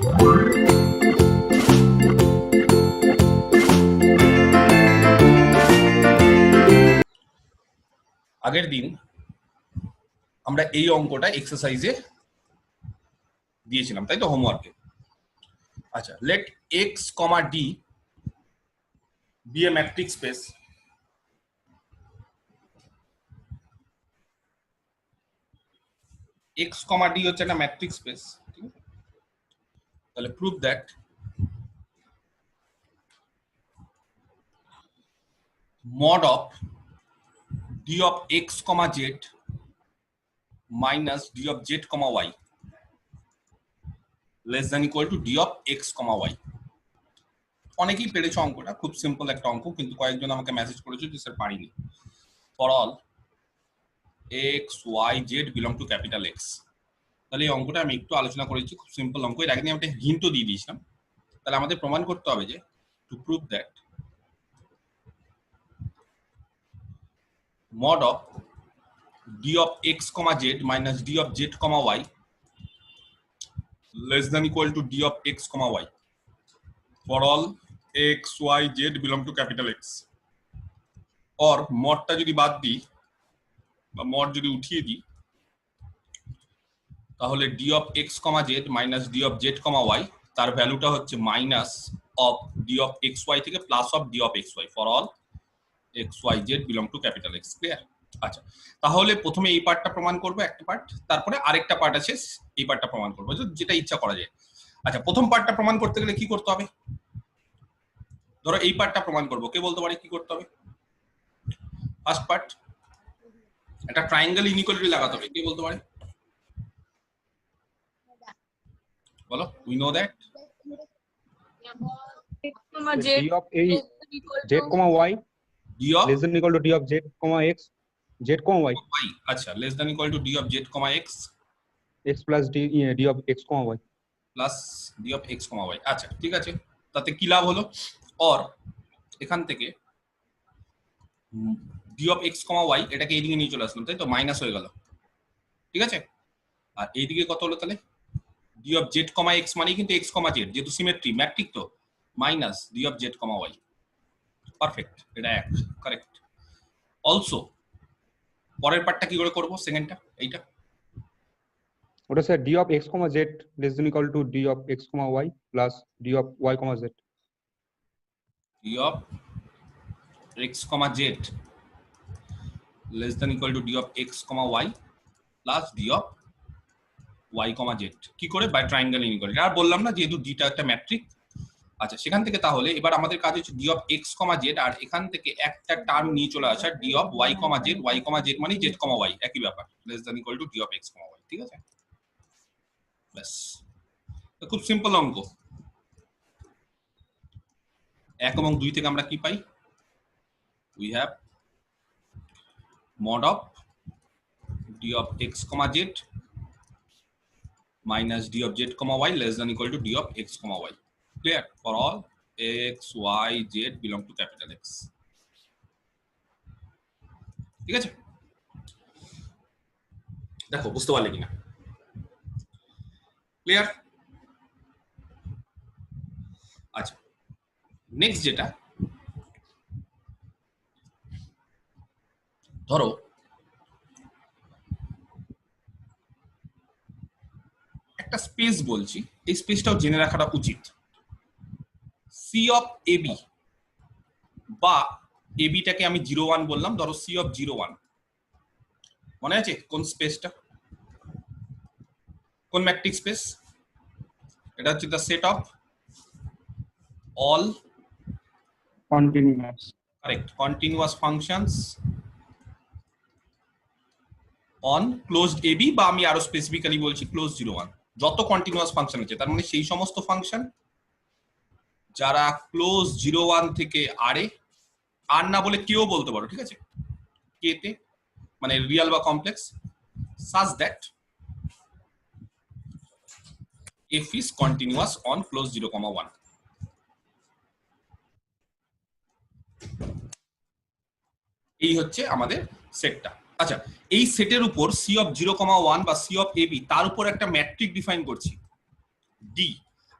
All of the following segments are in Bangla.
আগের দিন আমরা এই অঙ্কটা এক্সারসাইজে দিয়েছিলাম, তাই তো, হোমওয়ার্কে। আচ্ছা, let x comma D B A matrix space. X comma D হচ্ছে একটা ম্যাট্রিক্স স্পেস, ঠিক আছে? তাহলে prove that mod of d of x comma z minus d of z comma y less than equal to d of x comma y। অনেকেই পেরেছো অঙ্কটা, খুব সিম্পল একটা অঙ্ক, কিন্তু কয়েকজন আমাকে মেসেজ করেছে যে স্যার পারিনি। For all x y z belong to capital x। তাহলে এই অঙ্কটা আমি একটু আলোচনা করেছি, খুব সিম্পল অঙ্ক। এর আগে আমি একটা হিন্টও দিয়ে দিয়েছিলাম। তাহলে আমাদের প্রমাণ করতে হবে যে to prove that mod of d of x comma z minus d of z comma y less than equal to d of x comma y for all x y z belong to capital X। or মডটা যদি বাদ দিই বা মড যদি উঠিয়ে দিই, তাহলে d of x comma z minus d of z comma y তার ভ্যালুটা হচ্ছে minus of d of xy থেকে plus of d of xy for all x y z belong to capital X। Clear? আচ্ছা, তাহলে প্রথমে এই পার্টটা প্রমাণ করব একটা পার্ট, তারপরে আরেকটা পার্ট আছে এই পার্টটা প্রমাণ করব, যেটা ইচ্ছা করা যায়। আচ্ছা, প্রথম পার্টটা প্রমাণ করতে গেলে কি করতে হবে? ধরো এই পার্টটা প্রমাণ করব, কে বলতে পারে কি করতে হবে? ফার্স্ট পার্ট, একটা ট্রায়াঙ্গেল ইনইকুয়ালিটি লাগাতে হবে, কে বলতে পারে? বলো, we know that d of a z comma y d of less than equal to d of z comma x z comma y y, আচ্ছা, less than equal to d of z comma x x plus d of x comma y plus d of x comma y। আচ্ছা, ঠিক আছে, তাতে কি লাভ হলো? অর এখান থেকে d of x comma y এটাকে এইদিকে নিয়ে চলে আসলাম, তাই তো, মাইনাস হয়ে গেল, ঠিক আছে? আর এইদিকে কত হলো তাহলে? d of z comma x মানে কিন্তু x comma z, যেহেতু সিমেট্রি ম্যাট্রিক, তো minus d of z comma y। Perfect, এটা এক, কারেক্ট। অলসো পরের পার্টটা কি করে করব? সেকেন্ডটা এইটা, ওটা sir d of x comma z less than equal to d of x comma y plus d of y comma z d of x comma z less than equal to d of x comma y plus d of y comma z। কি করে? By triangle inequality. আর বললাম না, যেহেতু ডিটা একটা ম্যাট্রিক। আচ্ছা, সেখান থেকে তাহলে এবার আমাদের কাজ হচ্ছে d of x comma z, আর এখান থেকে একটা টার্ম নিয়ে চলে আসা d of y comma z, y comma z মানে z comma y, একই ব্যাপার, less than equal to d of x comma y। ঠিক আছে, ব্যাস, খুব সিম্পল অঙ্ক। 1 এবং 2 থেকে আমরা কি পাই? we have mod of d of x comma z minus d of z comma y less than equal to d of x comma y। Clear? For all x y z belong to capital X। ঠিক আছে, দেখো বুঝতে পারলে কিনা? ক্লিয়ার? আচ্ছা, নেক্সট যেটা, ধরো একটা স্পেস বলছি, এই স্পেসটাও জেনে রাখাটা উচিত। সি অফ এবি বা এবিটাকে আমি 0 1 বললাম, ধরো সি অফ 0 1, মনে আছে কোন স্পেসটা? কোন ম্যাট্রিক্স স্পেস? এটা হচ্ছে the set of all continuous correct continuous functions on closed AB, বা আমি আরো স্পেসিফিক্যালি বলছি closed 0 1। যত কন্টিনিউয়াস ফাংশন আছে, তার মানে সেই সমস্ত ফাংশন যারা ক্লোজ 0 1 থেকে আর এ, আর না বলে কেও বলতে পারো, ঠিক আছে, কে তে, মানে রিয়েল বা complex, such that f is continuous on closed 0 1। এই হচ্ছে আমাদের সেটটা। আচ্ছা, এই সেটের উপর সি অফ 0 1 বা সি অফ এবি, তার উপর একটা ম্যাট্রিক ডিফাইন করছি ডি।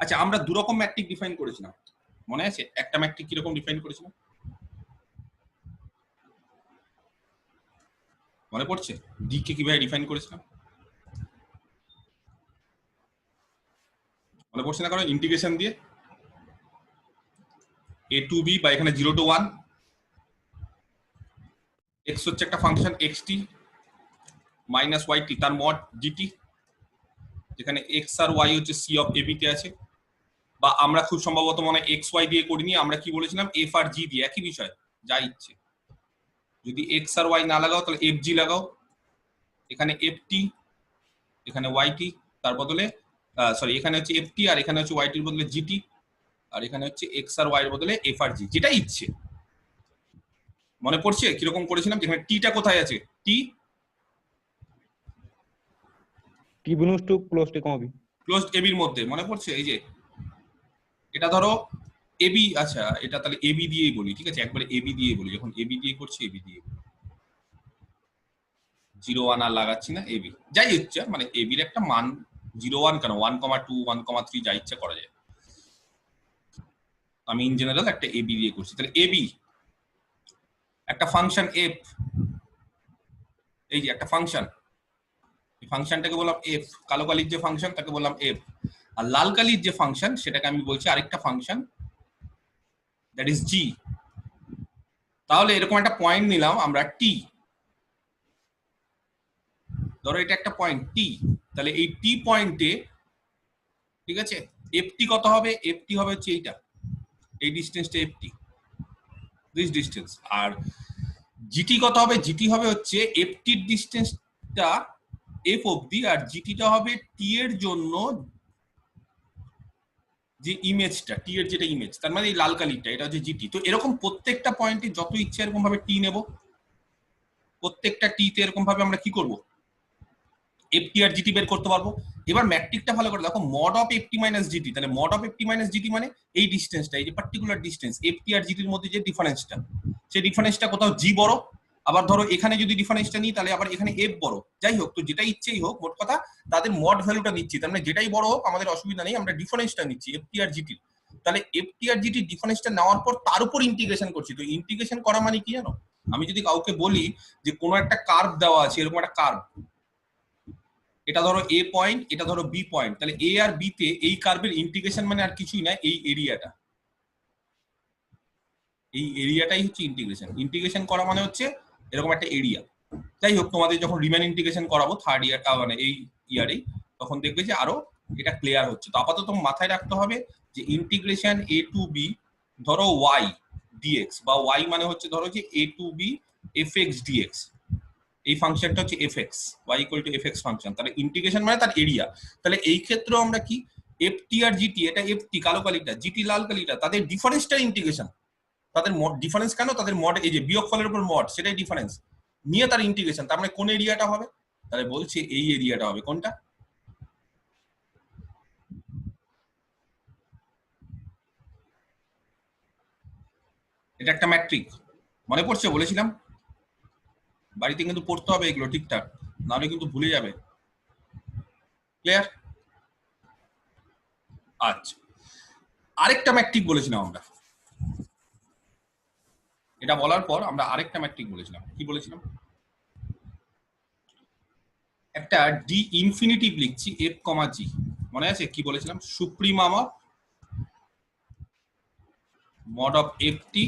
আচ্ছা, আমরা দু রকম ম্যাট্রিক ডিফাইন করেছিলাম, মনে আছে? একটা ম্যাট্রিক কিরকম ডিফাইন করেছিলাম মনে পড়ছে? ডি কে কিভাবে ডিফাইন করেছিলাম মনে পড়ছে না? কারণ ইন্টিগ্রেশন দিয়ে a টু বি বা এখানে 0 to 1 x হচ্ছে একটা ফাংশন xt মাইনাস yt তার মড gt, যেখানে x আর y হচ্ছে c অফ ab তে আছে। বা আমরা খুব সম্ভবত মনে এক্স ওয়াই দিয়ে করিনি, আমরা কি বলেছিলাম এফ আর জি দিয়ে, একই বিষয়, যা ইচ্ছে। যদি এক্স আর ওয়াই না লাগাও তাহলে এফ জি লাগাও, এখানে এফ টি এখানে ওয়াই টি, তার বদলে সরি এখানে হচ্ছে এফ টি আর এখানে হচ্ছে ওয়াই টির বদলে জিটি, আর এখানে হচ্ছে এক্স আর ওয়াই এর বদলে এফ আর জি, যেটা ইচ্ছে। মনে পড়ছে কিরকম করেছিলাম? যেখানে টিটা কোথায় আছে? T T belongs to closed A comma B, closed এবির মধ্যে, মনে পড়ছে? এই যে এটা ধরো এবি, আচ্ছা এটা তাহলে এবি দিয়েই বলি, ঠিক আছে? একবারে এবি দিয়ে বলি, যখন এবি দিয়ে করছি এবি দিয়ে বলি, 0 1 আর লাগাচ্ছি না, এবি যাই হচ্ছে, মানে এবির একটা মান 0 1 কেন 1,2 1,3 যা ইচ্ছা করা যায়, আমি ইন জেনারেল একটা এবি দিয়ে করছি। তাহলে এবি একটা ফাংশন এফ, এই যে একটা ফাংশন, এই ফাংশনটাকে বললাম এফ, কালো কালির যে ফাংশন তাকে বললাম এফ, আর লাল কালির যে ফাংশন সেটাকে আমি বলছি আরেকটা ফাংশন, দ্যাট ইজ জি। তাহলে এরকম একটা পয়েন্ট নিলাম আমরা টি, ধরো এটা একটা পয়েন্ট টি, তাহলে এই টি পয়েন্টে, ঠিক আছে, এফটি কত হবে? এফটি হবে হচ্ছে এইটা, এই ডিস্টেন্সটা এফটি, দিস ডিস্টেন্স। আর জিটি কত হবে? জিটি হবে হচ্ছে এফটির ডিস্টেন্সটা এফ অবধি, আর জিটিটা হবে টি এর জন্য যে ইমেজটা, টি এর যেটা ইমেজ, তার মানে এই লাল কালিটা, এটা হচ্ছে জিটি। তো এরকম প্রত্যেকটা পয়েন্টে যত ইচ্ছে এরকম ভাবে টি নেব, প্রত্যেকটা টি তে এরকম ভাবে আমরা কি করব? এফটি আর জিটি বের করতে পারবো। এবার ম্যাট্রিকটা ভালো করে দেখো, mod of FT minus GT, তাহলে mod of FT minus GT মানে এই ডিস্টেন্সটা, এই যে পার্টিকুলার ডিস্টেন্স এফটি আর জিটির মধ্যে যে ডিফারেন্সটা, সেই ডিফারেন্সটা কোথাও জি বড়, আবার ধরো এখানে যদি ডিফারেন্সটা নিই তাহলে আবার এখানে এফ বড়, যাই হোক, তো যেটা ইচ্ছেই হোক, মোট কথা তাদের মড ভ্যালুটা নিচ্ছি, তার মানে যেটাই বড় হোক আমাদের অসুবিধা নেই, আমরা ডিফারেন্সটা নিচ্ছি এফটি আর জিটির। তাহলে এফটি আর জিটির ডিফারেন্সটা নেওয়ার পর তার উপর ইন্টিগ্রেশন করছি। তো ইন্টিগ্রেশন করা মানে কি জানো? আমি যদি কাউকে বলি যে কোনো একটা কার্ভ দেওয়া আছে, এরকম একটা কার্ভ, এটা ধরো এ পয়েন্ট, এটা ধরো বি পয়েন্ট, তাহলে এ আর বি তে এই কার্ভের ইন্টিগ্রেশন মানে আর কিছুই না, এই এরিয়াটা, এই এরিয়াটাই হচ্ছে ইন্টিগ্রেশন। ইন্টিগ্রেশন করা মানে হচ্ছে এরকম একটা এরিয়া। যাই হোক, তোমাদের যখন রিমেন ইন্টিগ্রেশন করাবো থার্ড ইয়ারটা, মানে এই ইয়ারেই, তখন দেখবে যে আরো এটা ক্লিয়ার হচ্ছে। তো আপাতত মাথায় রাখতে হবে যে ইন্টিগ্রেশন এ টু বি, ধরো ওয়াই ডিএক্স, বা ওয়াই মানে হচ্ছে ধরো যে A to B F X dx, এই ফাংশনটা হচ্ছে F X, Y equal to F X function, তাহলে ইন্টিগ্রেশন মানে তার এরিয়া। তাহলে এই ক্ষেত্রে আমরা কি এফটি আর জিটি, এটা এফটি কালো কালিটা, জিটি লাল কালিটা, তাদের ডিফারেন্সটা ইন্টিগ্রেশন, তাদের ডিফারেন্স কেন, তাদের মড, এই যে বিয়োগফলের উপর মড, সেটাই ডিফারেন্স নিয়ে তার ইন্টিগ্রেশন। তার মানে কোন এরিয়াটা হবে? তাহলে বলছে এই এরিয়াটা হবে। কোনটা? এটা একটা ম্যাট্রিক, মনে পড়ছে? বলেছিলাম বাড়িতে কিন্তু পড়তে হবে এগুলো ঠিকঠাক, নাহলে কিন্তু ভুলে যাবে। ক্লিয়ার? আচ্ছা, আরেকটা ম্যাট্রিক বলেছিলাম আমরা, এটা বলার পর আমরা আরেকটা ম্যাট্রিক বলেছিলাম। কি বলেছিলাম? একটা ডি ইনফিনিটিভ লিখছি এফ কমা জি, মনে আছে কি বলেছিলাম? Supremum of mod of F T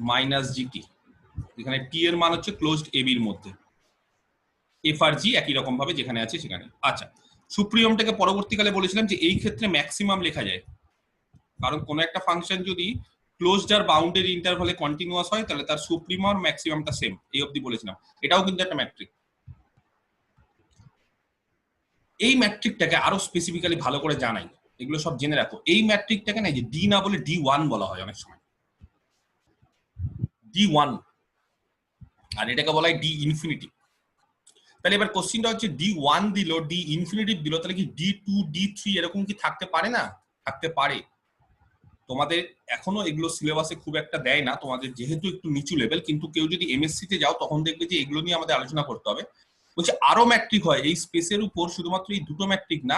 minus GT, যেখানে টি এর মান হচ্ছে ক্লোজড এ বির মধ্যে, এফ আর জি একই রকম ভাবে যেখানে আছে সেখানে। আচ্ছা, সুপ্রিমটাকে পরবর্তীকালে বলেছিলাম যে এই ক্ষেত্রে ম্যাক্সিমাম লেখা যায়, কারণ কোন একটা ফাংশন যদি ক্লোজড আর বাউন্ডেড ইন্টারভালে কন্টিনিউয়াস হয় তাহলে তার সুপ্রিম আর ম্যাক্সিমামটা সেম, এই অবধি বলেছিলাম। এটাও কিন্তু একটা ম্যাট্রিক। এই ম্যাট্রিকটাকে আরো স্পেসিফিক্যালি ভালো করে জানাই, এগুলো সব জেনে রাখো। এই ম্যাট্রিকটাকে না যে ডি না বলে ডি ওয়ান বলা হয় অনেক সময়, ডি ওয়ান, আর এটাকে বলা হয় ডি ইনফিনিটি। তাহলে এবার কোশ্চিনটা হচ্ছে ডি ওয়ান দিল, ডি ইনফিনিটিভ দিল, তাহলে কি ডি টু ডি থ্রি এরকম কি থাকতে পারে? না, থাকতে পারে। তোমাদের এখনো এগুলো সিলেবাসে খুব একটা দেয় না, তোমাদের যেহেতু একটু নিচু লেভেল, কিন্তু কেউ যদি এমএসসি তে যাও তখন দেখবে যে এগুলো নিয়ে আমাদের আলোচনা করতে হবে। বলছে আরো ম্যাট্রিক হয় এই স্পেসের উপর, শুধুমাত্র এই দুটো ম্যাট্রিক না,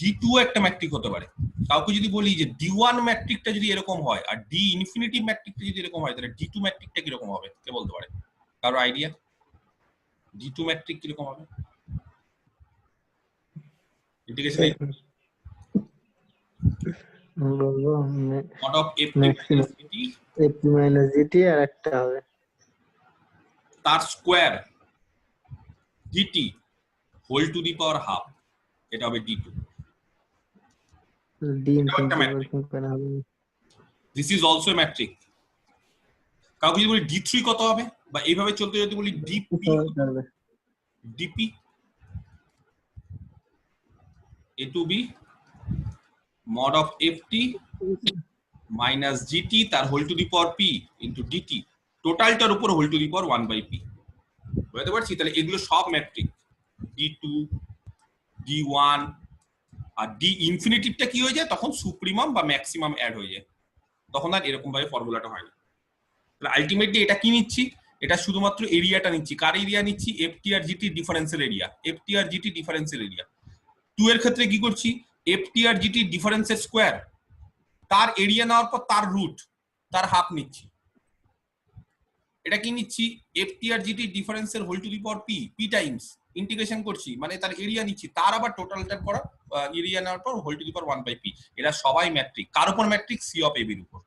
D2 একটা ম্যাট্রিক হতে পারে। কাউকে যদি বলি যে D1 ম্যাট্রিকটা যদি এরকম হয় আর D ইনফিনিটি ম্যাট্রিকটা যদি এরকম হয় তাহলে D2 ম্যাট্রিকটা কিরকম হবে কে বলতে পারে? কারো আইডিয়া? D2 ম্যাট্রিক কিরকম হবে? ইন্টিগ্রেশন বলবো mod of FT maximum minus GT FT minus GT আর একটা হবে তার square DT whole to the power half, এটা হবে D2। ডি এটাও একটা ইনফিনিটি ম্যাট্রিক। করে হবে this is also a matric. কাউকে যদি বলি D3 কত হবে, বা এইভাবে চলতে যদি বলি DP A to B mod of FT minus GT তার whole to the power P into DT টোটালটার উপর whole to the power 1/P। বুঝতে পারছি? তাহলে এগুলো সব ম্যাট্রিক D2 D1 আর D ইনফিনিটিভটা কি হয়ে যায় তখন সুপ্রিমাম বা ম্যাক্সিমাম অ্যাড হয়ে যায়, তখন আর এরকম ভাবে ফর্মুলাটা হয় না। তাহলে আলটিমেটলি এটা কি নিচ্ছি, এটা শুধুমাত্র এরিয়াটা নিচ্ছি। কার এরিয়া নিচ্ছি? FT আর GT ডিফারেন্সিয়াল এরিয়া। FT আর GT ডিফারেন্সিয়াল এরিয়া। 2 এর ক্ষেত্রে কি করছি? FT আর GT ডিফারেন্সের স্কোয়ার, তার এরিয়া নেওয়ার পর তার রুট, তার হাফ নিচ্ছি। এটা কি নিচ্ছি? FT আর GT ডিফারেন্সের whole to the power P times integration করছি, মানে তার এরিয়া নিচ্ছি, তার আবার টোটালটার পর এরিয়া নেওয়ার পর whole to the power 1/P। এরা সবাই ম্যাট্রিক। কার উপর ম্যাট্রিক? C অফ AB এর উপর।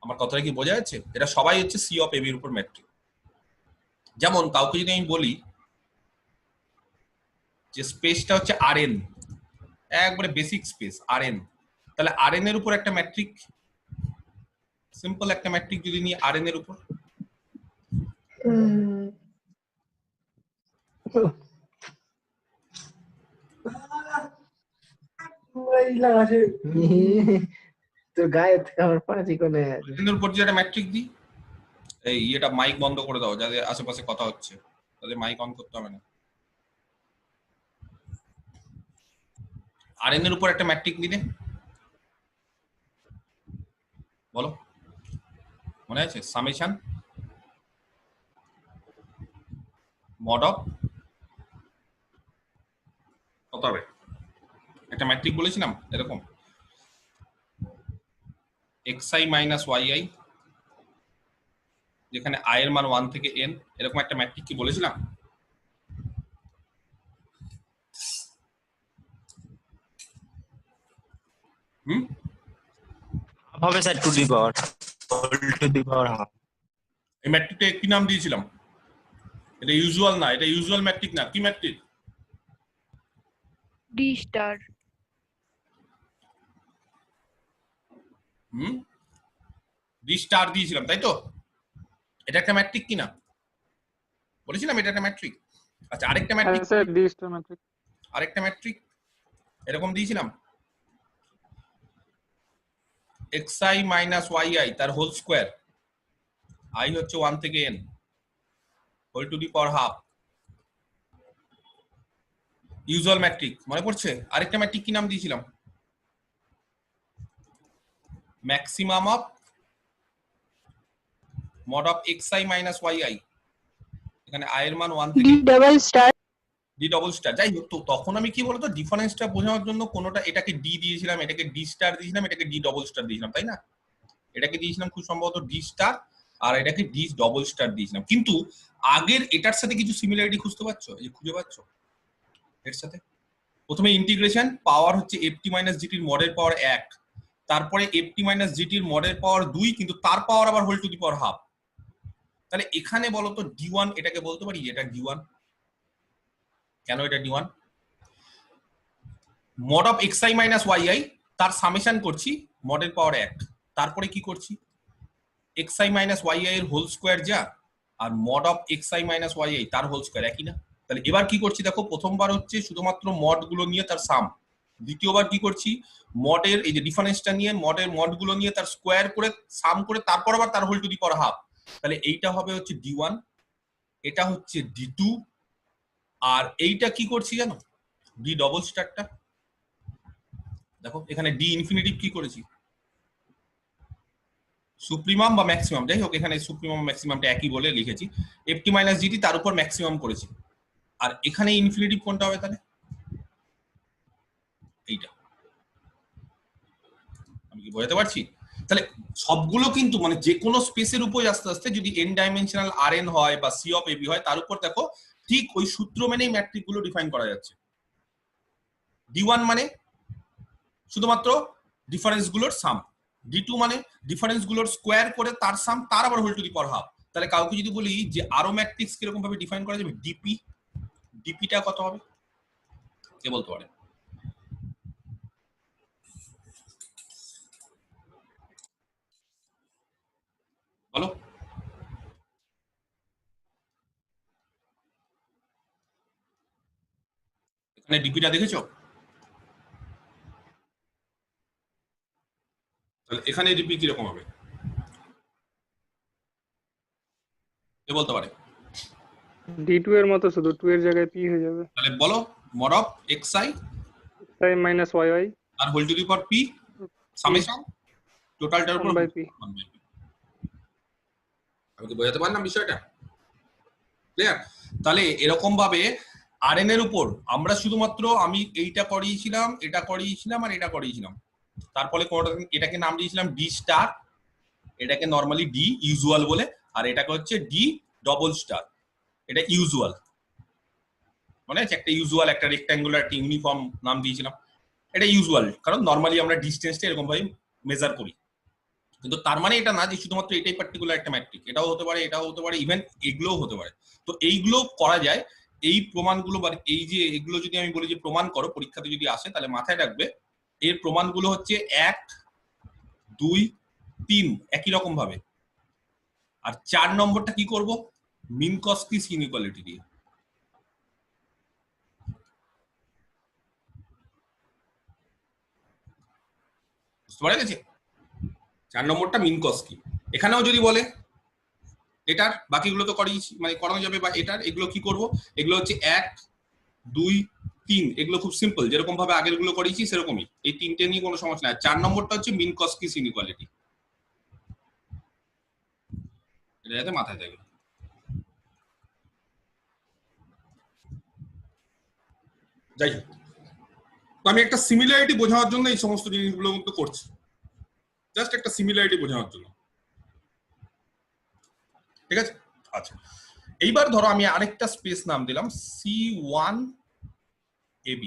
আমার কথাটা কি বোঝা যাচ্ছে? এটা সবাই হচ্ছে C অফ AB এর উপর ম্যাট্রিক। যেমন কাউকে যদি আমি বলি যে স্পেসটা হচ্ছে Rn, একবারে বেসিক স্পেস Rn, তাহলে Rn এর উপর একটা ম্যাট্রিক, সিম্পল একটা ম্যাট্রিক যদি নিই Rn এর উপর, তোর গায়ে থেকে আমার পাঁচি কোনে আছে Rn এর উপর যদি একটা ম্যাট্রিক দিই, এই এটা মাইক বন্ধ করে দাও, যাদের আশেপাশে কথা হচ্ছে তাদের মাইক অন করতে হবে না। Rn এর উপর একটা ম্যাট্রিক দিলে বলো, মনে আছে? সামেশন মড অফ কত হবে? একটা ম্যাট্রিক বলেছিলাম এরকম xi মাইনাস yi, যেখানে i এর মান 1 থেকে n, এরকম একটা ম্যাট্রিক কি বলেছিলাম? হবে sir to the power whole to the power half. এই ম্যাট্রিকটা কি নাম দিয়েছিলাম? এটা ইউজুয়াল না, এটা ইউজুয়াল ম্যাট্রিক না। কি matric? D star. D star দিয়েছিলাম, তাই তো? এটা একটা ম্যাট্রিক কি না? বলেছিলাম এটা একটা ম্যাট্রিক। আচ্ছা, আরেকটা metric, sir D star metric. আরেকটা ম্যাট্রিক এরকম দিয়েছিলাম xi মাইনাস yi তার হোল স্কোয়ার, i হচ্ছে 1 থেকে n, whole to the power half, usual metric. মনে পড়ছে? আরেকটা ম্যাট্রিক কি নাম দিয়েছিলাম? Maximum of mod of xi minus yi, এখানে i এর মান 1 থেকে D double star. D double star. যাই হোক, তো তখন আমি কি বলতো ডিফারেন্সটা বোঝানোর জন্য কোনোটা এটাকে ডি দিয়েছিলাম, এটাকে ডি স্টার দিয়েছিলাম, এটাকে ডি ডবল স্টার দিয়েছিলাম, তাই না? এটাকে দিয়েছিলাম খুব সম্ভবত ডি স্টার আর এটাকে ডি ডবল স্টার দিয়েছিলাম। কিন্তু আগের এটার সাথে কিছু সিমিলারিটি খুঁজতে পারছো? এই যে খুঁজে পাচ্ছো এর সাথে? প্রথমে ইন্টিগ্রেশন, পাওয়ার হচ্ছে এফটি মাইনাস জিটির মডের পাওয়ার 1, তারপরে এফটি মাইনাস জিটির মডের পাওয়ার 2, কিন্তু তার পাওয়ার আবার whole to the power half. তাহলে এখানে বলো তো D1 এটাকে বলতে পারি এটা D1। কেন এটা D1? mod of xi minus yi তার সামেশন করছি মডের পাওয়ার 1, তারপরে কি করছি xi মাইনাস yi এর হোল স্কোয়ার যা, আর mod of xi minus yi তার হোল স্কোয়ার একই না? তাহলে এবার কি করছি দেখো, প্রথমবার হচ্ছে শুধুমাত্র মড গুলো নিয়ে তার সাম, দ্বিতীয়বার কি করছি মডের এই যে ডিফারেন্সটা নিয়ে মডের মড গুলো নিয়ে তার স্কোয়ার করে সাম করে তারপর আবার তার whole to the power half. তাহলে এইটা হবে হচ্ছে D1, এটা হচ্ছে D2, আর এইটা কি করছি জানো? ডি ডবল স্টারটা দেখো, এখানে ডি ইনফিনিটিভ কি করেছি? সুপ্রিমাম বা ম্যাক্সিমাম, যাই হোক এখানে সুপ্রিমাম ম্যাক্সিমামটা একই বলে লিখেছি। এফটি মাইনাস জিটি তার উপর ম্যাক্সিমাম করেছি, আর এখানে ইনফিনিটিভ কোনটা হবে তাহলে? কি বোঝাতে পারছি? তাহলে সবগুলো কিন্তু মানে যে কোনো স্পেসের উপর আস্তে আস্তে যদি n ডাইমেনশনাল Rn হয় বা C অফ AB হয়, তার উপর দেখো ঠিক ওই সূত্র মেনেই ম্যাট্রিক গুলো ডিফাইন করা যাচ্ছে। D1 মানে শুধুমাত্র ডিফারেন্স গুলোর সাম, D2 মানে ডিফারেন্স গুলোর স্কোয়ার করে তার সাম, তার আবার whole to the power half. তাহলে কাউকে যদি বলি যে আরো ম্যাট্রিক্স কিরকম ভাবে ডিফাইন করা যাবে, ডিপি, ডিপিটা কত হবে কে বলতে পারে? বলো। এখানে ডিপিটা দেখেছো? তাহলে এখানে ডিপি কিরকম হবে কে বলতে পারে? D2 এর মতো, শুধু 2 এর জায়গায় p হয়ে যাবে। তাহলে বলো mod of xi তাই মাইনাস yy আর whole to the power p summation টোটালটার উপর 1/p। 1/p। আমি কি বোঝাতে পারলাম বিষয়টা? ক্লিয়ার? তাহলে এরকম ভাবে Rn এর উপর আমরা শুধুমাত্র আমি এইটা করিয়েছিলাম, এটা করিয়েছিলাম আর এটা করিয়েছিলাম, তারপরে এটাকে নাম দিয়েছিলাম ডি স্টার, এটাকে নরমালি ডি ইউজুয়াল বলে, আর এটাকে হচ্ছে ডি ডবল স্টার, এটা ইউজুয়াল। মানে একটা ইউজুয়াল, একটা রেক্ট্যাঙ্গুলার, একটা ইউনিফর্ম নাম দিয়েছিলাম। এটা ইউজুয়াল কারণ নরমালি আমরা ডিসটেন্সটা এরকম ভাবে মেজার করি, কিন্তু তার মানে এটা না যে শুধুমাত্র এটাই পার্টিকুলার একটা ম্যাট্রিক, এটাও হতে পারে, এটাও হতে পারে, ইভেন এগুলোও হতে পারে। তো এইগুলো করা যায়, এই প্রমাণগুলো বা এই যে এগুলো যদি আমি বলি যে প্রমাণ করো পরীক্ষাতে যদি আসে, তাহলে মাথায় রাখবে এর প্রমাণগুলো হচ্ছে 1 2 3 একই রকম ভাবে, আর 4 নম্বরটা কি করব, মিনকস্কি ইনইকুয়ালিটি দিয়ে। বুঝতে পারা গেছে? 4 নম্বরটা মিনকস্কি। এখানেও যদি বলে এটার বাকিগুলো তো করিয়েছি, মানে করানো যাবে, বা এটার এগুলো কি করব, এগুলো হচ্ছে 1 2 3, এগুলো খুব সিম্পল, যেরকম ভাবে আগের গুলো করিয়েছি সেরকমই, এই তিনটে নিয়ে কোনো সমস্যা নাই। 4 নম্বরটা হচ্ছে মিনকস্কি ইনইকুয়ালিটি, এটা যাতে মাথায় থাকে। যাই হোক, তো আমি একটা সিমিলারিটি বোঝানোর জন্য এই সমস্ত জিনিসগুলো কিন্তু করছি, জাস্ট একটা সিমিলারিটি বোঝানোর জন্য, ঠিক আছে? আচ্ছা, এইবার ধরো আমি আরেকটা স্পেস নাম দিলাম C1 AB,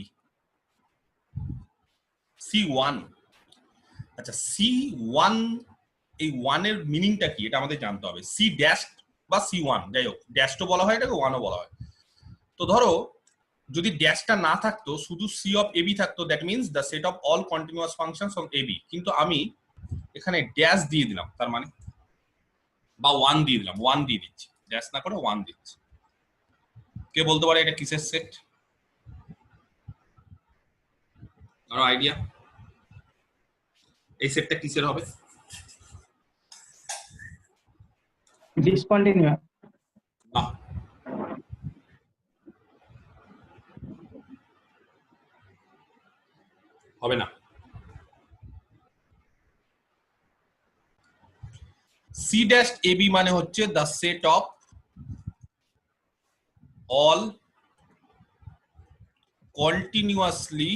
C1। আচ্ছা, C1, এই 1 এর মিনিংটা কি এটা আমাদের জানতে হবে। C ড্যাশ বা C1, যাই হোক, ড্যাশও বলা হয়, এটাকে 1ও বলা হয়। তো ধরো যদি ড্যাশটা না থাকতো, শুধু C অফ AB থাকতো, that means the set of all continuous functions of AB, কিন্তু আমি এখানে ড্যাশ দিয়ে দিলাম, তার মানে বা 1 দিয়ে দিলাম, 1 দিয়ে দিচ্ছি, ড্যাশ না করে 1 দিচ্ছি। কে বলতে পারে এটা কিসের সেট? কারো আইডিয়া এই সেটটা কিসের হবে? ডিসকন্টিনিউয়াস। না, হবে না। C dash AB মানে হচ্ছে the set of all continuously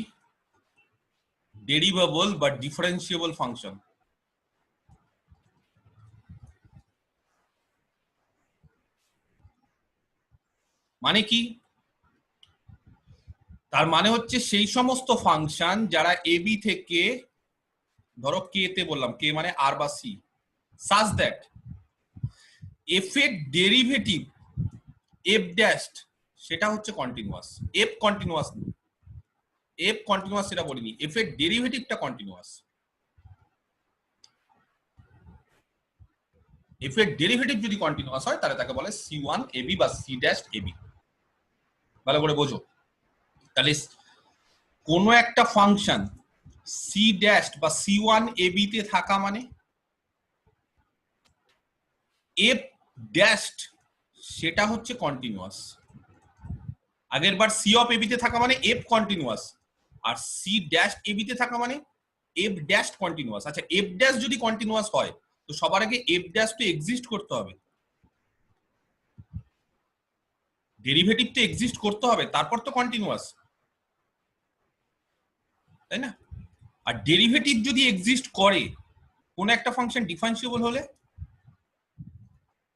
derivable but differentiable function। মানে কি? তার মানে হচ্ছে সেই সমস্ত ফাংশন যারা AB থেকে, ধরো কে তে বললাম, কে মানে আর বা সি, such that f এর ডেরিভেটিভ f ড্যাশ সেটা হচ্ছে continuous. f continuous, f continuous সেটা বলিনি, f এর ডেরিভেটিভটা কন্টিনিউয়াস। f এর ডেরিভেটিভ যদি কন্টিনিউয়াস হয় তাহলে তাকে বলে C1 AB বা C ড্যাশ AB। ভালো করে বোঝো। তাহলে কোন একটা ফাংশন C ড্যাশ বা C1 AB তে থাকা মানে f ড্যাশ সেটা হচ্ছে কন্টিনিউয়াস। আগের বার C অফ AB তে থাকা মানে f কন্টিনিউয়াস, আর C ড্যাশ AB তে থাকা মানে f ড্যাশ কন্টিনিউয়াস। আচ্ছা, f ড্যাশ যদি কন্টিনিউয়াস হয় তো সবার আগে f ড্যাশ তো এক্সিস্ট করতে হবে, ডেরিভেটিভ তো এক্সিস্ট করতে হবে, তারপর তো কন্টিনিউয়াস, তাই না? আর ডেরিভেটিভ যদি এক্সিস্ট করে কোন একটা ফাংশন ডিফারেন্সিয়েবল হলে,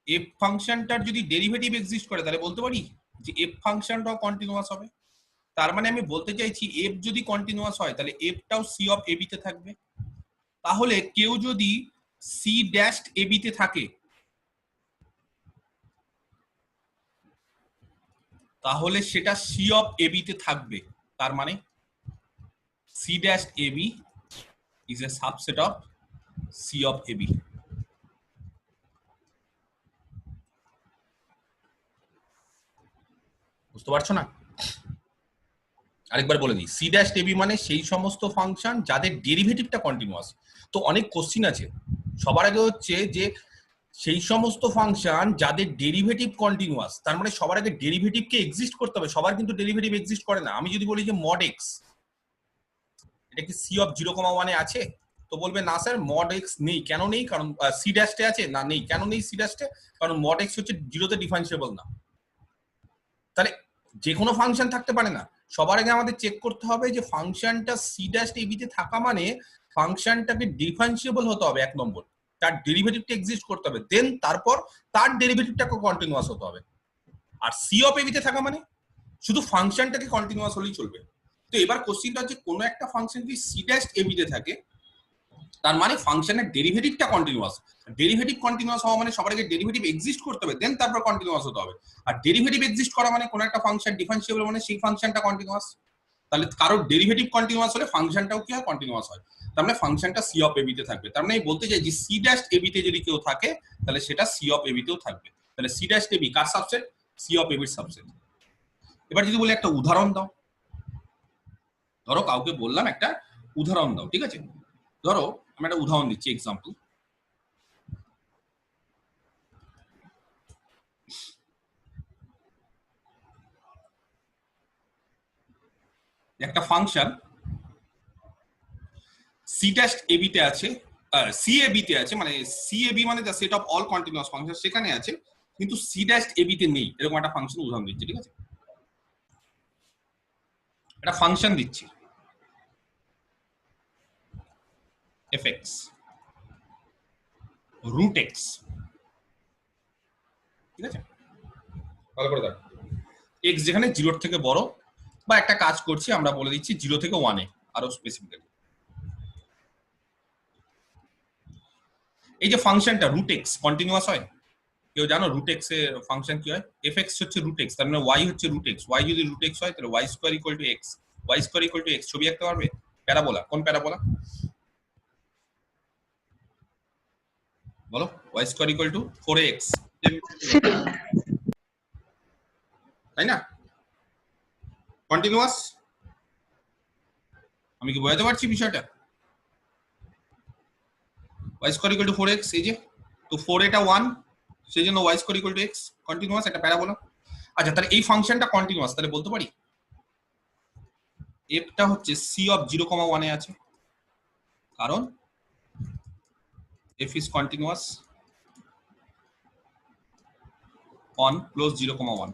এফ ফাংশনটার যদি ডেরিভেটিভ এক্সিস্ট করে তাহলে বলতে পারি যে এফ ফাংশনটাও কন্টিনিউয়াস হবে। তার মানে আমি বলতে চাইছি এফ যদি কন্টিনিউয়াস হয় তাহলে এফটাও সি অফ এবি তে থাকবে। তাহলে কেউ যদি সি ড্যাশ এবি তে থাকে তাহলে সেটা সি অফ এবি তে থাকবে। তার মানে C dash AB is a subset of C of AB. বুঝতে পারছো না? আরেকবার বলে দিই, সি ড্যাশ এবি মানে সেই সমস্ত ফাংশন যাদের ডেরিভেটিভটা কন্টিনিউয়াস। তো অনেক কোশ্চিন আছে, সবার আগে হচ্ছে যে সেই সমস্ত ফাংশন যাদের ডেরিভেটিভ কন্টিনিউয়াস, তার মানে সবার আগে ডেরিভেটিভকে এক্সিস্ট করতে হবে। সবার কিন্তু ডেরিভেটিভ এক্সিস্ট করে না। আমি যদি বলি যে মড এক্স, এটা কি সি অফ 0,1 এ আছে? তো বলবে না স্যার মড এক্স নেই। কেন নেই? কারণ সি ড্যাশে আছে না, নেই। কেন নেই সি ড্যাশে? কারণ মড এক্স হচ্ছে 0 তে ডিফারেন্সিয়েবল না। তাহলে যে কোনো ফাংশন থাকতে পারে না। সবার আগে আমাদের চেক করতে হবে যে ফাংশনটা সি ড্যাশ এবি তে থাকা মানে ফাংশনটাকে ডিফারেন্সিয়েবল হতে হবে, এক নম্বর। তার ডেরিভেটিভটা এক্সিস্ট করতে হবে, দেন তারপর তার ডেরিভেটিভটাকে কন্টিনিউয়াস হতে হবে। আর সি অফ এবি তে থাকা মানে শুধু ফাংশনটাকে কন্টিনিউয়াস হলেই চলবে। তো এবার কোশ্চেনটা হচ্ছে কোনো একটা ফাংশন যদি সি ড্যাশ এবি তে থাকে তার মানে ফাংশনের ডেরিভেটিভটা কন্টিনিউয়াস। ডেরিভেটিভ কন্টিনিউয়াস হওয়া মানে সবার আগে ডেরিভেটিভ এক্সিস্ট করতে হবে, দেন তারপর কন্টিনিউয়াস হতে হবে। আর ডেরিভেটিভ এক্সিস্ট করা মানে কোনো একটা ফাংশন ডিফারেন্সিয়েবল মানে সেই ফাংশনটা কন্টিনিউয়াস। তাহলে কারোর ডেরিভেটিভ কন্টিনিউয়াস হলে ফাংশনটাও কি হয়? কন্টিনিউয়াস হয়। তার মানে ফাংশনটা সি অফ এবি তে থাকবে। তার মানে বলতে চাই যে সি ড্যাশ এবি তে যদি কেউ থাকে তাহলে সেটা সি অফ এবি তেও থাকবে। তাহলে সি ড্যাশ এবি কার সাবসেট? সি অফ এবির সাবসেট। এবার যদি বলি একটা উদাহরণ দাও, ধরো কাউকে বললাম একটা উদাহরণ দাও, ঠিক আছে? ধরো আমি একটা উদাহরণ দিচ্ছি, এক্সাম্পল। একটা ফাংশন সি ড্যাশ এবি তে আছে, সি এবি তে আছে, মানে সি এবি মানে the set of all continuous function, সেখানে আছে কিন্তু সি ড্যাশ এবি তে নেই, এরকম একটা ফাংশন উদাহরণ দিচ্ছি, ঠিক আছে? একটা ফাংশন দিচ্ছি fx root x, ঠিক আছে? ভালো করে দেখো, x যেখানে 0 এর থেকে বড়, বা একটা কাজ করছি আমরা বলে দিচ্ছি 0 থেকে 1 এ, আরো স্পেসিফিক্যালি। এই যে ফাংশনটা root x কন্টিনিউয়াস হয়? কেউ জানো root x এর ফাংশন কি হয়? fx হচ্ছে root x, তার মানে y হচ্ছে root x। y যদি root x হয় তাহলে y square equal to x, y square equal to x ছবি আঁকতে পারবে? প্যারাবোলা। কোন প্যারাবোলা বলো? y square equal to 4x, তাই না? কন্টিনিউয়াস। আমি কি বোঝাতে পারছি বিষয়টা? y square equal to 4x, এই যে, তো 4 এটা 1, সেই জন্য y square equal to x, continuous, একটা প্যারাবোলা। আচ্ছা, তাহলে এই ফাংশনটা কন্টিনিউয়াস, তাহলে বলতে পারি f টা হচ্ছে c অফ 0,1 এ আছে, কারণ f is continuous on close 0,1।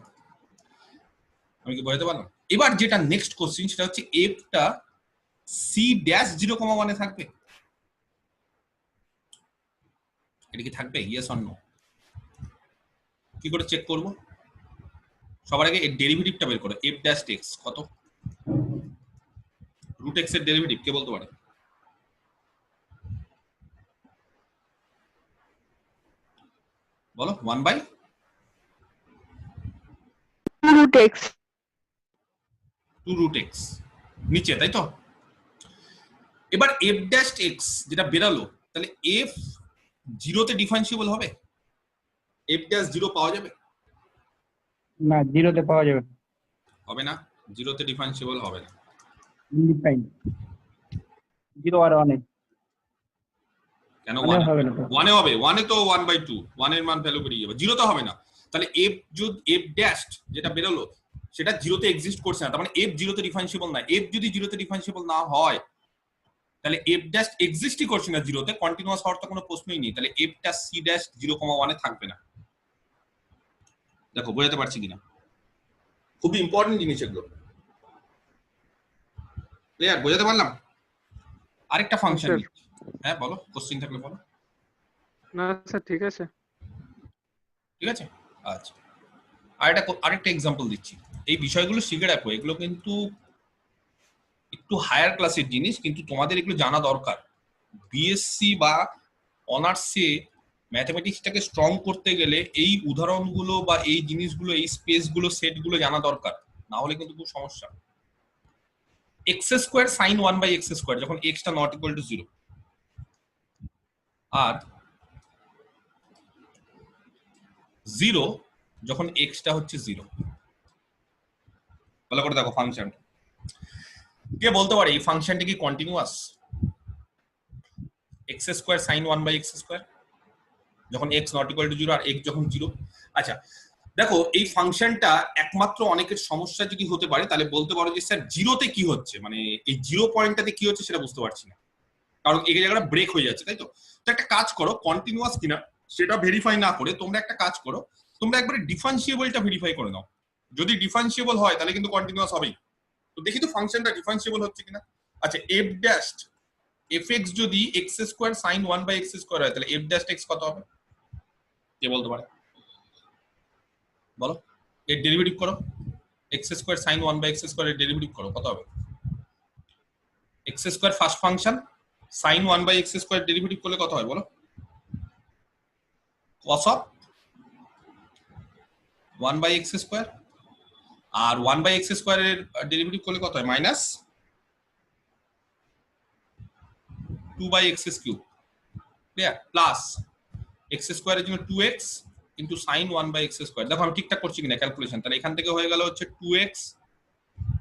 আমি কি বোঝাতে পারলাম? এবার যেটা নেক্সট কোশ্চেন সেটা হচ্ছে f টা c ড্যাশ 0,1 এ থাকবে, এটা কি থাকবে? Yes or no? কি করে চেক করব? সবার আগে এর ডেরিভেটিভটা বের করো। f ড্যাশ x কত? রুট x এর ডেরিভেটিভ কে বলতে পারে? বলো। 1 by root x 2 root x নিচে, তাই তো? এবার f ড্যাশ x যেটা বেরালো, তাহলে f 0 তে ডিফারেন্সিয়েবল হবে? f ড্যাশ 0 পাওয়া যাবে? না, 0 তে পাওয়া যাবে না। হবে না, 0 তে ডিফারেন্সিয়েবল হবে না। ইনডিফাইন 0 আর 1 এ কেন? 1 এ হবে না তো। 1 এ হবে। 1 এ তো 1/2, 1 এর মান ভ্যালু বেরিয়ে যাবে, 0 তে হবে না। তাহলে f যদি f ড্যাশ যেটা বেরোলো সেটা 0 তে এক্সিস্ট করছে না, তার মানে f 0 তে ডিফারেন্সিয়েবল না। f যদি 0 তে ডিফারেন্সিয়েবল না হয় তাহলে f ড্যাশ এক্সিস্টই করছে না 0 তে, কন্টিনিউয়াস হওয়ার তো কোনো প্রশ্নই নেই। তাহলে f টা c ড্যাশ 0,1 এ থাকবে না। দেখো বোঝাতে পারছি কিনা? খুবই ইম্পর্টেন্ট জিনিস এগুলো। ক্লিয়ার? বোঝাতে পারলাম? আরেকটা ফাংশন স্যার। হ্যাঁ বলো, কোশ্চেন থাকলে বলো। না স্যার ঠিক আছে। ঠিক আছে, আচ্ছা আরেকটা এক্সাম্পল দিচ্ছি। এই বিষয়গুলো শিখে রাখো, এগুলো কিন্তু একটু হায়ার ক্লাসের জিনিস, কিন্তু তোমাদের এগুলো জানা দরকার। বিএসসি বা অনার্সে ম্যাথমেটিক্সটাকে স্ট্রং করতে গেলে এই উদাহরণগুলো বা এই জিনিসগুলো, এই স্পেসগুলো, সেটগুলো জানা দরকার, না হলে কিন্তু খুব সমস্যা। এক্স স্কোয়ার সাইন 1/x² যখন এক্সটা নট ইকুয়াল টু 0, আর 0 যখন এক্সটা হচ্ছে 0। ভালো করে দেখো ফাংশন, কে বলতে পারে এই ফাংশনটি কি continuous? X square sine 1/x² যখন এক্স নট ইকুয়াল টু 0 আর এক্স যখন 0। আচ্ছা দেখো, এই ফাংশনটা একমাত্র অনেকের সমস্যা যদি হতে পারে তাহলে বলতে পারো যে স্যার জিরোতে কি হচ্ছে, মানে এই 0 পয়েন্টটাতে কি হচ্ছে সেটা বুঝতে পারছি না, কারণ এই জায়গাটা ব্রেক হয়ে যাচ্ছে, তাই তো? তো একটা কাজ করো, কন্টিনিউয়াস কিনা সেটা ভেরিফাই না করে তোমরা একটা কাজ করো, তোমরা একবারে ডিফারেন্সিয়েবলটা ভেরিফাই করে নাও। যদি ডিফারেন্সিয়েবল হয় তাহলে কিন্তু কন্টিনিউয়াস হবেই। তো দেখি তো ফাংশনটা ডিফারেন্সিয়েবল হচ্ছে কিনা। আচ্ছা এফ ড্যাশ fx যদি এক্স স্কোয়ার সাইন 1/x² হয় তাহলে এফ ড্যাশ এক্স কত হবে? কে বলতে পারে? বলো, এর ডেরিভেটিভ করো, এক্স স্কোয়ার সাইন 1/x² এর ডেরিভেটিভ করো, কত হবে? X square first function, sine 1/x² derivative করলে কত হয় বলো? cos of 1/x², R 1/x² এর ডেরিভেটিভ করলে কত হয়? Minus 2/x³ clear, plus x square এর জন্য 2x ইন্টু সাইন 1/x²। দেখো আমি ঠিকঠাক করছি কিনা ক্যালকুলেশন, তাহলে এখান থেকে হয়ে গেল হচ্ছে 2x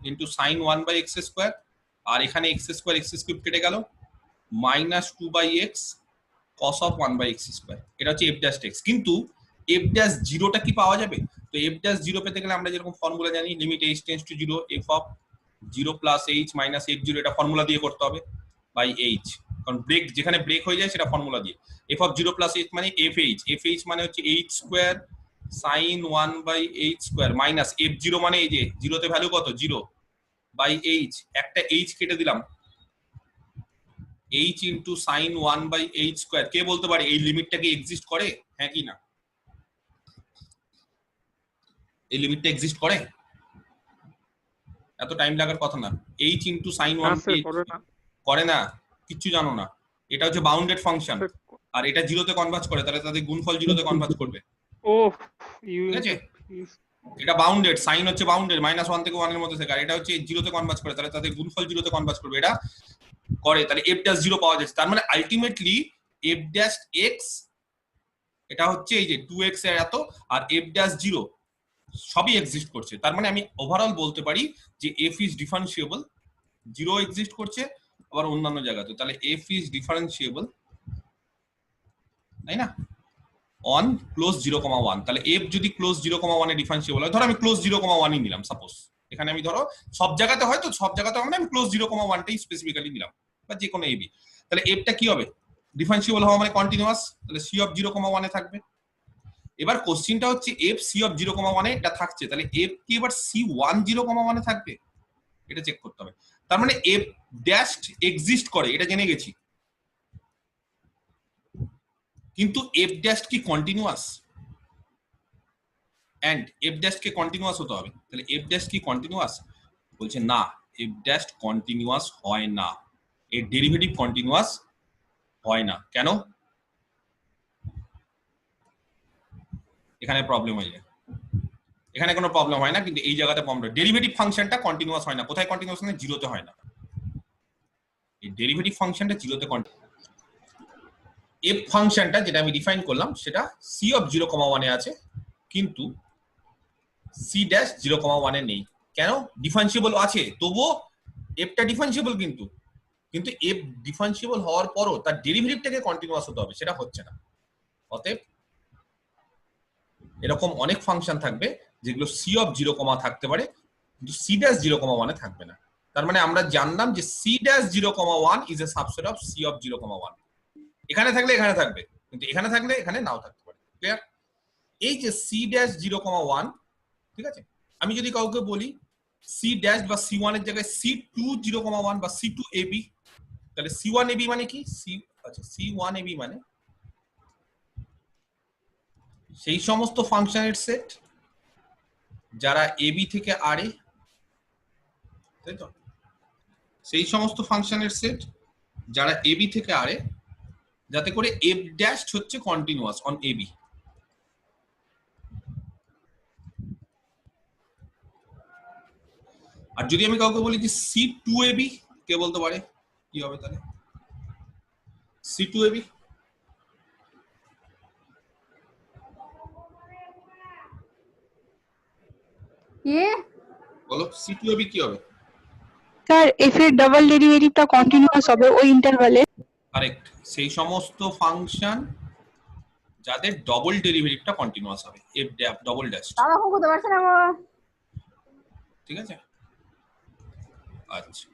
ইন্টু সাইন 1/x², আর এখানে x² কেটে গেল, minus 2/x cos of 1/x²। এটা হচ্ছে এফ ড্যাশ এক্স। কিন্তু এফ ড্যাশ জিরোটা কি পাওয়া যাবে? তো এফ ড্যাশ জিরো পেতে গেলে আমরা যেরকম ফর্মুলা জানি, limit h tends to 0 f of 0 plus h minus f0, এটা ফর্মুলা দিয়ে করতে হবে বাই h, কারণ ব্রেক যেখানে ব্রেক হয়ে যায় সেটা ফর্মুলা দিয়ে। f অফ 0 প্লাস h মানে fh মানে হচ্ছে h² sign 1/h² minus f0 মানে এই যে জিরোতে ভ্যালু কত 0 বাই h, একটা h কেটে দিলাম, h ইন্টু সাইন 1/h²। কে বলতে পারে এই লিমিটটা কি এক্সিস্ট করে, হ্যাঁ কি না? এই লিমিটটা এক্সিস্ট করে? এত টাইম লাগার কথা না। h ইন্টু সাইন না স্যার 1 করে না। করে না, কিচ্ছু জানো না। এটা হচ্ছে বাউন্ডেড ফাংশন, স্যার, আর এটা জিরোতে কনভার্জ করে, তাহলে তাদের গুণফল জিরোতে কনভার্জ করবে। ও ইউ ঠিক আছে, এটা বাউন্ডেড, সাইন হচ্ছে বাউন্ডেড, -1 থেকে 1 এর মধ্যে থেকে, আর এটা হচ্ছে জিরোতে কনভার্জ করে, তাহলে তাদের গুণফল জিরোতে কনভার্জ করবে। এটা করে, তাহলে এফ ড্যাশ 0 পাওয়া যাচ্ছে। তার মানে আলটিমেটলি এফ ড্যাশ এক্স এটা হচ্ছে এই যে 2x এর এত, আর এফ ড্যাশ 0 সবই এক্সিস্ট করছে। তার মানে আমি ওভারঅল বলতে পারি যে এফ ইজ ডিফারেন্সিয়েবল, 0 এক্সিস্ট করছে আবার অন্যান্য জায়গাতে, তাহলে এফ ইজ ডিফারেন্সিয়েবল, তাই না, অন ক্লোজ 0,1। তাহলে এফ যদি ক্লোজ 0,1 এ ডিফারেন্সিয়েবল হয়, ধরো আমি ক্লোজ 0,1 ই নিলাম সাপোজ, এখানে আমি ধরো সব জায়গাতে হয়তো সব জায়গাতে আমরা আমি ক্লোজ 0,1টাই স্পেসিফিক্যালি নিলাম, বা যে কোনো এবি, তাহলে এফটা কি হবে? ডিফারেন্সিয়েবল হওয়া মানে কন্টিনিউয়াস, তাহলে সি অফ 0,1 এ থাকবে। এবার কোশ্চেনটা হচ্ছে এফ সি অফ 0,1 এ এটা থাকছে, তাহলে এফ কি এবার C1 0,1 এ থাকবে? এটা চেক করতে হবে। তার মানে এফ ড্যাশ এক্সিস্ট করে, এটা জেনে গেছি, কিন্তু এফ ড্যাশ কি কন্টিনিউয়াস? এন্ড এফ ড্যাশ কে কন্টিনিউয়াস হতে হবে, তাহলে এফ ড্যাশ কি কন্টিনিউয়াস? বলছে না, এফ ড্যাশ কন্টিনিউয়াস হয় না, এর ডেরিভেটিভ কন্টিনিউয়াস হয় না। কেন? এখানে প্রবলেম হয়ে যায়, এখানে কোনো প্রবলেম হয় না, কিন্তু এই জায়গাতে প্রবলেম। ডেরিভেটিভ ফাংশনটা কন্টিনিউয়াস হয় না, কোথায় কন্টিনিউয়াস হয়? জিরোতে হয় না, এই ডেরিভেটিভ ফাংশনটা জিরোতে কন্টিনিউয়াস। এফ ফাংশনটা যেটা আমি ডিফাইন করলাম সেটা সি অফ 0,1 এ আছে, কিন্তু সি ড্যাশ 0,1 এ নেই। কেন? ডিফারেন্সিয়েবল আছে তবুও এফটা ডিফারেন্সিয়েবল, কিন্তু এফ ডিফারেন্সিয়েবল হওয়ার পরও তার ডেরিভেটিভটাকে কন্টিনিউয়াস হতে হবে, সেটা হচ্ছে না। অতএব এরকম অনেক ফাংশন থাকবে যেগুলো সি অফ 0, থাকতে পারে, কিন্তু সি ড্যাশ 0,1 এ থাকবে না। তার মানে আমরা জানলাম যে C dash 0,1 is a subset of C of 0,1। এখানে থাকলে এখানে থাকবে, কিন্তু এখানে থাকলে এখানে নাও থাকতে পারে। ক্লিয়ার? এই যে সি ড্যাশ 0,1, ঠিক আছে, আমি যদি কাউকে বলি সি ড্যাশ বা C1 এর জায়গায় C2 0,1 বা C2 AB, তাহলে C1AB মানে কি? আচ্ছা C1AB মানে সেই সমস্ত ফাংশনের সেট যারা এবি থেকে আরে, তাই তো? সেই সমস্ত ফাংশনের সেট যারা এবি থেকে আরে, যাতে করে এফ ড্যাশ হচ্ছে কন্টিনিউয়াস অন এবি। আর যদি আমি কাউকে বলি যে C2AB, কে বলতে পারে কি হবে তাহলে? C2AB বলো, C2AB কি হবে? স্যার এফ এর ডাবল ডেরিভেটিভটা কন্টিনিউয়াস হবে ওই ইন্টারভালে। কারেক্ট, সেই সমস্ত ফাংশন যাদের ডবল ডেরিভেটিভটা কন্টিনিউয়াস হবে, এফ ডবল ড্যাশ। ঠিক আছে, আচ্ছা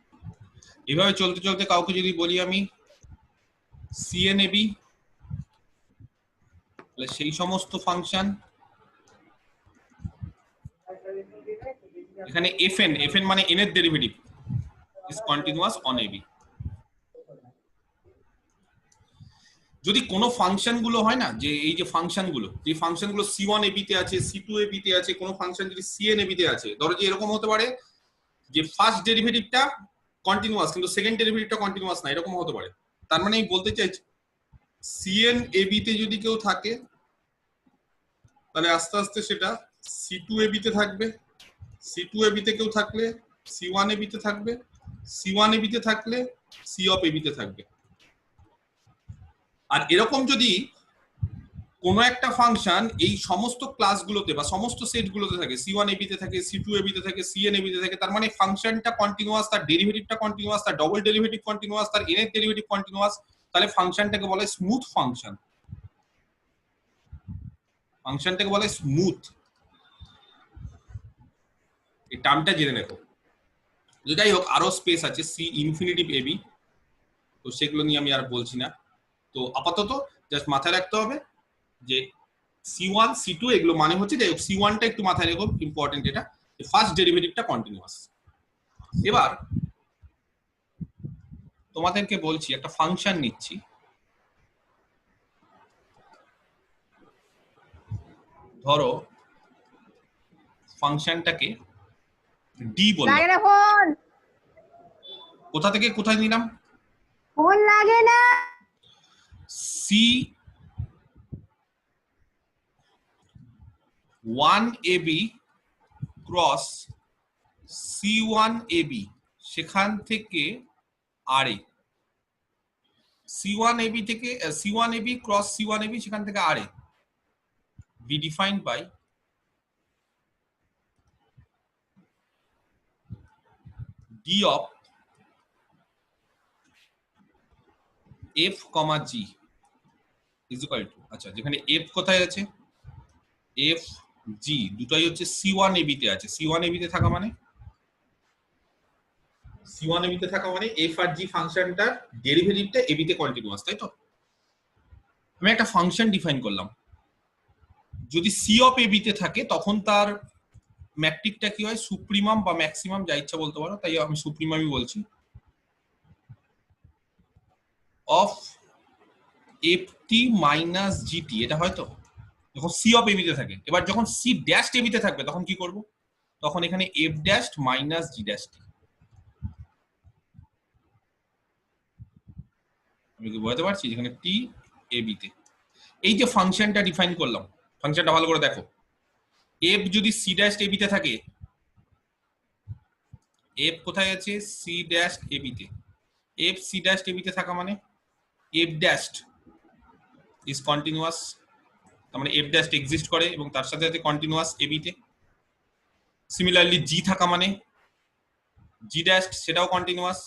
এভাবে চলতে চলতে কাউকে যদি বলি আমি CNAB, তাহলে সেই সমস্ত ফাংশন এখানে FN মানে n এর derivative is continuous on AB. যদি কোনো ফাংশন গুলো হয় না, যে এই যে ফাংশন গুলো C1AB তে আছে, C2AB তে আছে, কোনো ফাংশন যদি CNAB তে আছে, ধরো যে এরকম হতে পারে যে ফার্স্ট ডেরিভেটিভটা কন্টিনিউয়াস কিন্তু সেকেন্ড ডেরিভেটিভটা কন্টিনিউয়াস না, এরকম হতে পারে। তার মানে আমি বলতে চাইছি CNAB তে যদি কেউ থাকে তাহলে আস্তে আস্তে সেটা C2AB তে থাকবে, C2AB তে কেউ থাকলে C1AB তে থাকবে, C1AB তে থাকলে C of AB তে থাকবে। আর এরকম যদি কোনো একটা ফাংশন এই সমস্ত ক্লাসগুলোতে বা সমস্ত সেটগুলোতে থাকে, C1AB তে থাকে, C2AB তে থাকে, CNAB তে থাকে, তার মানে ফাংশনটা কন্টিনিউয়াস, তার ডেরিভেটিভটা কন্টিনিউয়াস, তার ডবল ডেরিভেটিভ কন্টিনিউয়াস, তার n এর ডেরিভেটিভ কন্টিনিউয়াস, তাহলে ফাংশনটাকে বলা হয় স্মুথ ফাংশন। ফাংশনটাকে বলা হয় স্মুথ, এই টার্মটা জেনে নেবো। যাই হোক, আরো স্পেস আছে C ইনফিনিটিভ AB, তো সেগুলো নিয়ে আমি আর বলছি না। তো আপাতত জাস্ট মাথায় রাখতে হবে যে C1 C2 এগুলো মানে হচ্ছে, যাই হোক C1টা একটু মাথায় রেখো, ইম্পর্টেন্ট এটা, ফার্স্ট ডেরিভেটিভটা কন্টিনিউয়াস। এবার তোমাদেরকে বলছি একটা ফাংশন নিচ্ছি, ধরো ফাংশনটাকে ডি বললাম। কোথা থেকে কোথায় নিলাম? ফোন লাগে না। C1AB ক্রস C1AB, সেখান থেকে আরে C1AB থেকে C1AB ক্রস C1AB, সেখান থেকে আরে be defined by d of f, g is equal to, আচ্ছা যেখানে f কোথায় আছে, f g দুটাই হচ্ছে C1AB তে আছে। C1AB তে থাকা মানে f আর g ফাংশনটার ডেরিভেটিভটা ab তে কন্টিনিউয়াস, তাই তো? আমি একটা ফাংশন ডিফাইন করলাম, যদি C of AB তে থাকে তখন তার ম্যাট্রিকটা কি হয়, সুপ্রিমাম বা ম্যাক্সিমাম যা ইচ্ছা বলতে পারো, তাই আমি সুপ্রিমামই বলছি, অফ ft মাইনাস gt, এটা হয়তো যখন C of AB তে থাকে। এবার যখন C ড্যাশ AB তে থাকবে তখন কি করব, তখন এখানে f dash minus g dash t। আমি কি বুঝতে পারছি, যেখানে t ab তে এই যে ফাংশনটা ডিফাইন করলাম, ফাংশনটা ভালো করে দেখো, f যদি c ড্যাশ ab তে থাকে, f কোথায় আছে, c ড্যাশ ab তে, f c ড্যাশ ab তে থাকা মানে f ড্যাশ ইজ কন্টিনিউয়াস, তার মানে f ড্যাশ এক্সিস্ট করে এবং তার সাথে সাথে কন্টিনিউয়াস ab তে। সিমিলারলি g থাকা মানে g ড্যাশ, সেটাও কন্টিনিউয়াস,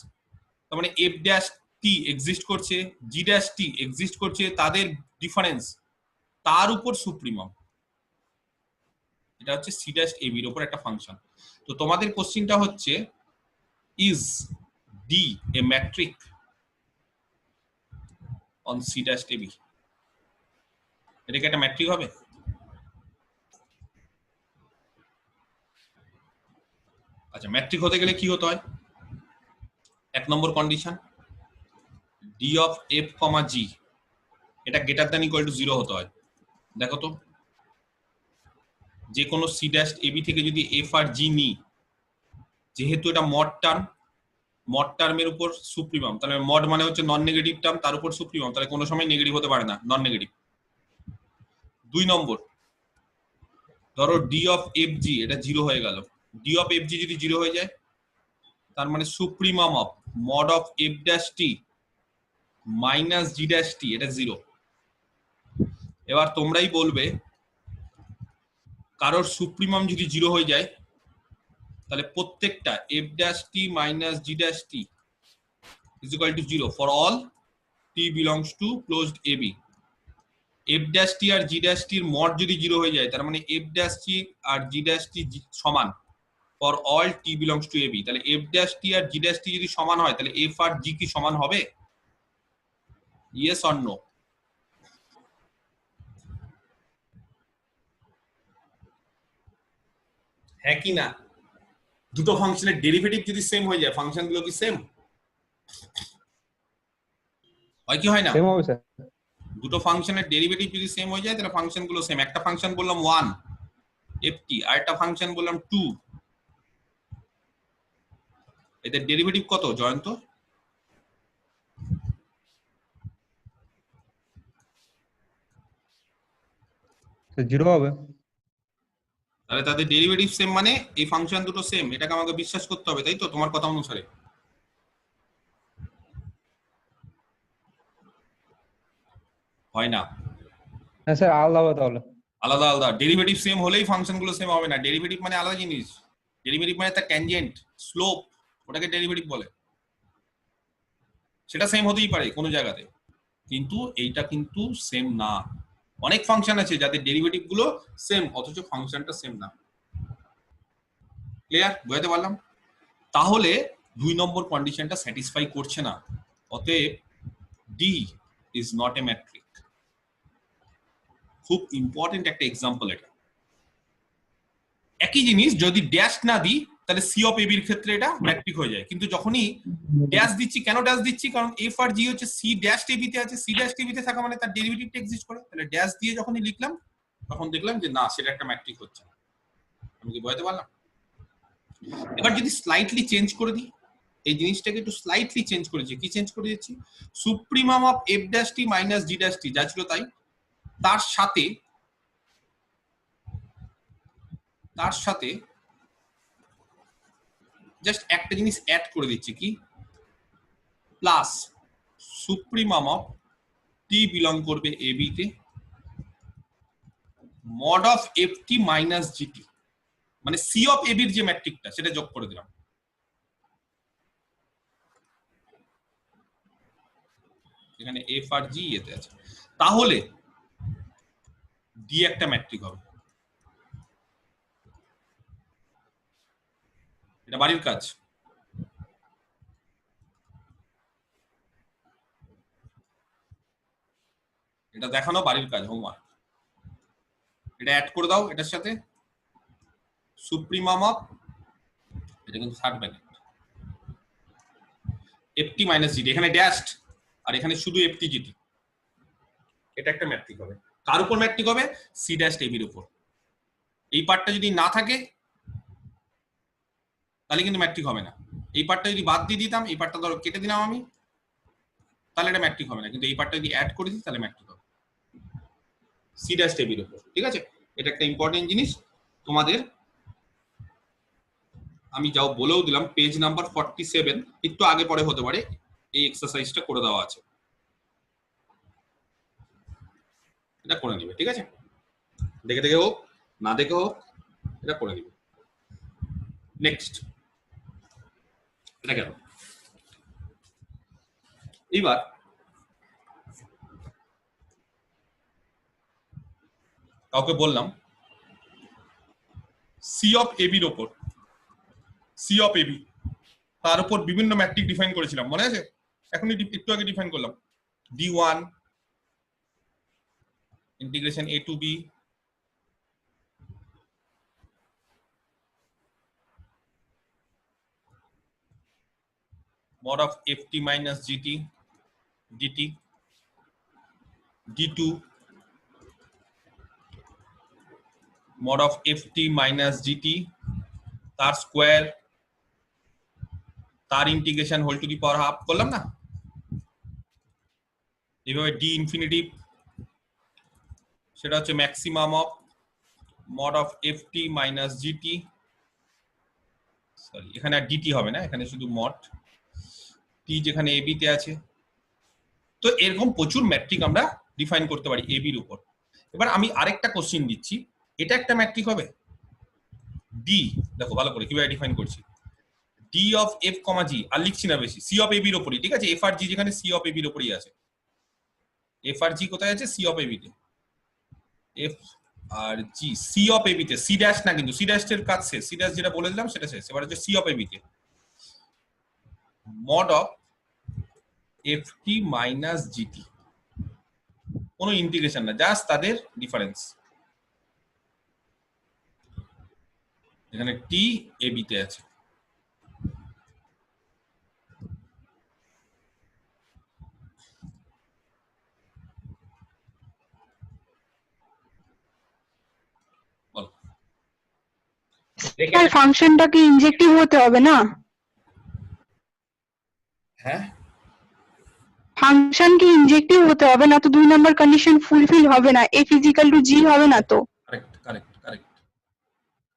তার মানে f ড্যাশ t এক্সিস্ট করছে, g ড্যাশ t এক্সিস্ট করছে, তাদের ডিফারেন্স তার উপর সুপ্রিমাম। এটা হচ্ছে c ড্যাশ ab এর উপর একটা ফাংশন। তো তোমাদের কোশ্চেনটা হচ্ছে, is d A matric on c dash ab? এটা কি একটা ম্যাট্রিক হবে? আচ্ছা, ম্যাট্রিক হতে গেলে কি হতে হয়? এক নম্বর কন্ডিশন, ডি অফ এফ কমা জি এটা গ্রেটার দ্যান ইকুয়াল টু 0 হতে হয়। দেখো তো, যে কোনো সি ড্যাশ এবি থেকে যদি এফ আর জি নিই, যেহেতু এটা মড টার্মের উপর সুপ্রিমাম, তাহলে মড মানে হচ্ছে নন নেগেটিভ টার্ম, তার উপর সুপ্রিমাম, তাহলে কোনো সময় নেগেটিভ হতে পারে না, নন নেগেটিভ। 2 নম্বর, ধরো ডি অফ এফ জি এটা 0 হয়ে গেল। ডি অফ এফ জি যদি 0 হয়ে যায়, তার মানে supremum of mod of F dash T minus G dash T এটা 0। এবার তোমরাই বলবে কারোর সুপ্রিমাম যদি 0 হয়ে যায়, তাহলে প্রত্যেকটা F dash T minus G dash T is equal to 0 for all T belongs to closed AB. F dash T আর জি ড্যাশ টির মড যদি 0 হয়ে যায়, তার মানে এফ ড্যাশ টি আর জি ড্যাশ টি সমান for all T belongs to AB. তাহলে এফ ড্যাশ টি আর জি ড্যাশ টি যদি সমান হয়, তাহলে এফ আর জি কি সমান হবে? Yes or no? হ্যাঁ কি না? দুটো ফাংশনের ডেরিভেটিভ যদি সেম হয়ে যায়, ফাংশন গুলো কি সেম হয় কি হয় না? সেম হবে স্যার। দুটো ফাংশনের ডেরিভেটিভ যদি সেম হয়ে যায়, তাহলে ফাংশন গুলো সেম। একটা ফাংশন বললাম 1 ft, আর একটা ফাংশন বললাম 2, এদের ডেরিভেটিভ কত জয়ন্ত? স্যার 0 হবে। তাহলে তাদের ডেরিভেটিভ সেম মানে এই ফাংশন দুটো সেম, এটাকে আমাকে বিশ্বাস করতে হবে, তাই তো তোমার কথা অনুসারে? হয় না, হ্যাঁ স্যার, আলাদা হবে তাহলে। আলাদা আলাদা। ডেরিভেটিভ সেম হলেই ফাংশন গুলো সেম হবে না। ডেরিভেটিভ মানে আলাদা জিনিস। ডেরিভেটিভ মানে তার ট্যানজেন্ট, স্লোপ, ওটাকে ডেরিভেটিভ বলে। সেটা সেম হতেই পারে কোনো জায়গাতে, কিন্তু এইটা কিন্তু সেম না। অনেক ফাংশন আছে যাদের ডেরিভেটিভ গুলো সেম অথচ ফাংশনটা সেম না। ক্লিয়ার? বুঝাতে পারলাম? তাহলে 2 নম্বর কন্ডিশনটা স্যাটিসফাই করছে না, অতএব D is not a matric. খুব ইম্পর্টেন্ট একটা এক্সাম্পল এটা। একই জিনিস যদি ড্যাশ না দিই, তাহলে সি অফ এবির ক্ষেত্রে এটা ম্যাট্রিক হয়ে যায়, কিন্তু যখনই ড্যাশ দিচ্ছি, কেন ড্যাশ দিচ্ছি? কারণ এফ আর জি হচ্ছে সি ড্যাশ টিভিতে আছে, সি ড্যাশ টিভিতে থাকা মানে তার ডেরিভেটিভটা এক্সিস্ট করে। তাহলে ড্যাশ দিয়ে যখনই লিখলাম, তখন দেখলাম যে না, সেটা একটা ম্যাট্রিক হচ্ছে না। আমি কি বোঝাতে পারলাম? এবার যদি স্লাইটলি চেঞ্জ করে দিই, এই জিনিসটাকে একটু স্লাইটলি চেঞ্জ করেছি। কি চেঞ্জ করে দিচ্ছি? Supremum of F dash T minus G dash T যা ছিল তাই, তার সাথে জাস্ট একটা জিনিস অ্যাড করে দিচ্ছি, কি? Plus supremum of T belong করবে এবি তে mod of F T minus GT, মানে সি অফ এবির যে ম্যাট্রিকটা সেটা যোগ করে দিলাম। এখানে এফ আর জি এতে আছে, তাহলে ডি একটা ম্যাট্রিক হবে। এটা বাড়ির কাজ। এটা দেখানো বাড়ির কাজ, হোমওয়ার্ক। এটা অ্যাড করে দাও এটার সাথে সুপ্রিমাম অফ, এটা কিন্তু third bracket, FT minus GT, এখানে ড্যাশড আর এখানে শুধু এফটি জিটি, এটা একটা ম্যাট্রিক হবে। কার উপর ম্যাট্রিক হবে? সি ড্যাশ এবির উপর। এই পার্টটা যদি না থাকে তাহলে কিন্তু ম্যাট্রিক হবে না। এই পার্টটা যদি বাদ দিয়ে দিতাম, এই পার্টটা ধরো কেটে দিলাম আমি, তাহলে এটা ম্যাট্রিক হবে না, কিন্তু এই পার্টটা যদি অ্যাড করে দিই তাহলে ম্যাট্রিক হবে সি ড্যাশ এবির উপর। ঠিক আছে, এটা একটা ইম্পর্টেন্ট জিনিস তোমাদের। আমি যাও বলেও দিলাম, পেজ নাম্বার 47, একটু আগে পরে হতে পারে, এই এক্সারসাইজটা করে দেওয়া আছে, এটা করে নিবে। ঠিক আছে, দেখে দেখে হোক, না দেখে হোক, এটা করে নিবে। নেক্সট, এটা গেল। এবার কাউকে বললাম সি অফ এবির ওপর, সি অফ এবি, তার উপর বিভিন্ন ম্যাট্রিক ডিফাইন করেছিলাম, মনে আছে? এখনই একটু আগে ডিফাইন করলাম, d1 integration a to b mod of ft minus gt dt d2 mod of ft minus gt তার স্কোয়ার তার integration whole to the power half করলাম না, এইভাবে ডি ইনফিনিটিভ সেটা হচ্ছে maximum of mod of ft minus gt, sorry এখানে আর dt হবে না, এখানে শুধু mod t যেখানে ab তে আছে। তো এরকম প্রচুর ম্যাট্রিক আমরা ডিফাইন করতে পারি ab এর উপর। এবার আমি আরেকটা কোশ্চেন দিচ্ছি, এটা একটা ম্যাট্রিক হবে d, দেখো ভালো করে কিভাবে ডিফাইন করছি, d of f, g আর লিখছি না বেশি, c of ab এর উপরই, ঠিক আছে, f আর g যেখানে c of ab এর উপরই আছে, f আর g কোথায় আছে, c of ab তে, f আর g c of ab তে, c ড্যাশ না কিন্তু, c ড্যাশ এর কাজ শেষ, c ড্যাশ যেটা বলে দিলাম সেটা শেষ, এবার হচ্ছে c of ab তে mod of ft minus gt, কোনো ইন্টিগ্রেশন না, জাস্ট তাদের ডিফারেন্স, এখানে t ab তে আছে। স্যার ফাংশনটা কি ইনজেক্টিভ হতে হবে না? হ্যাঁ ফাংশন কি ইনজেক্টিভ হতে হবে না তো 2 নাম্বার কন্ডিশন ফুলফিল হবে না, f ইজিক্যাল টু g হবে না তো? কারেক্ট কারেক্ট কারেক্ট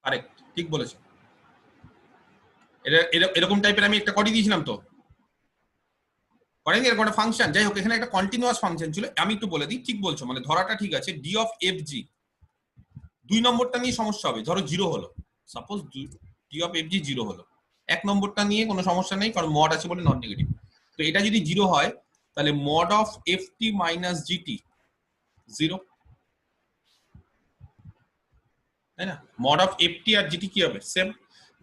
কারেক্ট, ঠিক বলেছো। এটা এরকম টাইপের আমি একটা করে দিয়েছিলাম তো, করেনি এরকম একটা ফাংশন, যাই হোক এখানে একটা কন্টিনিউয়াস ফাংশন ছিল, আমি একটু বলে দিই, ঠিক বলছো, মানে ধরাটা ঠিক আছে, d of fg 2 নম্বরটা নিয়ে সমস্যা হবে, ধরো 0 হলো, সাপোজ d of fg 0 হলো, 1 নম্বরটা নিয়ে কোনো সমস্যা নেই কারণ মড আছে বলে নন নেগেটিভ। তো এটা যদি 0 হয় তাহলে mod of ft minus gt 0, তাই না? mod of ft আর gt কি হবে, সেম।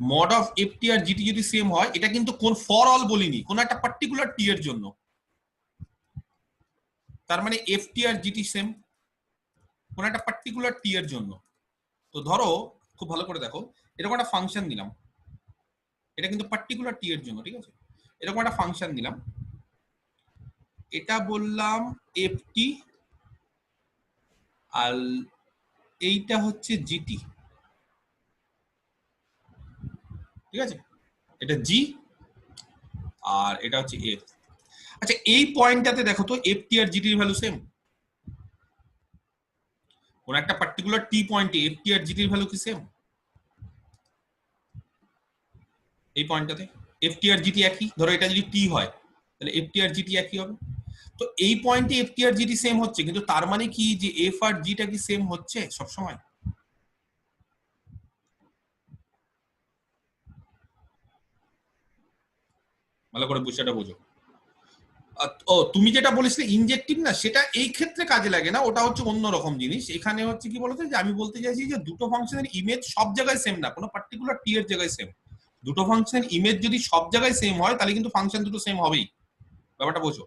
mod of ft আর gt যদি সেম হয়, এটা কিন্তু কোন ফর অল বলিনি, কোন একটা পার্টিকুলার t এর জন্য, তার মানে ft আর gt সেম কোন একটা পার্টিকুলার t এর জন্য। তো ধরো খুব ভালো করে দেখো, এরকম একটা ফাংশন দিলাম, এটা কিন্তু পার্টিকুলার t এর জন্য, ঠিক আছে, এরকম একটা ফাংশন দিলাম, এটা বললাম ft আর এইটা হচ্ছে gt, ঠিক আছে, এটা g আর এটা হচ্ছে f। আচ্ছা এই পয়েন্টটাতে দেখো তো ft আর gt এর ভ্যালু সেম, কোন একটা পার্টিকুলার t পয়েন্টে ft আর gt এর ভ্যালু কি সেম, এই পয়েন্টটাতে ft আর gt একই, ধরো এটা যদি t হয় তাহলে ft আর gt একই হবে। তো এই পয়েন্টে ft আর gt সেম হচ্ছে, কিন্তু তার মানে কি যে f আর g টা কি সেম হচ্ছে সব সময়? ভালো করে বিষয়টা বোঝো। ও তুমি যেটা বলেছিলে ইনজেক্টিভ না, সেটা এই ক্ষেত্রে কাজে লাগে না, ওটা হচ্ছে অন্য রকম জিনিস। এখানে হচ্ছে কি বলতো, যে আমি বলতে চাইছি যে দুটো ফাংশনের ইমেজ সব জায়গায় সেম না, কোনো পার্টিকুলার টি এর জায়গায় সেম। দুটো ফাংশনের ইমেজ যদি সব জায়গায় সেম হয় তাহলে কিন্তু ফাংশন দুটো সেম হবেই, ব্যাপারটা বোঝো।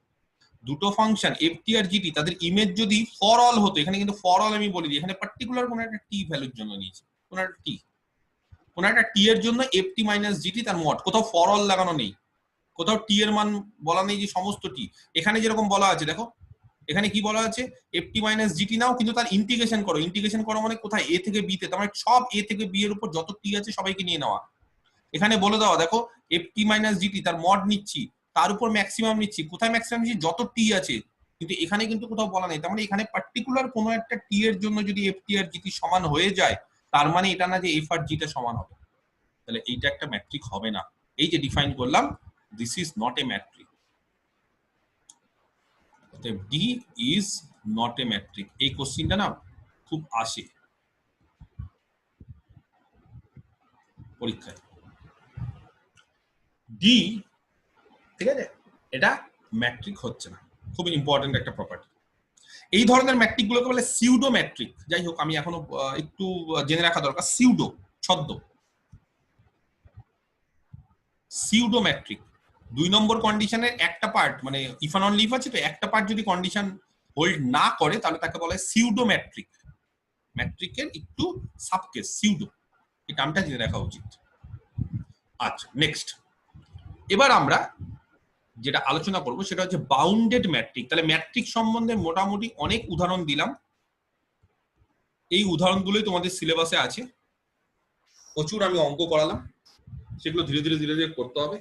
দুটো ফাংশন ft আর gt তাদের ইমেজ যদি ফর অল হতো, এখানে কিন্তু ফর অল আমি বলে দিই, এখানে পার্টিকুলার কোনো একটা টি ভ্যালুর জন্য নিয়েছি, কোনো একটা টি এর জন্য ft মাইনাস gt তার মড, কোথাও ফর অল লাগানো নেই, কোথাও টি এর মান বলা নেই যে সমস্ত টি। এখানে যেরকম বলা আছে দেখো, এখানে কি বলা আছে, ft মাইনাস জিটি নাও কিন্তু তার ইন্টিগ্রেশন করো, ইন্টিগ্রেশন করো মানে কোথায়, এ থেকে বি তে, তার মানে সব এ থেকে বি এর উপর যত টি আছে সবাইকে নিয়ে নেওয়া। এখানে বলে দেওয়া দেখো ft মাইনাস জিটি তার মড নিচ্ছি, তার উপর ম্যাক্সিমাম নিচ্ছি, কোথায় ম্যাক্সিমাম নিচ্ছি, যত টি আছে, কিন্তু এখানে কিন্তু কোথাও বলা নেই। তার মানে এখানে পার্টিকুলার কোনো একটা টি এর জন্য যদি ft আর জিটি সমান হয়ে যায়, তার মানে এটা না যে f আর জি টা সমান হবে, তাহলে এইটা একটা ম্যাট্রিক হবে না। এই যে ডিফাইন করলাম, this is not a matrix, d is not a matrix। এই কোশ্চেনটা না খুব আসে পরীক্ষায়, d, ঠিক আছে, এটা ম্যাট্রিক হচ্ছে না, খুব ইম্পর্টেন্ট একটা প্রপার্টি। এই ধরনের ম্যাট্রিক গুলোকে বলে সিউডো ম্যাট্রিক। যাই হোক আমি এখনো একটু জেনে রাখা দরকার, সিউডো ছদ্ম, সিউডো ম্যাট্রিক 2 নম্বর কন্ডিশনের একটা পার্ট, মানে ইফ অ্যান্ড অনলি ইফ আছে তো, একটা পার্ট যদি কন্ডিশন হোল্ড না করে তাহলে তাকে বলা হয় সিউডো ম্যাট্রিক, ম্যাট্রিকের একটু সাবকেস সিউডো, এই টার্মটা জেনে রাখা উচিত। আচ্ছা নেক্সট, এবার আমরা যেটা আলোচনা করব সেটা হচ্ছে বাউন্ডেড ম্যাট্রিক। তাহলে ম্যাট্রিক সম্বন্ধে মোটামুটি অনেক উদাহরণ দিলাম, এই উদাহরণগুলোই তোমাদের সিলেবাসে আছে, প্রচুর আমি অঙ্ক করালাম, সেগুলো ধীরে ধীরে ধীরে ধীরে করতে হবে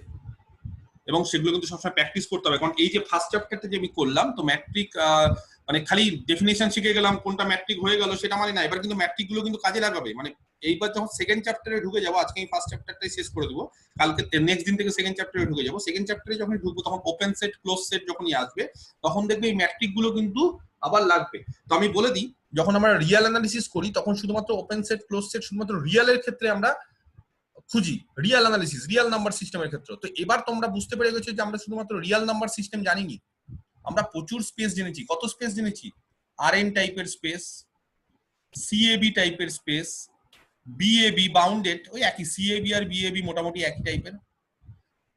এবং সেগুলো কিন্তু সবসময় প্র্যাকটিস করতে হবে। কারণ এই যে ফার্স্ট চ্যাপ্টারটা যে আমি করলাম, তো ম্যাট্রিক মানে খালি ডেফিনেশন শিখে গেলাম, কোনটা ম্যাট্রিক হয়ে গেল সেটা মানে না, এবার কিন্তু ম্যাট্রিক গুলো কিন্তু কাজে লাগাবে। মানে এইবার যখন সেকেন্ড চ্যাপ্টারে ঢুকে যাবো, আজকে আমি ফার্স্ট চ্যাপ্টারটাই শেষ করে দেবো, কালকে নেক্সট দিন থেকে সেকেন্ড চ্যাপ্টারে ঢুকে যাবো। সেকেন্ড চ্যাপ্টারে যখন ঢুকবো তখন ওপেন সেট ক্লোজ সেট যখনই আসবে তখন দেখবে এই ম্যাট্রিক গুলো কিন্তু আবার লাগবে। তো আমি বলে দিই, যখন আমরা রিয়াল অ্যানালিসিস করি তখন শুধুমাত্র ওপেন সেট ক্লোজ সেট শুধুমাত্র রিয়ালের ক্ষেত্রে আমরা খুঁজি, রিয়াল অ্যানালিসিস রিয়াল নাম্বার সিস্টেমের ক্ষেত্রে। তো এবার তোমরা বুঝতে পেরে গেছো যে আমরা শুধুমাত্র রিয়াল নাম্বার সিস্টেম জানিনি, আমরা প্রচুর স্পেস জেনেছি। কত স্পেস জেনেছি? আরএন টাইপের স্পেস, সিএবি টাইপের স্পেস, বিএবি বাউন্ডেড ওই একই, সিএবি আর বিএবি মোটামুটি একই টাইপের,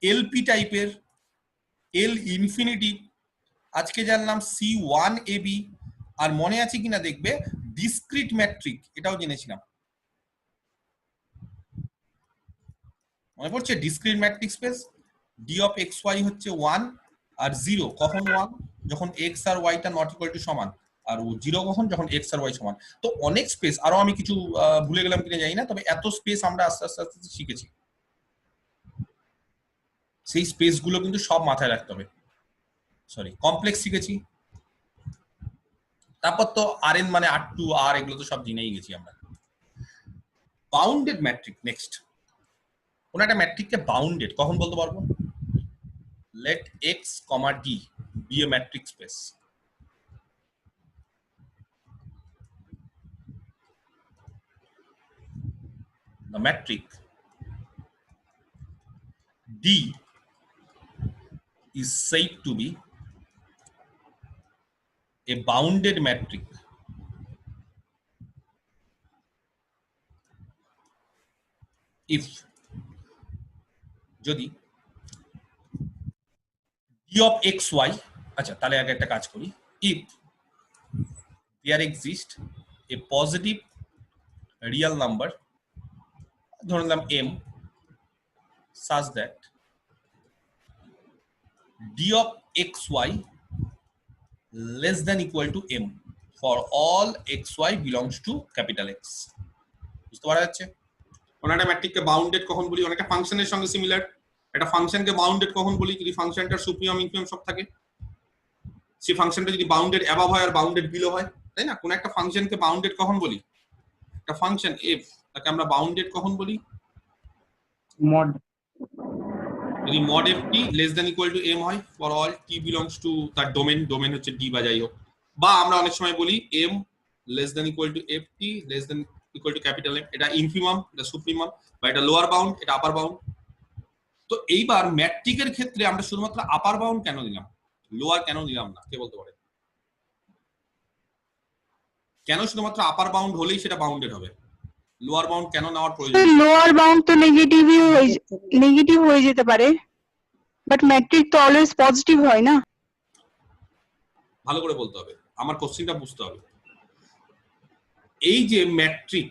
এলপি টাইপের, এল ইনফিনিটি, আজকে জানলাম C1AB, আর মনে আছে কিনা দেখবে ডিসক্রিট ম্যাট্রিক, এটাও জেনেছিলাম। মনে পড়ছে? Discrete metric space D of X Y হচ্ছে 1 আর 0। কখন 1? যখন এক্স আর ওয়াইটা নট ইকুয়াল টু সমান, আর 0 কখন? যখন এক্স আর ওয়াই সমান। তো অনেক স্পেস, আরো আমি কিছু ভুলে গেলাম কিনা জানি না, তবে এত স্পেস আমরা আস্তে আস্তে আস্তে শিখেছি। সেই স্পেস গুলো কিন্তু সব মাথায় রাখতে হবে। সরি, কমপ্লেক্স শিখেছি, তারপর তো আরএন মানে R2 আর এগুলো তো সব জেনেই গেছি আমরা। Bounded matric next. কোন একটা ম্যাট্রিককে বাউন্ডেড কখন বলতে পারবো? let x, d be a matrix space. The matrix D is said to be a bounded matrix if যদি d of xy, আচ্ছা তাহলে আগে একটা কাজ করি, if there exists a positive real number, ধরে নিলাম m, such that d of xy less than equal to m for all xy belongs to capital X. বুঝতে পারা যাচ্ছে? কোন একটা ম্যাট্রিককে বাউন্ডেড কখন বলি? অনেকটা ফাংশনের সঙ্গে সিমিলার। একটা ফাংশনকে বাউন্ডেড কখন বলি? যদি ফাংশনটার সুপ্রিমম ইনফিমম সব থাকে, সেই ফাংশনটা যদি বাউন্ডেড অ্যাবাভ হয় আর বাউন্ডেড বিলো হয়, তাই না? কোন একটা ফাংশনকে বাউন্ডেড কখন বলি? একটা ফাংশন f, তাকে আমরা বাউন্ডেড কখন বলি? মড। যদি mod f t less than equal to m হয় for all t belongs to তার ডোমেন হচ্ছে d বা যাই হোক, বা আমরা অনেক সময় বলি m less than equal to f t less than equal to capital M, এটা ইনফিমাম, এটা সুপ্রিমাম, বা এটা লোয়ার বাউন্ড, এটা আপার বাউন্ড। তো এইবার ম্যাট্রিকের ক্ষেত্রে আমরা শুধুমাত্র আপার বাউন্ড কেন দিলাম, লোয়ার কেন দিলাম না? কে বলতে পারে? কেন শুধুমাত্র আপার বাউন্ড হলেই সেটা বাউন্ডেড হবে? লোয়ার বাউন্ড কেন নেওয়ার প্রয়োজন? লোয়ার বাউন্ড তো নেগেটিভ হয়ে যেতে পারে, বাট ম্যাট্রিক তো অলওয়েজ পজিটিভ হয় না। ভালো করে বলতে হবে, আমার কোশ্চেনটা বুঝতে হবে। এই যে ম্যাট্রিক,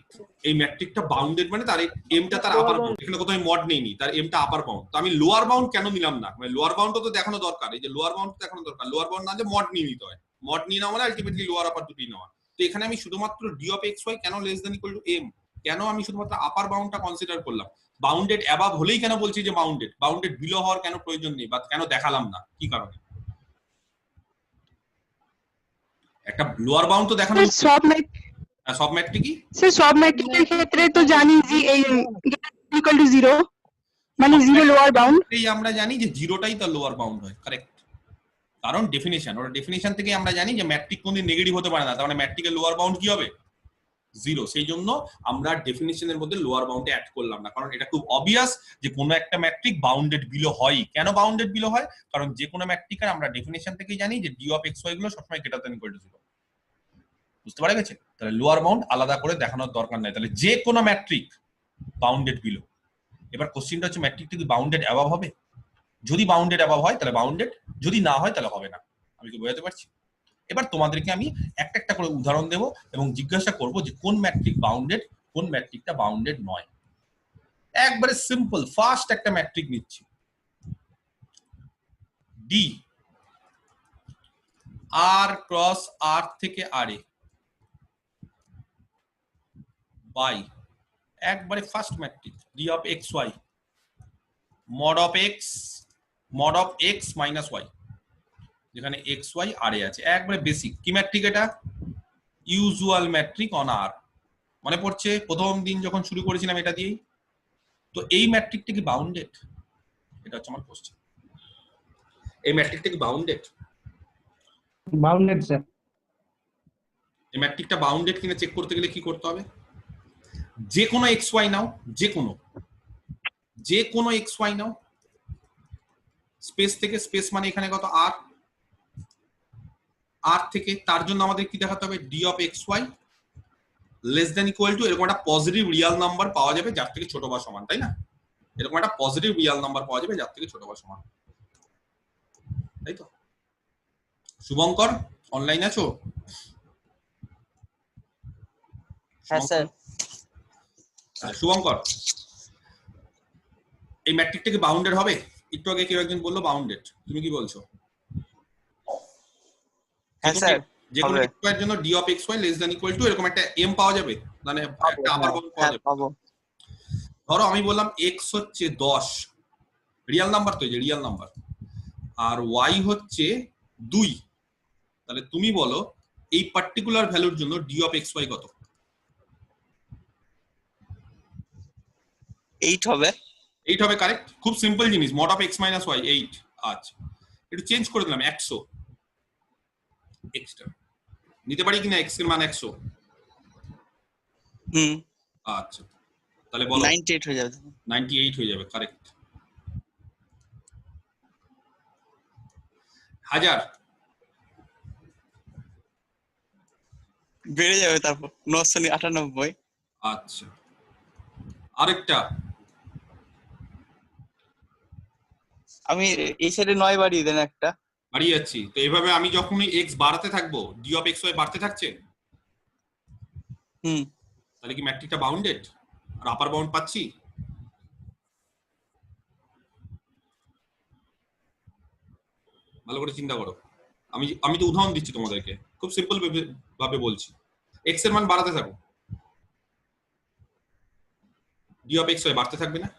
এই ম্যাট্রিকটা বাউন্ডেড মানে তার এমটা তার আপার বাউন্ড, এখানে কোথাও মড নেইনি, তার এমটা আপার বাউন্ড। তো আমি লোয়ার বাউন্ড কেন নিলাম না? মানে লোয়ার বাউন্ডও তো দেখানো দরকার, এই যে লোয়ার বাউন্ড দেখানো দরকার। লোয়ার বাউন্ড না যে মড নিয়ে নিতে হয়, মড নিয়ে নেওয়া মানে আলটিমেটলি লোয়ার আপার দুটোই নেওয়া। তো এখানে আমি শুধুমাত্র ডি অফ এক্স ওয়াই কেন less than equal to M, কেন আমি শুধুমাত্র আপার বাউন্ডটা কনসিডার করলাম? বাউন্ডেড অ্যাবাভ হলেই কেন বলছি যে বাউন্ডেড, বাউন্ডেড বিলো হওয়ার কেন প্রয়োজন নেই বা কেন দেখালাম না, কি কারণে? একটা লোয়ার বাউন্ড তো দেখানো সব ম্যাট্রিকই স্যার, সব ম্যাট্রিকের ক্ষেত্রে তো জানি যে এই ইকুয়াল টু 0 মানে 0 লোয়ার বাউন্ড। এই আমরা জানি যে জিরোটাই তার লোয়ার বাউন্ড হয়, কারেক্ট? কারণ ডেফিনিশন, ওটা ডেফিনিশন থেকে আমরা জানি যে ম্যাট্রিক কোনদিন নেগেটিভ হতে পারে না, তার মানে ম্যাট্রিকের লোয়ার বাউন্ড কি হবে? 0। সেই জন্য আমরা ডেফিনিশনের মধ্যে লোয়ার বাউন্ডে অ্যাড করলাম না, কারণ এটা খুব অবভিয়াস যে কোনো একটা ম্যাট্রিক বাউন্ডেড বিলো হয়। কেন বাউন্ডেড বিলো হয়? কারণ যে কোনো ম্যাট্রিকের আমরা ডেফিনিশন থেকেই জানি যে ডি অফ এক্স ওয়াই গুলো সবসময় গ্রেটার দ্যান ইকুয়াল টু 0। বুঝতে পারা গেছে? তাহলে লোয়ার বাউন্ড আলাদা করে দেখানোর দরকার নাই, তাহলে যে কোনো ম্যাট্রিক বাউন্ডেড বিলো। এবার কোশ্চেনটা হচ্ছে ম্যাট্রিকটা কি বাউন্ডেড অ্যাবাভ হবে? যদি বাউন্ডেড অ্যাবাভ হয় তাহলে বাউন্ডেড, যদি না হয় তাহলে হবে না। আমি কি বোঝাতে পারছি? এবার তোমাদেরকে আমি একটা একটা করে উদাহরণ দেব এবং জিজ্ঞাসা করব যে কোন ম্যাট্রিক বাউন্ডেড, কোন ম্যাট্রিকটা বাউন্ডেড নয়। একবারে সিম্পল, ফার্স্ট একটা ম্যাট্রিক নিচ্ছি, ডি আর ক্রস আর থেকে আর এ বাই একবারে first matrix D of X Y mod of x minus y, যেখানে এক্স ওয়াই আর এ আছে। একবারে বেসিক কি ম্যাট্রিক এটা? Usual metric on R. মনে পড়ছে প্রথম দিন যখন শুরু করেছিলাম এটা দিয়েই। তো এই ম্যাট্রিকটা কি বাউন্ডেড? এটা হচ্ছে আমার কোশ্চেন। এই ম্যাট্রিকটা কি বাউন্ডেড? Bounded sir. এই ম্যাট্রিকটা বাউন্ডেড কিনা চেক করতে গেলে কি করতে হবে? যে কোনো এক্স ওয়াই নাও, যে কোনো এক্স ওয়াই নাও, স্পেস থেকে, স্পেস মানে এখানে কত আর, আর থেকে তার জন্য আমাদের কি দেখাতে হবে? D of X Y less then equal to এরকম একটা পজিটিভ রিয়াল নাম্বার পাওয়া যাবে যার থেকে ছোট বা সমান, তাই না? এরকম একটা পজিটিভ রিয়াল নাম্বার পাওয়া যাবে যার থেকে ছোট বা সমান, তাই তো? শুভঙ্কর অনলাইন আছো? হ্যাঁ স্যার। শুভঙ্কর, এই ম্যাট্রিকটা কি বাউন্ডেড হবে? একটু আগে কেউ একজন বললো বাউন্ডেড, তুমি কি বলছো? হ্যাঁ স্যার, যে কোনো এক্স ওয়াই এর জন্য D of X Y less than equal to এরকম একটা এম পাওয়া যাবে, মানে একটা আপার বাউন্ড পাওয়া যাবে। ধরো আমি বললাম এক্স হচ্ছে 10, রিয়েল নাম্বার তো, এই যে রিয়েল নাম্বার, আর ওয়াই হচ্ছে 2, তাহলে তুমি বলো এই পার্টিকুলার ভ্যালুর জন্য ডি অফ এক্স ওয়াই কত? 8 হবে। 8 হবে, কারেক্ট। খুব সিম্পল জিনিস, mod of x minus y 8। আচ্ছা একটু চেঞ্জ করে দিলাম 100, এক্সট্রা নিতে পারি কিনা? x এর মান 100। আচ্ছা তাহলে বলো 98 হয়ে যাবে। 98 হয়ে যাবে, কারেক্ট। 1000 বেড়ে যাবে, তারপর 998। আচ্ছা আরেকটা, আমি এই সাইডে 9 বাড়িয়ে দেন একটা। বাড়িয়ে যাচ্ছি তো। এইভাবে আমি যখনই x বাড়াতে থাকবো ডি অফ এক্স ওয়াই বাড়তে থাকছে, তাহলে কি ম্যাট্রিকটা বাউন্ডেড আর আপার বাউন্ড পাচ্ছি? ভালো করে চিন্তা করো। আমি তো উদাহরণ দিচ্ছি তোমাদেরকে, খুব সিম্পল ভাবে বলছি। x এর মান বাড়াতে থাকো, ডি অফ এক্স ওয়াই বাড়তে থাকবে না?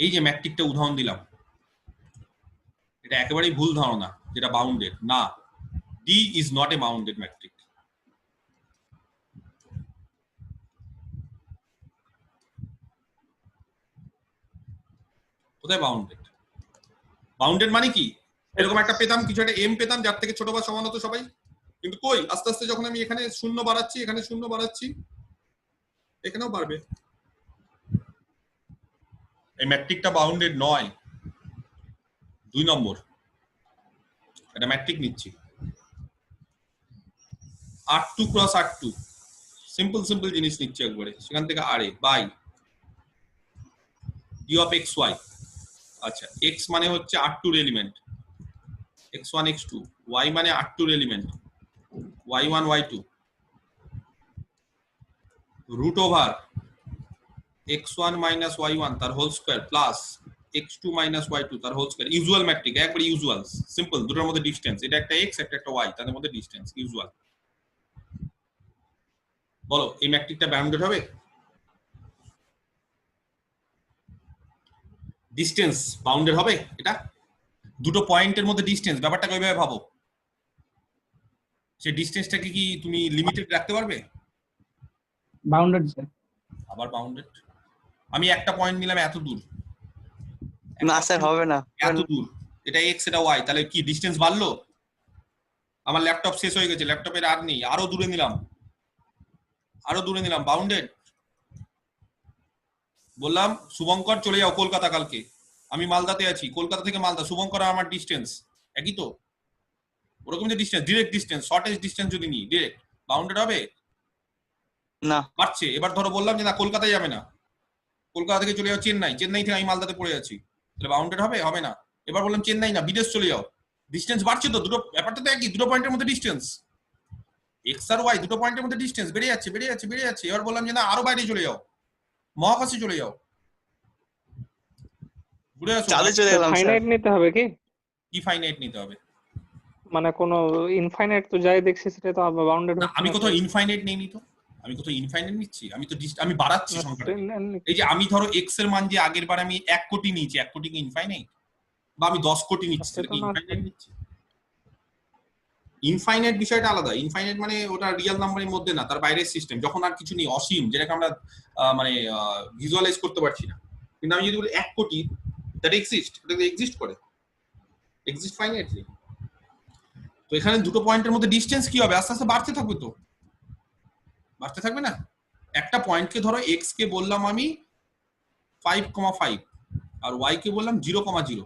এই যে ম্যাট্রিকটা উদাহরণ দিলাম, এটা একেবারেই ভুল ধারণা যেটা বাউন্ডেড না। D is not a bounded matric. কোথায় বাউন্ডেড? বাউন্ডেড মানে কি? এরকম একটা পেতাম, কিছু একটা এম পেতাম যার থেকে ছোট বা সমান হতো সবাই, কিন্তু কই আস্তে আস্তে যখন আমি এখানে শূন্য বাড়াচ্ছি, এখানে শূন্য বাড়াচ্ছি, এখানেও বাড়বে। এই ম্যাট্রিকটা বাউন্ডেড নয়। 2 নম্বর, এটা ম্যাট্রিক নিচ্ছি R2 ক্রস R2, সিম্পল জিনিস নিচ্ছি একবারে, সেখান থেকে RA by D of X Y. আচ্ছা x মানে হচ্ছে R2 এর এলিমেন্ট, x1 x2, y মানে R2 এর element, y1 y2, root over x1 minus y1 তার whole square plus x2 minus y2 তার হোল স্কয়ার। ইউজুয়াল ম্যাট্রিক, একবারে ইউজুয়াল, সিম্পল, দুটোর মধ্যে ডিসটেন্স, এটা একটা x একটা y, তাদের মধ্যে ডিসটেন্স ইউজুয়াল। বলো এই ম্যাট্রিকটা বাউন্ডেড হবে? ডিসটেন্স বাউন্ডেড হবে? এটা দুটো পয়েন্টের মধ্যে ডিসটেন্স, ব্যাপারটা কিভাবে ভাবো? সেই ডিসটেন্সটাকে কি তুমি লিমিটেড রাখতে পারবে? Bounded sir. আবার বাউন্ডেড। আমি একটা পয়েন্ট নিলাম এত দূর, না স্যার হবে না, এত দূর, এটা x এটা y, তাহলে কি ডিসটেন্স বাড়লো? আমার ল্যাপটপ শেষ হয়ে গেছে, ল্যাপটপের আর নেই, আরো দূরে নিলাম, বাউন্ডেড। বললাম শুভঙ্কর চলে যাও কলকাতা কালকে, আমি মালদাতে আছি, কলকাতা থেকে মালদা, শুভঙ্কর আর আমার ডিসটেন্স একই তো? ওরকম যে distance, direct distance, shortage distance যদি নিই ডিরেক্ট, বাউন্ডেড হবে না। বাড়ছে। এবার ধরো বললাম যে না কলকাতায় যাবে না, কলকাতা থেকে চলে যাও চেন্নাই, চেন্নাই থেকে আমি মালদাতে পড়ে আছি, তাহলে বাউন্ডেড হবে? হবে না। এবার বললাম চেন্নাই না বিদেশ চলে যাও, ডিসটেন্স বাড়ছে তো, দুটো ব্যাপারটা তো একই, দুটো পয়েন্টের মধ্যে ডিসটেন্স, এক্স আর ওয়াই দুটো পয়েন্টের মধ্যে ডিসটেন্স বেড়ে যাচ্ছে। এবার বললাম যে না আরো বাইরে চলে যাও, মহাকাশে চলে যাও, ঘুরে আসো। চাঁদে চলে গেলাম স্যার। ফাইনাইট নিতে হবে কি? কি ফাইনাইট নিতে হবে? মানে কোনো ইনফাইনাইট তো যাই দেখছি সেটা তো বাউন্ডেড না, হচ্ছে আমি না কোথাও তো। ইনফাইনাইট নেইনি তো। আমি কোথাও ইনফাইনাইট নিচ্ছি? আমি তো আমি বাড়াচ্ছি আচ্ছা, সংখ্যাটাকে। এই যে আমি ধরো x এর মান যে আগের বার আমি 1 কোটি নিয়েছি, 1 কোটি কি ইনফাইনাইট? বা আমি 10 কোটি নিচ্ছি, সেটা কি ইনফাইনাইট নিচ্ছি? ইনফাইনাইট বিষয়টা আলাদা। ইনফাইনাইট মানে ওটা রিয়েল নাম্বারের মধ্যে না, তার বাইরের সিস্টেম, যখন আর কিছু নেই, অসীম, যেটাকে আমরা মানে ভিজুয়ালাইজ করতে পারছি না। কিন্তু আমি যদি বলি 1 কোটি, দ্যাট এক্সিস্ট, এটা এক্সিস্ট করে, এক্সিস্ট ফাইনাইটলি। তো এখানে দুটো পয়েন্টের মধ্যে ডিসটেন্স কি হবে? আস্তে আস্তে বাড়তে থাকবে, তো বাড়তে থাকবে না? একটা পয়েন্টকে ধরো x কে বললাম আমি 5,5 আর y কে বললাম 0,0,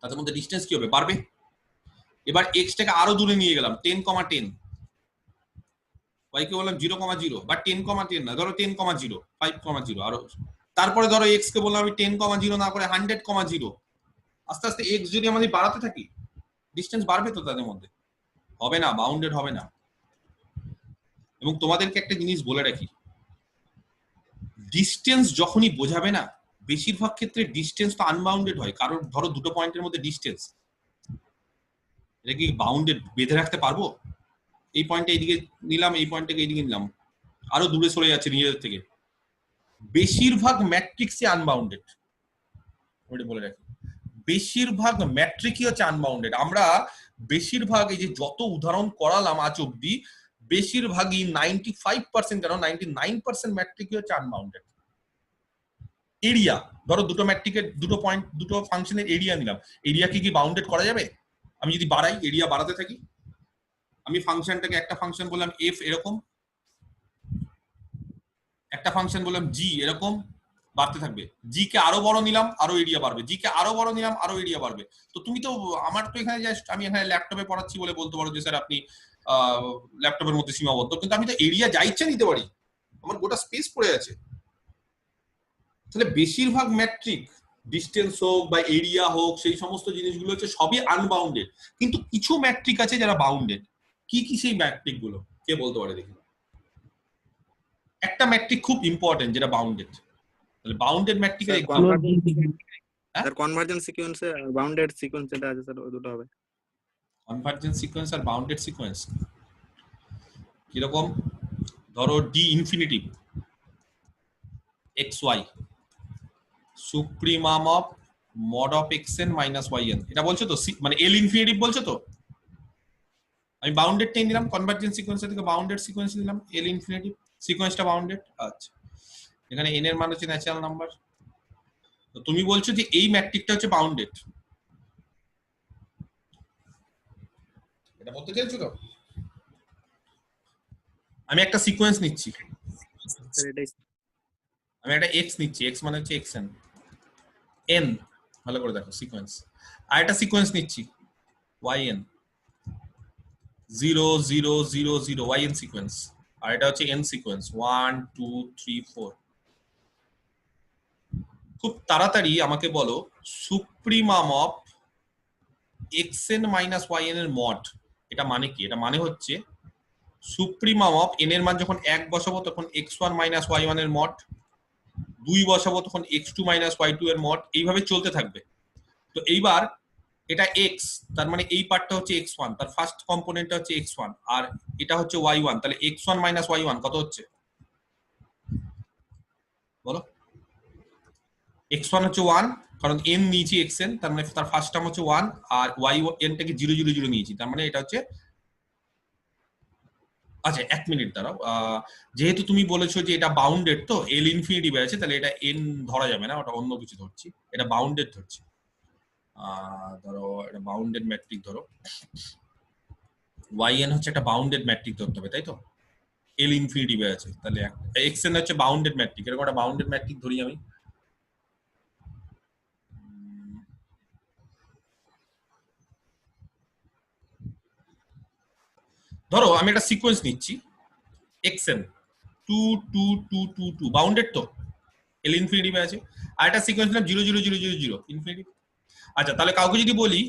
তাদের মধ্যে ডিসটেন্স কি হবে? বাড়বে। এবার x টাকে আরো দূরে নিয়ে গেলাম 10,10, y কে বললাম 0,0 বা 10,10 না, ধরো 10,0, 5,0 আরো। তারপরে ধরো x কে বললাম আমি 10,0 না করে 100,0। আস্তে আস্তে x যদি আমাদের বাড়াতে থাকি, ডিসটেন্স বাড়বে তো তাদের মধ্যে? হবে না, বাউন্ডেড হবে না। এবং তোমাদেরকে একটা জিনিস বলে রাখি, ডিসটেন্স যখনই বোঝাবে না, বেশিরভাগ ক্ষেত্রে ডিসটেন্স তো আনবাউন্ডেড হয়। কারণ ধরো দুটো পয়েন্টের মধ্যে ডিসটেন্স, এটা কি বাউন্ডেড বেঁধে রাখতে পারবো? এই পয়েন্টটা এইদিকে নিলাম, এই পয়েন্টটাকে এইদিকে নিলাম, আরো দূরে সরে যাচ্ছে নিজেদের থেকে। বেশিরভাগ ম্যাট্রিক্সই আনবাউন্ডেড, ওটা বলে রাখি। বেশিরভাগ ম্যাট্রিকই হচ্ছে আনবাউন্ডেড। আমরা বেশিরভাগ এই যে যত উদাহরণ করালাম আজ অব্দি, বেশিরভাগই 95% কেন 99% ম্যাট্রিকই হচ্ছে আনবাউন্ডেড। এরিয়া, ধরো দুটো ম্যাট্রিকের দুটো পয়েন্ট, দুটো ফাংশনের এরিয়া নিলাম, এরিয়াকে কি বাউন্ডেড করা যাবে? আমি যদি বাড়াই, এরিয়া বাড়াতে থাকি, আমি ফাংশনটাকে একটা ফাংশন বললাম এফ এরকম, একটা ফাংশন বললাম জি এরকম, বাড়তে থাকবে। জি কে আরো বড় নিলাম, আরো এরিয়া বাড়বে, জি কে আরো বড় নিলাম, আরো এরিয়া বাড়বে। তো তুমি তো, আমার তো এখানে জাস্ট আমি এখানে ল্যাপটপে পড়াচ্ছি বলে বলতে পারো যে স্যার আপনি ল্যাপটপের মধ্যে সীমাবদ্ধ, কিন্তু আমি তো এরিয়া যা ইচ্ছা নিতে পারি, আমার গোটা স্পেস পড়ে আছে। তাহলে বেশিরভাগ ম্যাট্রিক, ডিসটেন্স হোক বা এরিয়া হোক, সেই সমস্ত জিনিসগুলো হচ্ছে সবই আনবাউন্ডেড। কিন্তু কিছু ম্যাট্রিক আছে যারা বাউন্ডেড। কি কি সেই ম্যাট্রিক গুলো কে বলতে পারে দেখি? একটা ম্যাট্রিক খুব ইম্পর্টেন্ট যেটা বাউন্ডেড। তাহলে বাউন্ডেড ম্যাট্রিকের এক্সাম্পল, স্যার কনভার্জেন্স সিকোয়েন্স আর বাউন্ডেড সিকোয়েন্স যেটা আছে স্যার ওই দুটো হবে। কনভার্জেন্স সিকোয়েন্স আর বাউন্ডেড সিকোয়েন্স কিরকম? ধরো D infinitive xy supremum of mod of xn minus yn, এটা বলছো তো? মানে এল ইনফিনিটিভ বলছো তো? আমি বাউন্ডেডটাই নিলাম, কনভার্জেন্স সিকোয়েন্স থেকে বাউন্ডেড সিকোয়েন্স নিলাম, এল ইনফিনিটিভ, সিকোয়েন্সটা বাউন্ডেড। আচ্ছা, এখানে n এর মান হচ্ছে ন্যাচারাল নাম্বার। তো তুমি বলছো যে এই ম্যাট্রিকটা হচ্ছে বাউন্ডেড, এটা বলতে চাইছো তো? আমি একটা সিকোয়েন্স নিচ্ছি, স্যার এটাই আমি একটা x নিচ্ছি, x মানে হচ্ছে xn, n ভালো করে দেখো সিকোয়েন্স। আর একটা সিকোয়েন্স নিচ্ছি yn 0 0 0 0 yn সিকোয়েন্স, আর এটা হচ্ছে n সিকোয়েন্স 1 2 3 4। খুব তাড়াতাড়ি আমাকে বলো supremum of xn minus yn এর মড, এটা মানে কি? এটা মানে হচ্ছে সুপ্রিমাম অফ n এর মান যখন 1 বসাবো তখন x1 মাইনাস y1 এর মড, 2 বসাবো তখন x2 মাইনাস y2 এর মড, এইভাবে চলতে থাকবে। তো এইবার এটা x, তার মানে এই পার্টটা হচ্ছে x1, তার ফার্স্ট কম্পোনেন্টটা হচ্ছে x1, আর এটা হচ্ছে y1, তাহলে x1 মাইনাস y1 কত হচ্ছে বলো? x1 হচ্ছে 1, কারণ n নিয়েছি xn, তার মানে তার ফার্স্ট টার্ম হচ্ছে 1, আর yn টাকে 0 0 0 নিয়েছি, তার মানে এটা হচ্ছে। আচ্ছা 1 মিনিট দাঁড়াও, যেহেতু তুমি বলেছো যে এটা বাউন্ডেড, তো এল ইনফিনিটিভ আছে, তাহলে এটা n ধরা যাবে না, ওটা অন্য কিছু ধরছি, এটা বাউন্ডেড ধরছি। ধরো এটা বাউন্ডেড ম্যাট্রিক, ধরো yn হচ্ছে একটা বাউন্ডেড ম্যাট্রিক ধরতে হবে, তাই তো? এল ইনফিনিটিভ আছে, তাহলে xn হচ্ছে বাউন্ডেড ম্যাট্রিক, এরকম একটা বাউন্ডেড ম্যাট্রিক ধরি আমি। ধরো আমি একটা সিকোয়েন্স নিচ্ছি xn 2 2 2 2 2, বাউন্ডেড তো, এল ইনফিনিটিভ আছে। আর একটা সিকোয়েন্স নিলাম 0 0 0 0 0 ইনফিনিটিভ। আচ্ছা, তাহলে কাউকে যদি বলি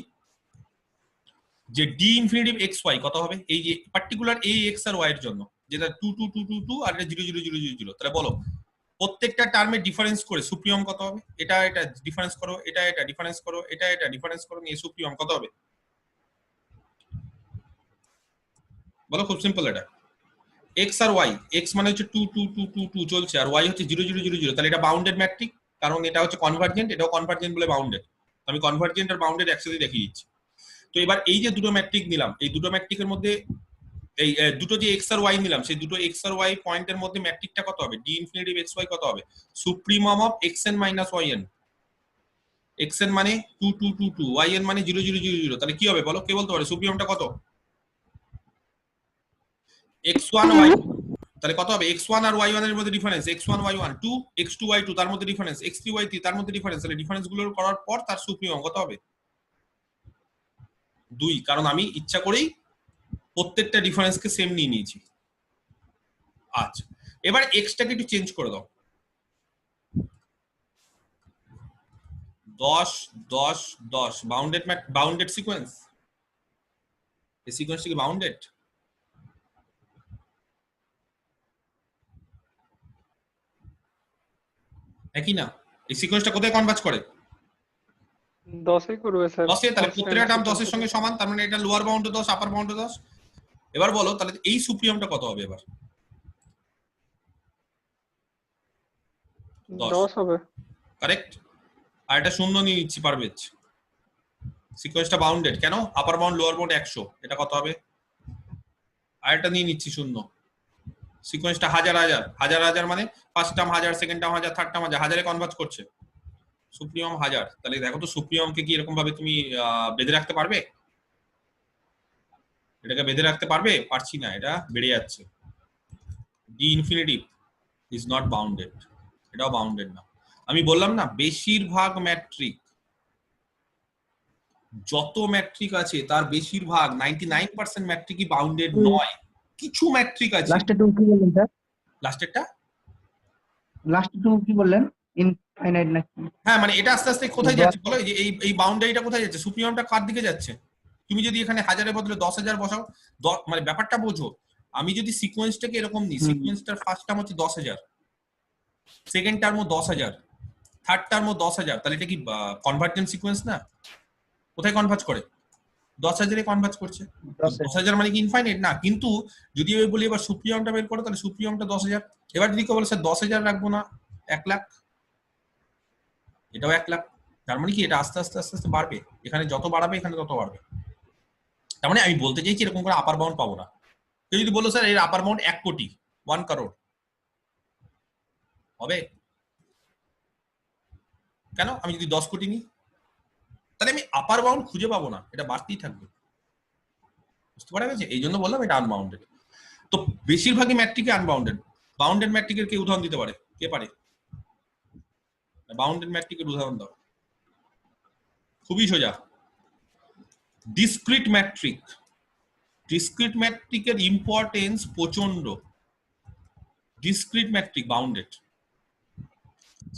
যে ডি ইনফিনিটিভ xy কত হবে, এই যে পার্টিকুলার এই x আর y এর জন্য, যেটা 2 2 2 2 2 আর এটা 0 0 0 0 0, তাহলে বলো প্রত্যেকটা টার্মে ডিফারেন্স করে সুপ্রিমম কত হবে, এটা এটা ডিফারেন্স করো, এটা এটা ডিফারেন্স করো, এটা এটা ডিফারেন্স করো, নিয়ে সুপ্রিমম কত হবে বলো? খুব সিম্পল এটা। x আর y, x মানে হচ্ছে 2 2 2 2 2 চলছে, আর y হচ্ছে 0 0 0 0, তাহলে এটা বাউন্ডেড ম্যাট্রিক, কারণ এটা হচ্ছে কনভার্জেন্ট, এটাও কনভার্জেন্ট বলে বাউন্ডেড। আমি কনভার্জেন্ট আর বাউন্ডেড একসাথে দেখিয়ে দিচ্ছি। তো এবার এই যে দুটো ম্যাট্রিক নিলাম, এই দুটো ম্যাট্রিকের মধ্যে এই দুটো যে x আর y নিলাম, সেই দুটো x আর y পয়েন্টের মধ্যে ম্যাট্রিকটা কত হবে, d ইনফিনিটিভ xy কত হবে, supremum of xn minus yn। xn মানে 2 2 2 2, yn মানে 0 0 0 0, তাহলে কি হবে বলো, কে বলতে পারে সুপ্রিমমটা কত? x1 y, তাহলে কত হবে, x1 আর y1 এর মধ্যে difference, x1 y1 2, x2 y2 তার মধ্যে ডিফারেন্স, x3 y3 তার মধ্যে ডিফারেন্স, তাহলে ডিফারেন্স গুলো করার পর তার সুপ্রিমম কত হবে 2, কারণ আমি ইচ্ছা করেই প্রত্যেকটা ডিফারেন্সকে সেম নিয়ে নিয়েছি। আচ্ছা, এবার x টাকে একটু চেঞ্জ করে দাও, 10 10 10 বাউন্ডেড বাউন্ডেড সিকোয়েন্স, এই সিকোয়েন্সটা কি বাউন্ডেড? একই না, এই সিকোয়েন্সটা কোথায় কনভার্জ করে? 10 করবে স্যার। 10 এ, তাহলে প্রত্যেকটা টার্ম 10 এর সঙ্গে সমান, তার মানে এটা লোয়ার বাউন্ডে 10, আপার বাউন্ডে 10। এবার বলো তাহলে এই সুপ্রিমমটা কত হবে এবার? 10 হবে। কারেক্ট। আর এটা শূন্য নিয়ে নিচ্ছি পারবেজ, সিকোয়েন্সটা বাউন্ডেড, কেন? আপার বাউন্ড লোয়ার বাউন্ড 100, এটা কত হবে? আর এটা নিয়ে নিচ্ছি শূন্য, সিকোয়েন্সটা হাজার হাজার হাজার হাজার, মানে ফার্স্ট টার্ম হাজার, সেকেন্ড টার্ম হাজার, থার্ড টার্ম হাজার, হাজারে কনভার্জ করছে, সুপ্রিমম হাজার। তাহলে দেখো তো সুপ্রিমমকে কি এরকম ভাবে তুমি বেঁধে রাখতে পারবে? এটাকে বেঁধে রাখতে পারবে? পারছি না, এটা বেড়ে যাচ্ছে। D infinitive is not bounded, এটাও বাউন্ডেড না। আমি বললাম না, বেশিরভাগ ম্যাট্রিক, যত ম্যাট্রিক আছে তার বেশিরভাগ 99% ম্যাট্রিকই বাউন্ডেড নয়, কিছু ম্যাট্রিক আছে। লাস্টে টু কি বললেন স্যার? লাস্টেরটা লাস্টে টু কি বললেন? ইনফাইনাইট নাকি? হ্যাঁ, মানে এটা আস্তে আস্তে কোথায় যাচ্ছে বলো, এই এই বাউন্ডারিটা কোথায় যাচ্ছে, সুপ্রিমমটা কার দিকে যাচ্ছে? তুমি যদি এখানে হাজারের বদলে 10,000 বসাও, মানে ব্যাপারটা বোঝো। আমি যদি সিকোয়েন্সটাকে এরকম নিই, সিকোয়েন্সটার ফার্স্ট টার্ম হচ্ছে 10,000, সেকেন্ড টার্মও 10,000, থার্ড টার্মও 10,000, তাহলে এটা কি কনভার্জেন্ট সিকোয়েন্স না? কোথায় কনভার্জ করে? 10,000-এ কনভার্জ করছে। 10,000 মানে কি ইনফাইনাইট না? কিন্তু যদি আমি বলি এবার সুপ্রিমমটা বের করো, তাহলে সুপ্রিমমটা 10,000। এবার যদি কেউ বলে স্যার 10,000 রাখবো না, 1 লাখ, এটাও 1 লাখ। তার মানে কি এটা আস্তে আস্তে আস্তে আস্তে বাড়বে, এখানে যত বাড়াবে এখানে তত বাড়বে। তার মানে আমি বলতে চাইছি এরকম করে আপার বাউন্ড পাবো না। কেউ যদি বলো স্যার এর আপার বাউন্ড 1 কোটি, 1 কারোর হবে কেন? আমি যদি 10 কোটি নিই, তাহলে আমি আপার বাউন্ড খুঁজে পাবো না, এটা বাড়তেই থাকবে। বুঝতে পারা গেছে? এই জন্য বললাম এটা আনবাউন্ডেড। তো বেশিরভাগই ম্যাট্রিকে আনবাউন্ডেড। বাউন্ডেড ম্যাট্রিকের কে উদাহরণ দিতে পারে? কে পারে? বাউন্ডেড ম্যাট্রিকের উদাহরণ দাও। খুবই সোজা, ডিসক্রিট ম্যাট্রিক। ডিসক্রিট ম্যাট্রিকের ইম্পর্টেন্স প্রচন্ড। ডিসক্রিট ম্যাট্রিক বাউন্ডেড,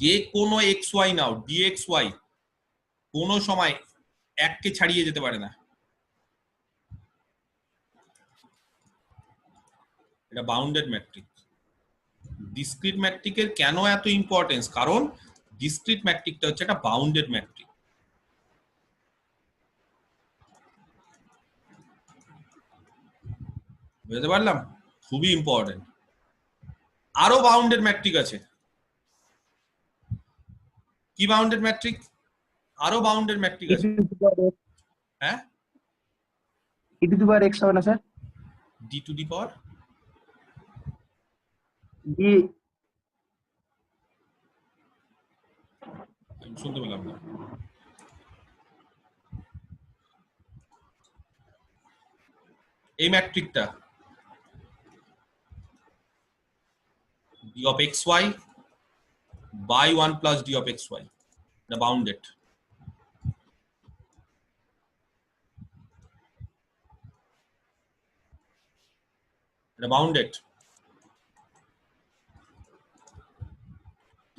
যে কোনো এক্স ওয়াই নাও, ডিএক্স ওয়াই কোনো সময় 1 কে ছাড়িয়ে যেতে পারে না, এটা বাউন্ডেড ম্যাট্রিক। ডিসক্রিট ম্যাট্রিকের কেন এত ইম্পর্টেন্স? কারণ ডিসক্রিট ম্যাট্রিকটা হচ্ছে একটা বাউন্ডেড ম্যাট্রিক। বুঝতে পারলাম? খুবই ইম্পর্টেন্ট। আরো বাউন্ডেড ম্যাট্রিক আছে। কি বাউন্ডেড ম্যাট্রিক? আরো বাউন্ডেড ম্যাট্রিক আছে। হ্যাঁ, ই টু দি পাওয়ার এক্স হবে না sir? D two the power D শুনতে পেলাম না। এই ম্যাট্রিকটা d of xy by 1 plus d of xy, the bounded. The bounded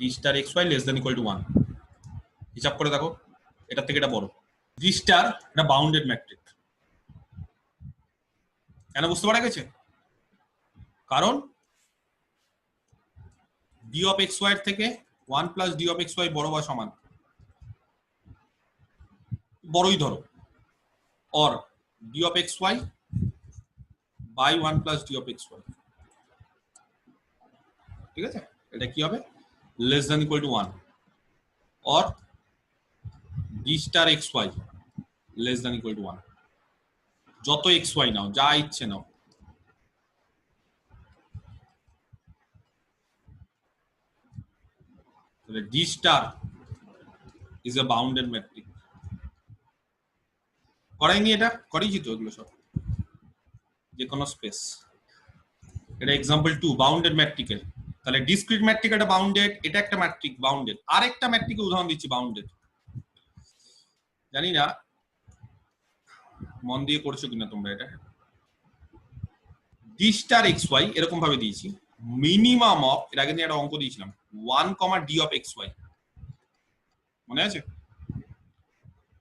d star xy less than equal to 1. হিসাব করে দেখো, এটা থেকে এটা বড়। d star এটা বাউন্ডেড ম্যাট্রিক। কেন বুঝতে পারা গেছে? কারণ ডি অফ এক্স ওয়াই এর থেকে 1 plus D of X Y বড় বা সমান, বড়ই ধরো, or D of X Y by 1 plus D of X Y. ঠিক আছে, এটা কি হবে? Less than equal to 1 or D star X Y less than equal to 1। যত এক্স ওয়াই নাও, যা ইচ্ছে নাও, D star is a bounded metric. করাইনি এটা? করেছি তো এগুলো সব, যে কোনো স্পেস। এটা एग्जांपल 2 বাউন্ডেড ম্যাট্রিকের। তাহলে ডিসক্রিট ম্যাট্রিক এটা বাউন্ডেড, এটা একটা ম্যাট্রিক বাউন্ডেড। আরেকটা ম্যাট্রিকের উদাহরণ দিচ্ছি বাউন্ডেড, জানি না মন দিয়ে করছো কিনা তোমরা। এটা D star xy এরকম ভাবে দিয়েছি, মিনিমাম অফ, এর আগে একটা অঙ্ক দিয়েছিলাম 1, d অফ xy, মনে আছে?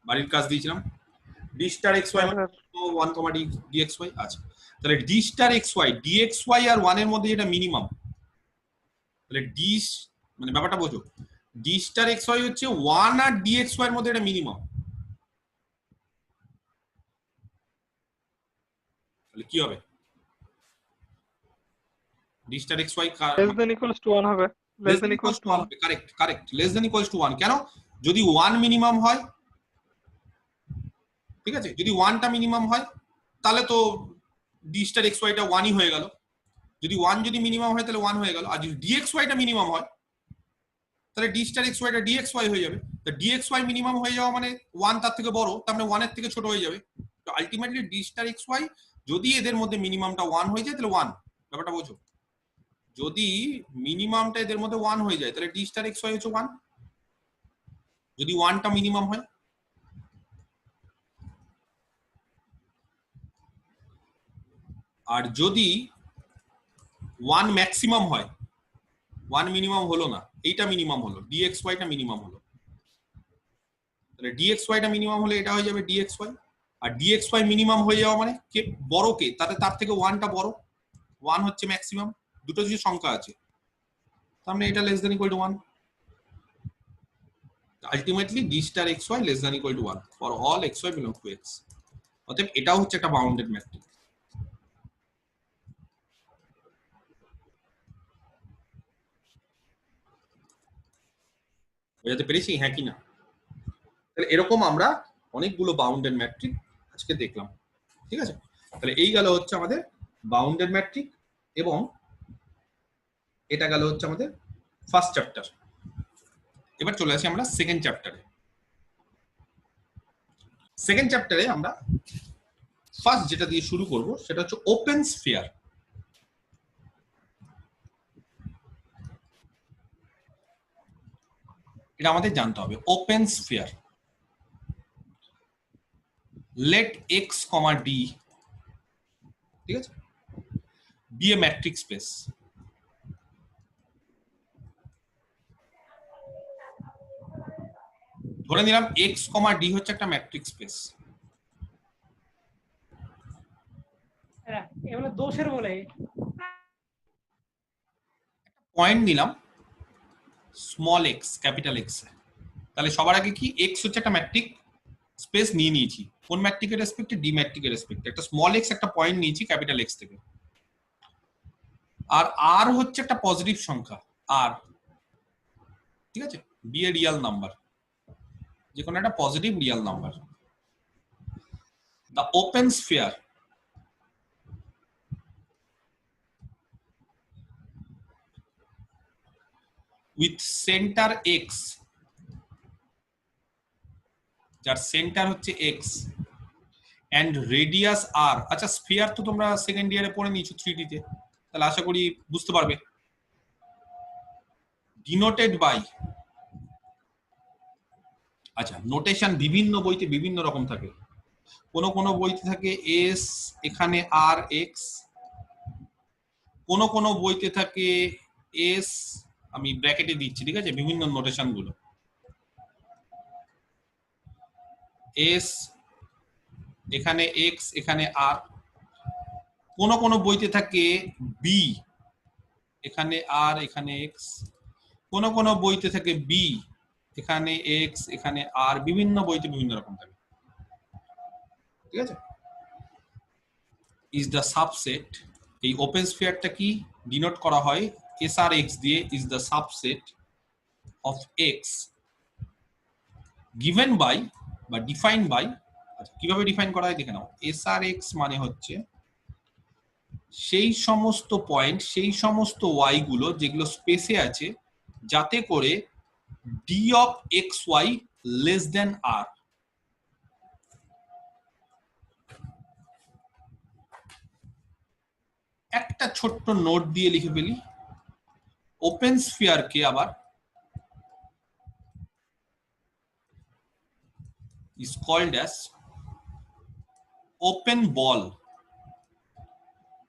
বাড়ির কাজ দিয়েছিলাম d স্টার xy 1, dxy। আচ্ছা, তাহলে d স্টার xy dxy আর 1 এর মধ্যে যেটা মিনিমাম, তাহলে d মানে ব্যাপারটা বোঝো, d স্টার xy হচ্ছে 1 আর dxy এর মধ্যে এটা মিনিমাম। তাহলে কি হবে? d star xy less than equals to 1 হবে, less than equals to 1। Correct correct, less than equals to 1। কেন? যদি 1 মিনিমাম হয়, ঠিক আছে, যদি 1টা মিনিমাম হয় তাহলে তো d স্টার xy টা 1ই হয়ে গেল। যদি 1 যদি মিনিমাম হয় তাহলে 1 হয়ে গেল। আর যদি dxy টা মিনিমাম হয় তাহলে d স্টার xy টা dxy হয়ে যাবে। তো dxy মিনিমাম হয়ে যাওয়া মানে 1 তার থেকে বড়, তার মানে 1 এর থেকে ছোট হয়ে যাবে। তো আলটিমেটলি d স্টার xy যদি এদের মধ্যে মিনিমামটা 1 হয়ে যায় তাহলে 1, ব্যাপারটা বোঝো। যদি মিনিমামটা এদের মধ্যে 1 হয়ে যায় তাহলে d স্টার xy হচ্ছে 1, যদি 1টা মিনিমাম হয়। আর যদি 1 ম্যাক্সিমাম হয়, 1 মিনিমাম হলো না, এইটা মিনিমাম হলো, dxy টা মিনিমাম হলো, তাহলে dxy টা মিনিমাম হলে এটা হয়ে যাবে dxy। আর dxy মিনিমাম হয়ে যাওয়া মানে কে বড়, কে তাতে তার থেকে 1টা বড়, 1 হচ্ছে ম্যাক্সিমাম। দুটো যে সংখ্যা আছে তার মানে এটা less than equal to 1। Ultimately d star xy less than equal to 1 for all xy belong to x। অতএব এটাও হচ্ছে একটা বাউন্ডেড ম্যাট্রিক্স। বোঝাতে পেরেছি, হ্যাঁ কি না? তাহলে এরকম আমরা অনেকগুলো বাউন্ডেড ম্যাট্রিক আজকে দেখলাম। ঠিক আছে, তাহলে এই গেল হচ্ছে আমাদের বাউন্ডেড ম্যাট্রিক, এবং এটা গেল হচ্ছে আমাদের ফার্স্ট চ্যাপ্টার। এবার চলে আসি আমরা সেকেন্ড চ্যাপ্টারে। সেকেন্ড চ্যাপ্টারে আমরা ফার্স্ট যেটা দিয়ে শুরু করব সেটা হচ্ছে ওপেন স্ফিয়ার। এটা আমাদের জানতে হবে। Open sphere, let x, d, ঠিক আছে, be a metric space। ধরে নিলাম x, d হচ্ছে একটা ম্যাট্রিক স্পেস। এগুলো দোষের বলে পয়েন্ট নিলাম স্মল x, ক্যাপিটাল x। তাহলে সবার আগে কি, x হচ্ছে একটা ম্যাট্রিক স্পেস নিয়ে নিয়েছি। কোন ম্যাট্রিকের রেসপেক্টে? ডি ম্যাট্রিকের রেসপেক্টে। একটা স্মল x একটা পয়েন্ট নিয়েছি ক্যাপিটাল x থেকে। আর r হচ্ছে একটা পজিটিভ সংখ্যা r, ঠিক আছে, বি এ রিয়েল নাম্বার, যে কোনো একটা positive real number. The open sphere with center x, যার সেন্টার হচ্ছে x and radius r। আচ্ছা, স্ফিয়ার তো তোমরা সেকেন্ড ইয়ারে পড়ে নিয়েছো 3D তে, তাহলে আশা করি বুঝতে পারবে। ডিনোটেড বাই, আচ্ছা নোটেশন বিভিন্ন বইতে বিভিন্ন রকম থাকে। কোন কোন বইতে থাকে s, এখানে r x, কোন কোন বইতে থাকে s, আমি ব্র্যাকেটে দিচ্ছি, ঠিক আছে, বিভিন্ন নোটেশন গুলো, s এখানে x এখানে r। কোন কোন বইতে থাকে b, এখানে r এখানে x। কোন কোন বইতে থাকে বি, এখানে এক্স, এখানে আর, বিভিন্ন বইতে বিভিন্ন রকম থাকে, ঠিক আছে। ইজ দ্য সাবসেট, এই ওপেন স্ফিয়ারটা কি ডিনোট করা হয় এস আর এক্স দিয়ে, is the subset of X given by বা ডিফাইন বাই। আচ্ছা, কিভাবে ডিফাইন করা হয় দেখে নাও। এস আর এক্স মানে হচ্ছে সেই সমস্ত পয়েন্ট, সেই সমস্ত ওয়াই গুলো যেগুলো স্পেসে আছে, যাতে করে D of X Y less than R. একটা ছোট্ট নোট দিয়ে লিখে ফেলি, ওপেন স্ফিয়ারকে আবার is called as open ball.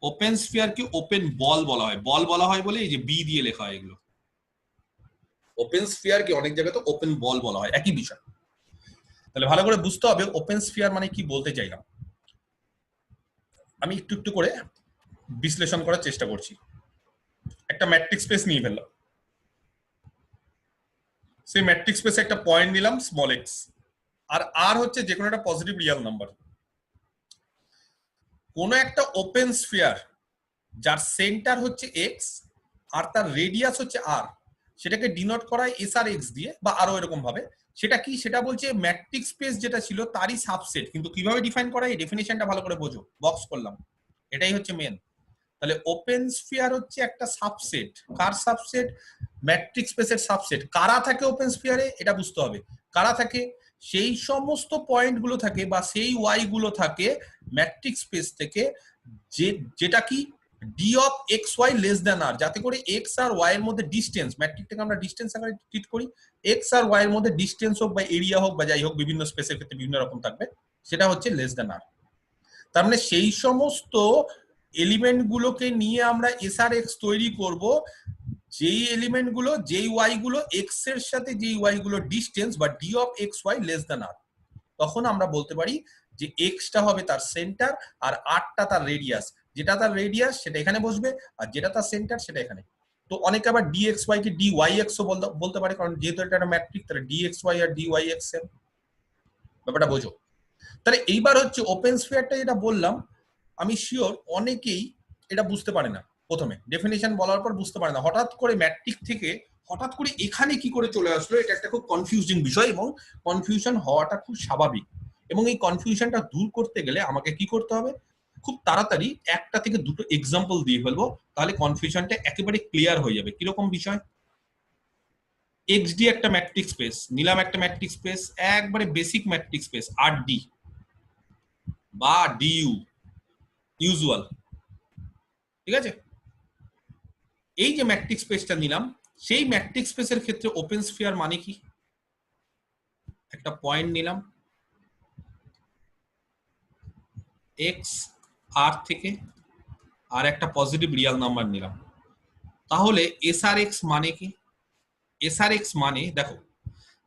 Open স্ফিয়ারকে ওপেন বল বলা হয়, বল বলা হয় বলে এই যে বি দিয়ে লেখা হয় এগুলো। ওপেন স্ফিয়ারকে অনেক জায়গায় তো ওপেন বল বলা হয়, একই বিষয়। তাহলে ভালো করে বুঝতে হবে ওপেন স্ফিয়ার মানে কি বলতে চাইলাম। আমি একটু একটু করে বিশ্লেষণ করার চেষ্টা করছি। একটা ম্যাট্রিক্স স্পেস নিয়ে ফেললাম, সেই ম্যাট্রিক্স স্পেসে একটা পয়েন্ট নিলাম স্মল এক্স, আর আর হচ্ছে যে কোনো একটা পজিটিভ রিয়েল নাম্বার। কোন একটা ওপেন স্ফিয়ার যার সেন্টার হচ্ছে এক্স আর তার রেডিয়াস হচ্ছে আর, সেটাকে ডিনোট করা হয় এস আর এক্স দিয়ে বা আরো এরকম ভাবে। সেটা কি, সেটা বলছে ম্যাট্রিক্স স্পেস যেটা ছিল তারই সাবসেট। কিন্তু কিভাবে ডিফাইন করা হয়, ডেফিনিশনটা ভালো করে বোঝো, বক্স করলাম, এটাই হচ্ছে মেন। তাহলে ওপেন স্ফিয়ার হচ্ছে একটা সাবসেট। কার সাবসেট? ম্যাট্রিক্স স্পেসের সাবসেট। কারা থাকে ওপেন স্ফিয়ারে এটা বুঝতে হবে। কারা থাকে? সেই সমস্ত পয়েন্ট গুলো থাকে বা সেই ওয়াই গুলো থাকে ম্যাট্রিক্স স্পেস থেকে যেটা কি D of X Y less than R, যাতে করে এক্স আর ওয়াই এর মধ্যে ডিস্টেন্স, ম্যাট্রিকটাকে আমরা ডিস্টেন্স আকারে ট্রিট করি, এক্স আর ওয়াই এর মধ্যে ডিস্টেন্স হোক বা এরিয়া হোক বা যাই হোক, বিভিন্ন স্পেসের ক্ষেত্রে বিভিন্ন রকম থাকবে, সেটা হচ্ছে লেস দেন আর। তার মানে সেই সমস্ত এলিমেন্ট গুলোকে নিয়ে আমরা এস আর এক্স তৈরি করব, যেই এলিমেন্ট গুলো, যেই ওয়াই গুলো এক্স এর সাথে যেই ওয়াই গুলো ডিস্টেন্স বা D of X Y less than R. তখন আমরা বলতে পারি যে এক্সটা হবে তার সেন্টার আর আরটা তার রেডিয়াস। যেটা তার রেডিয়াস সেটা এখানে বসবে, আর যেটা তার সেন্টার সেটা এখানে। তো অনেকে আবার ডি এক্স ওয়াই কে ডি ওয়াই এক্স ও বলতে পারে, কারণ যেহেতু এটা একটা ম্যাট্রিক্স, তাহলে ডি এক্স ওয়াই আর ডি ওয়াই এক্স এর ব্যাপারটা বোঝো। তাহলে এইবার হচ্ছে ওপেন স্ফিয়ারটা যেটা বললাম, আমি শিওর অনেকেই এটা বুঝতে পারে না। প্রথমে ডেফিনিশন বলার পর বুঝতে পারে না, হঠাৎ করে ম্যাট্রিক থেকে হঠাৎ করে এখানে কি করে চলে আসলো, এটা একটা খুব কনফিউজিং বিষয় এবং কনফিউশন হওয়াটা খুব স্বাভাবিক। এবং এই কনফিউশনটা দূর করতে গেলে আমাকে কি করতে হবে, খুব তাড়াতাড়ি একটা থেকে দুটো এক্সাম্পল দিয়ে ফেলবো, তাহলে কনফিউশনটা একেবারে ক্লিয়ার হয়ে যাবে। কিরকম বিষয়? এক্স ডি একটা ম্যাট্রিক্স স্পেস নিলাম, একটা ম্যাট্রিক্স স্পেস, একবারে বেসিক ম্যাট্রিক্স স্পেস আর ডি বা ডিইউ ইউজুয়াল, ঠিক আছে। এই যে ম্যাট্রিক্স স্পেসটা নিলাম, সেই ম্যাট্রিক্স স্পেসের ক্ষেত্রে ওপেন স্ফিয়ার মানে কি, একটা পয়েন্ট নিলাম এক্স আর থেকে, আর একটা পজিটিভ রিয়েল নাম্বার নিলাম, তাহলে এস আর এক্স মানে কি? এস আর এক্স মানে দেখো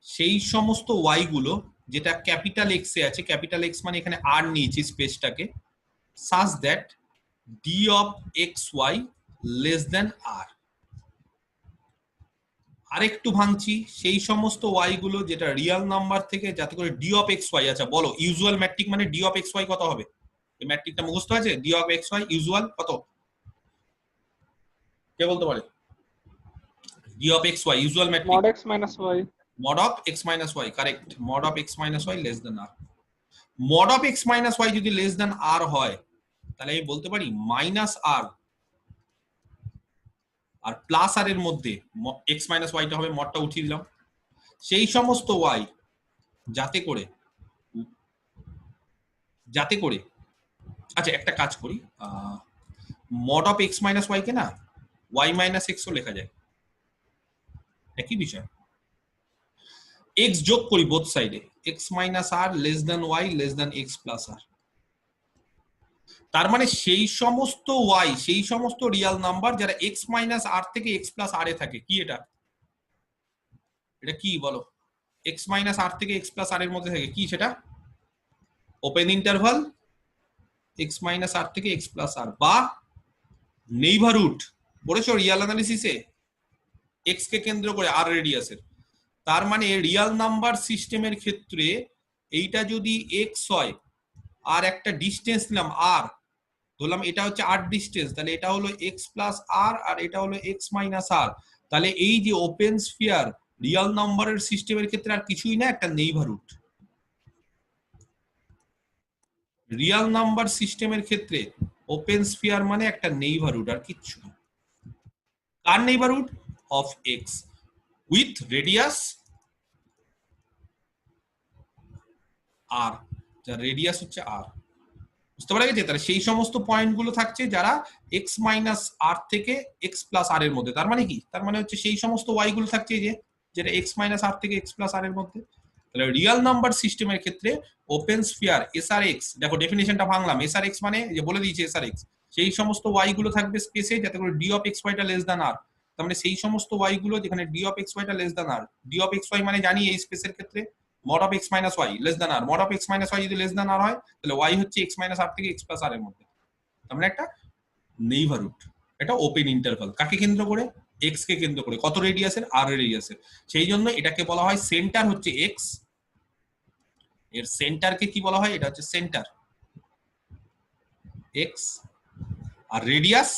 সেই সমস্ত ওয়াই গুলো যেটা ক্যাপিটাল এক্স এ আছে, ক্যাপিটাল এক্স মানে এখানে আর নিয়েছি স্পেসটাকে, such that d of xy less than r। আরেকটু ভাঙছি, সেই সমস্ত ওয়াই গুলো যেটা রিয়েল নাম্বার থেকে, যাতে করে d of xy, আচ্ছা বলো ইউজুয়াল ম্যাট্রিক মানে d of xy কত হবে? এই ম্যাট্রিকটা মুখস্থ আছে, d of xy ইউজুয়াল কত, কে বলতে পারে? d of xy usual matric mod x minus y, mod of x minus y, correct, mod of x minus y less than r। mod of x minus y যদি less than r হয়, তাহলে আমি বলতে পারি মাইনাস আর আর প্লাস আর এর মধ্যে এক্স মাইনাস ওয়াইটা হবে, মডটা উঠিয়ে দিলাম, সেই সমস্ত ওয়াই যাতে করে আচ্ছা একটা কাজ করি, mod of X minus Y কে না ওয়াই মাইনাস এক্স ও লেখা যায়, একই বিষয়। এক্স যোগ করি বোথ সাইডে, X minus R less than Y less than X plus R. তার মানে সেই সমস্ত ওয়াই, সেই সমস্ত রিয়েল নাম্বার যারা এক্স মাইনাস আর থেকে এক্স প্লাস আর এ থাকে, কি এটা, এটা কি বলো, এক্স মাইনাস আর থেকে এক্স প্লাস আর এর মধ্যে থাকে, কি সেটা? Open interval x minus R থেকে এক্স প্লাস আর বা নেইবারহুড। পড়েছো রিয়াল অ্যানালিসিসে? এক্স কে কেন্দ্র করে আর রেডিয়াসের, তার মানে রিয়াল নাম্বার সিস্টেমের ক্ষেত্রে এইটা যদি এক্স হয় আর একটা ডিস্টেন্স নিলাম আর, ধরলাম এটা হচ্ছে আর ডিস্টেন্স, তাহলে এটা হলো এক্স প্লাস আর আর এটা হলো এক্স মাইনাস আর, তাহলে এই যে ওপেন স্ফিয়ার রিয়াল নাম্বারের সিস্টেমের ক্ষেত্রে আর কিছুই না, একটা নেইবারহুড। রিয়াল নাম্বার সিস্টেমের ক্ষেত্রে ওপেন স্ফিয়ার মানে একটা নেইবারহুড, আর কিচ্ছু না। কার neighbourhood? Of X with radius R, যার রেডিয়াস হচ্ছে আর। বুঝতে পারা গেছে? তাহলে সেই সমস্ত পয়েন্ট গুলো থাকছে যারা এক্স মাইনাস আর থেকে এক্স প্লাস আর এর মধ্যে। তার মানে কি? তার মানে হচ্ছে সেই সমস্ত ওয়াই গুলো থাকছে যে যেটা এক্স মাইনাস আর থেকে এক্স প্লাস আর এর মধ্যে। তাহলে রিয়াল নাম্বার সিস্টেমের ক্ষেত্রে open sphere S R x, দেখো ডেফিনেশনটা ভাঙলাম, এস আর এক্স মানে যে বলে দিয়েছে এস আর এক্স, সেই সমস্ত ওয়াই গুলো থাকবে স্পেসে যাতে করে ডি অফ এক্স ওয়াইটা লেস দ্যান আর। তার মানে সেই সমস্ত ওয়াই গুলো যেখানে ডি অফ এক্স ওয়াইটা less than R, D of X Y মানে জানি এই স্পেসের ক্ষেত্রে mod of x minus y less than r, mod of x minus y যদি less than r হয় তাহলে y হচ্ছে x minus r থেকে x plus r এর মধ্যে। তার মানে একটা নেইবারহুড, এটা ওপেন ইন্টারভাল। কাকে কেন্দ্র করে? x কে কেন্দ্র করে। কত রেডিয়াসের? r রেডিয়াসের। সেই জন্য এটাকে বলা হয় সেন্টার হচ্ছে x, এর সেন্টারকে কি বলা হয়? এটা হচ্ছে সেন্টার x আর রেডিয়াস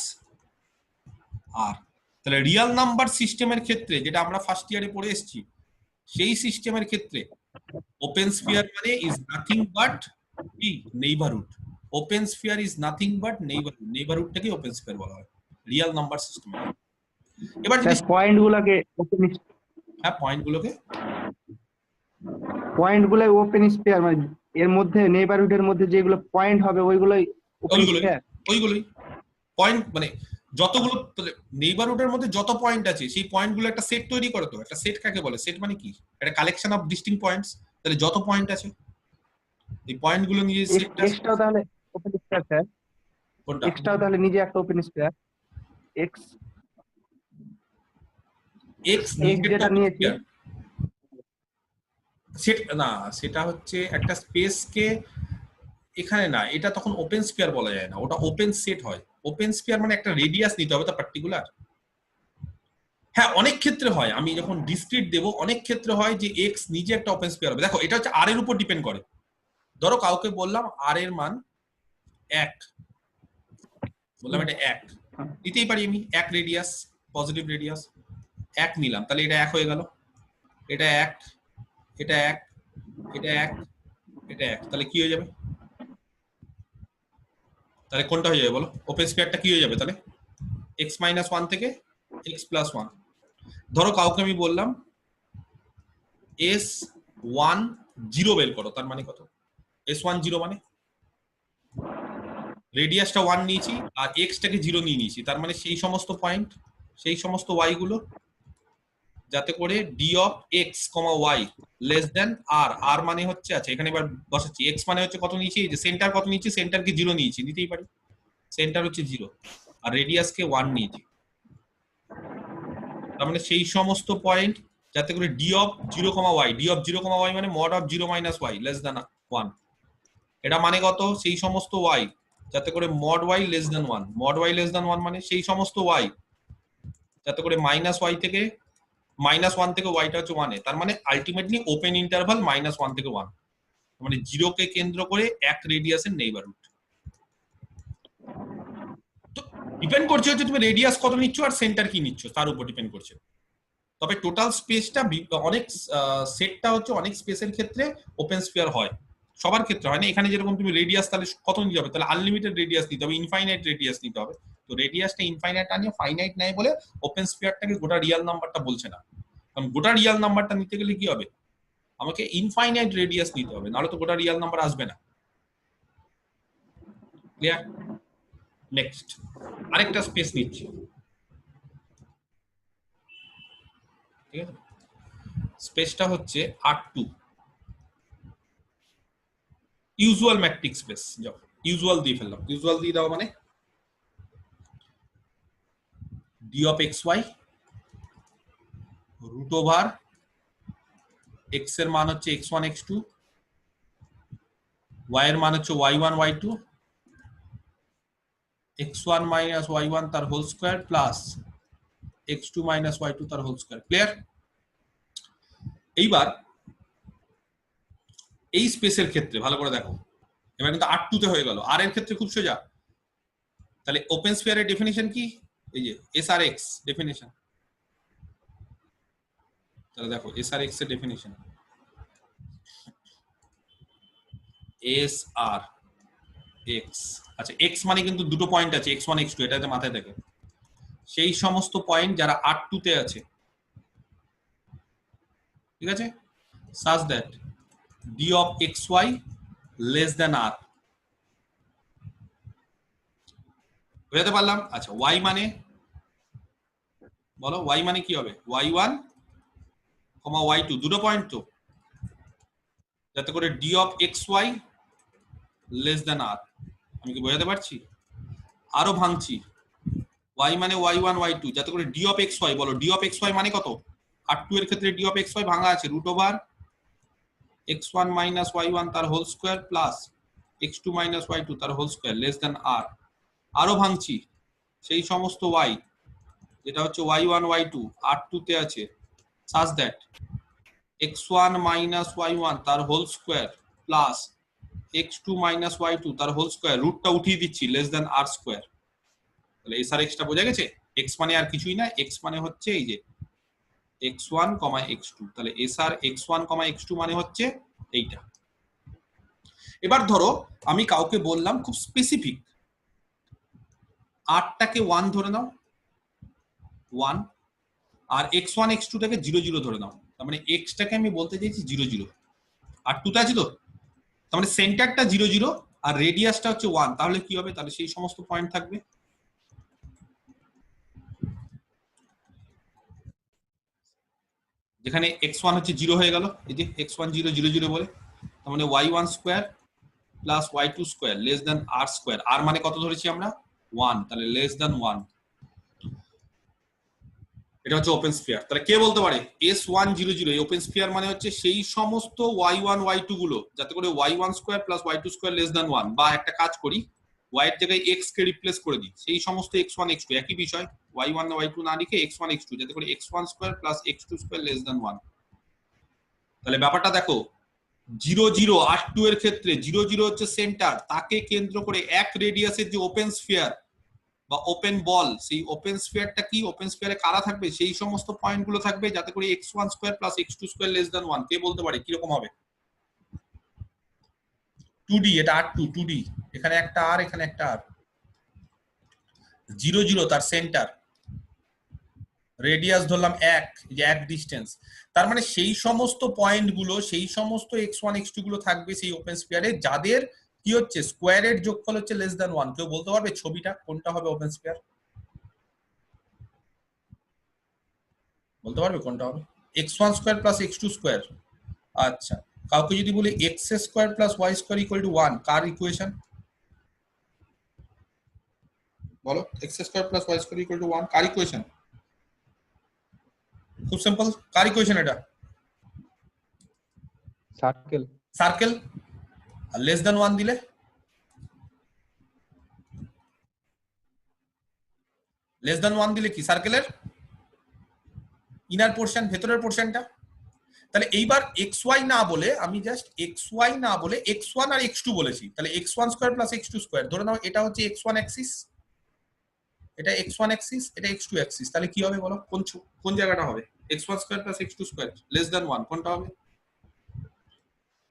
r। তাহলে রিয়াল নাম্বার সিস্টেমের ক্ষেত্রে যেটা আমরা ফার্স্ট ইয়ারে পড়ে এসেছি, সেই সিস্টেমের ক্ষেত্রে ওপেন স্ফিয়ার মানে ইজ নাথিং বাট কি? Neighbourhood. Open sphere is nothing but neighbourhood. নেইবারহুডটাকে ওপেন স্ফিয়ার বলা হয় রিয়াল নাম্বার সিস্টেমে। এবার যদি পয়েন্টগুলোকে ওপেন, হ্যাঁ পয়েন্টগুলোকে ওপেন স্ফিয়ার মানে এর মধ্যে নেইবারহুডের মধ্যে যেগুলো পয়েন্ট হবে ওইগুলোই ওপেন স্ফিয়ার। ওইগুলোই পয়েন্ট, মানে যতগুলো নেইবারহুডের মধ্যে যত পয়েন্ট আছে সেই পয়েন্টগুলো একটা সেট তৈরি করে। তো একটা সেট কাকে বলে? সেট মানে কি? একটা কালেকশন অফ ডিস্টিংক্ট পয়েন্টস। তাহলে যত পয়েন্ট আছে এই পয়েন্টগুলো নিয়ে সেটটা। এক্সটাও তাহলে ওপেন স্ফিয়ার স্যার? কোনটা? এক্সটাও তাহলে নিজে একটা ওপেন স্ফিয়ার? এক্স এক্স যেটা নিয়েছি সেট না, সেটা হচ্ছে একটা স্পেসকে এখানে না, এটা তখন ওপেন স্ফিয়ার বলা যায় না, ওটা ওপেন সেট হয়। ওপেন স্ফিয়ার মানে একটা রেডিয়াস নিতে হবে তা পার্টিকুলার। হ্যাঁ অনেক ক্ষেত্রে হয়, আমি যখন ডিসক্রিট দেব অনেক ক্ষেত্রে হয় যে এক্স নিজে একটা ওপেন স্ফিয়ার হবে। দেখো এটা হচ্ছে আর এর উপর ডিপেন্ড করে। ধরো কাউকে বললাম আর এর মান 1, বললাম এটা 1 নিতেই পারি আমি, 1 রেডিয়াস, পজিটিভ রেডিয়াস 1 নিলাম, তাহলে এটা 1 হয়ে গেল। এটা 1, এটা 1, এটা 1, এটা 1, তাহলে কি হয়ে যাবে? তাহলে কোনটা হয়ে যাবে বলো? ওপেন স্ফিয়ারটা কি হয়ে যাবে তাহলে? x - 1 থেকে x + 1। ধরো কাউকে আমি বললাম s1 0 বের করো, তার মানে কত? s1 0 মানে রেডিয়াসটা 1 নিয়েছি আর x টাকে 0 নিয়ে নিয়েছি, তার মানে সেই সমস্ত পয়েন্ট, সেই সমস্ত y গুলো যাতে করে d of x, y less than r। r মানে হচ্ছে, আচ্ছা এখানে এবার বসাচ্ছি, x মানে হচ্ছে কত নিয়েছি, এই যে সেন্টার কত নিয়েছি, সেন্টারকে 0 নিয়েছি, নিতেই পারি, সেন্টার হচ্ছে 0 আর রেডিয়াসকে 1 নিয়েছি। তার মানে সেই সমস্ত পয়েন্ট যাতে করে d of 0, y, d of 0, y মানে mod of 0 - y less than 1। এটা মানে কত? সেই সমস্ত y যাতে করে mod y less than 1। mod y less than 1 মানে সেই সমস্ত y যাতে করে -y থেকে -1 থেকে y টা হচ্ছে 1 এ। তার মানে আলটিমেটলি ওপেন ইন্টারভাল -1 থেকে 1, মানে 0 কে কেন্দ্র করে 1 রেডিয়াসের নেইবারহুড। তো ডিপেন্ড করছে হচ্ছে তুমি রেডিয়াস কত নিচ্ছ আর সেন্টার কি নিচ্ছ তার উপর ডিপেন্ড করছে। তবে টোটাল স্পেসটা অনেক সেটটা হচ্ছে অনেক স্পেসের ক্ষেত্রে ওপেন স্ফিয়ার হয়, সবার ক্ষেত্রে হয় না। এখানে যেরকম তুমি রেডিয়াস তাহলে কত নিতে হবে? তাহলে আনলিমিটেড রেডিয়াস নিতে হবে, ইনফাইনাইট রেডিয়াস নিতে হবে। তো রেডিয়াসটা ইনফাইনাইট আনিয়ে ফাইনাইট নেয় বলে ওপেন স্ফিয়ারটাকে গোটা রিয়াল নাম্বারটা বলছে না। কারণ গোটা রিয়াল নাম্বারটা নিতে গেলে কি হবে? আমাকে ইনফাইনাইট রেডিয়াস নিতে হবে, নাহলে তো গোটা রিয়াল নাম্বার আসবে না। ক্লিয়ার? নেক্সট আরেকটা স্পেস নিচ্ছি, ঠিক আছে? স্পেসটা হচ্ছে R2, ইউজুয়াল ম্যাট্রিক্স স্পেস। যাও ইউজুয়াল দিয়ে ফেললাম, ইউজুয়াল দিয়ে দাও মানে d of xy root over x এর মান হচ্ছে x1 x2, y এর মান হচ্ছে y1 y2, x1 - y1 তার whole square plus x2 minus y2 তার হোল স্কয়ার। ক্লিয়ার? এইবার এই স্পেসের ক্ষেত্রে ভালো করে দেখো, এবার কিন্তু R2 তে হয়ে গেল। আর এর ক্ষেত্রে খুব সোজা, তাহলে ওপেন স্ফিয়ারের ডেফিনিশন কি? এই যে SRX ডেফিনিশন। তাহলে দেখো SRX এর ডেফিনিশন, SRX, আচ্ছা x মানে কিন্তু দুটো পয়েন্ট আছে, x1 x2, এটাতে মাথায় থাকে। সেই সমস্ত পয়েন্ট যারা R2 তে আছে, ঠিক আছে, such that d of xy less than r, বুঝতে পারলাম? আচ্ছা y মানে বলো, y মানে কি হবে? y1, y2 দুটো পয়েন্ট তো, যাতে করে d of xy less than r। আমি কি বোঝাতে পারছি? আরো ভাঙছি, y মানে y1 y2 যাতে করে d of xy, বলো d of xy মানে কত? R2 এর ক্ষেত্রে d of xy ভাঙা আছে √x1 minus y1 তার whole square plus x2 minus y2 তার whole square less than r। আরো ভাঙছি, সেই সমস্ত y যেটা হচ্ছে y1 y2 R2 তে আছে, such that x1 minus y1 তার whole square plus x2 minus y2 তার হোল স্কয়ার, রুটটা উঠিয়ে দিচ্ছি, লেস দ্যান r স্কয়ার। তাহলে SRX টা বোঝা গেছে? x মানে আর কিছুই না, x মানে হচ্ছে এই যে x1, x2, তাহলে SR x1, x2 মানে হচ্ছে এইটা। এবার ধরো আমি কাউকে বললাম খুব স্পেসিফিক, r টাকে 1 ধরে নাও, 1, আর x1 x2 টাকে 0 0 ধরে নাও। তার মানে x টাকে আমি বলতে চাইছি 0 0, R2 তে আছে তো, তার মানে সেন্টারটা 0 0 আর রেডিয়াসটা হচ্ছে 1। তাহলে কি হবে? তাহলে সেই সমস্ত পয়েন্ট থাকবে যেখানে x1 হচ্ছে 0 হয়ে গেল, এই যে x1 0 0 0 বলে, তার মানে y1 square plus y2 square less than r square. r মানে কত ধরেছি আমরা? 1, তাহলে লেস দ্যান 1। এটা হচ্ছে ওপেন স্ফিয়ার। তাহলে কে বলতে পারে S1 0 0 এই ওপেন স্ফিয়ার মানে হচ্ছে সেই সমস্ত y1 y2 গুলো যাতে করে y1 square plus y2 square less than 1, বা একটা কাজ করি, y এর জায়গায় x কে রিপ্লেস করে দিই, সেই সমস্ত x1 x2 একই বিষয়, y1 y2 না লিখে x1 x2 যাতে করে x1 square plus x2 square less than 1। তাহলে ব্যাপারটা দেখো, 0 0 R2 এর ক্ষেত্রে 0 0 হচ্ছে সেন্টার, তাকে কেন্দ্র করে এক রেডিয়াসের যে ওপেন স্ফিয়ার বা ওপেন বল, সেই ওপেন স্ফিয়ারটা কি? ওপেন স্ফিয়ারে কারা থাকবে? সেই সমস্ত পয়েন্ট গুলো থাকবে যাতে করে x1 square plus x2 square less than 1। কে বলতে পারে কি রকম হবে? 2D, এটা R2 2D, এখানে একটা r, এখানে একটা r, 0 0 তার সেন্টার, রেডিয়াস ধরলাম 1, যে এক ডিসটেন্স। তার মানে সেই সমস্ত পয়েন্ট গুলো, সেই সমস্ত x1 x2 গুলো থাকবে সেই ওপেন স্ফিয়ারে যাদের কি হচ্ছে স্কয়ারের যোগফল হচ্ছে লেস দ্যান 1। কেউ বলতে পারবে ছবিটা কোনটা হবে ওপেন স্ফিয়ার? বলতে পারবে কোনটা হবে? x1 square plus x2 square. আচ্ছা, কাউকে যদি বলি x square plus y square equal to 1, কার ইকুয়েশন? বলো, x square plus y square equal to 1 কার ইকুয়েশন? খুব সিম্পল, কার ইকুয়েশন এটা? সার্কেল। সার্কেল। আর লেস দ্যান 1 দিলে? লেস দ্যান 1 দিলে কি সার্কেলের ইনার পোরশন, ভেতরের পোরশনটা। তাহলে এইবার xy না বলে আমি জাস্ট xy না বলে x1 আর x2 বলেছি। তাহলে x1 square plus x2 square, ধরে নাও এটা হচ্ছে x1 অ্যাক্সিস, এটা x1 অ্যাক্সিস, এটা x2 অ্যাক্সিস। তাহলে কি হবে বলো, কোন জায়গাটা হবে? x1 square plus x2 square less than 1 কোনটা হবে?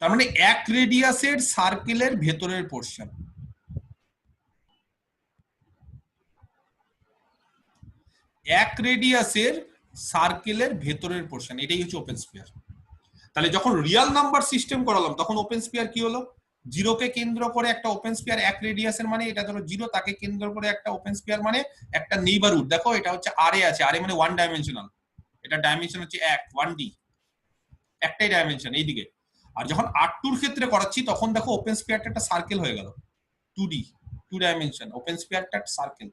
তার মানে এক রেডিয়াসের সার্কেলের ভেতরের পোরশন, এক রেডিয়াসের সার্কেলের ভেতরের পোরশন, এটাই হচ্ছে ওপেন স্ফিয়ার। তাহলে যখন রিয়েল নাম্বার সিস্টেম করালাম তখন ওপেন স্ফিয়ার কি হলো? 0 কে কেন্দ্র করে একটা ওপেন স্ফিয়ার, এক রেডিয়াসের মানে এটা ধরো 0, তাকে কেন্দ্র করে একটা ওপেন স্ফিয়ার মানে একটা নেইবারহুড। দেখো এটা হচ্ছে আর এ আছে, আর এ মানে 1 ডাইমেনশনাল, এটা ডাইমেনশন হচ্ছে 1D, একটাই ডাইমেনশন এইদিকে। আর যখন R2 এর ক্ষেত্রে করাচ্ছি তখন দেখো ওপেন স্ফিয়ারটা একটা সার্কেল হয়ে গেল, 2D, 2 ডাইমেনশন, ওপেন স্ফিয়ারটা একটা সার্কেল।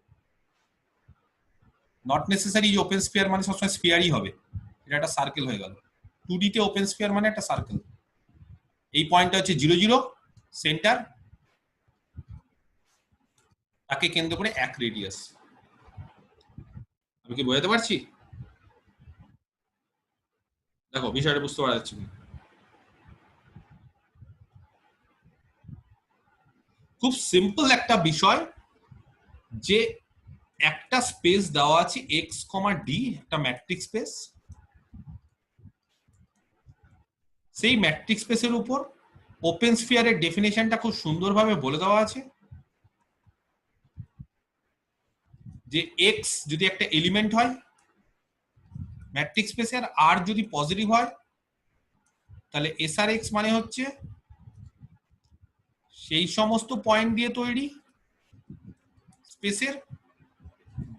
নট নেসেসারি যে ওপেন স্ফিয়ার মানে সবসময় স্ফিয়ারই হবে, এটা একটা সার্কেল হয়ে গেল। 2D তে ওপেন স্ফিয়ার মানে একটা সার্কেল। এই পয়েন্টটা হচ্ছে 0 0 সেন্টার, তাকে কেন্দ্র করে এক রেডিয়াস। আমি কি বোঝাতে পারছি? দেখো বিষয়টা বুঝতে পারা যাচ্ছে কি? খুব সিম্পল একটা বিষয়, যে একটা স্পেস দেওয়া আছে এক্স কমা ডি, একটা ম্যাট্রিক্স স্পেস। সেই ম্যাট্রিক্স স্পেসের উপর ওপেন স্ফিয়ারের ডেফিনেশনটা খুব সুন্দরভাবে বলে দেওয়া আছে, যে এক্স যদি একটা এলিমেন্ট হয় ম্যাট্রিক্স স্পেসের, আর যদি পজিটিভ হয়, তাহলে এসআর এক্স মানে হচ্ছে সেই সমস্ত পয়েন্ট দিয়ে তৈরি স্পেসের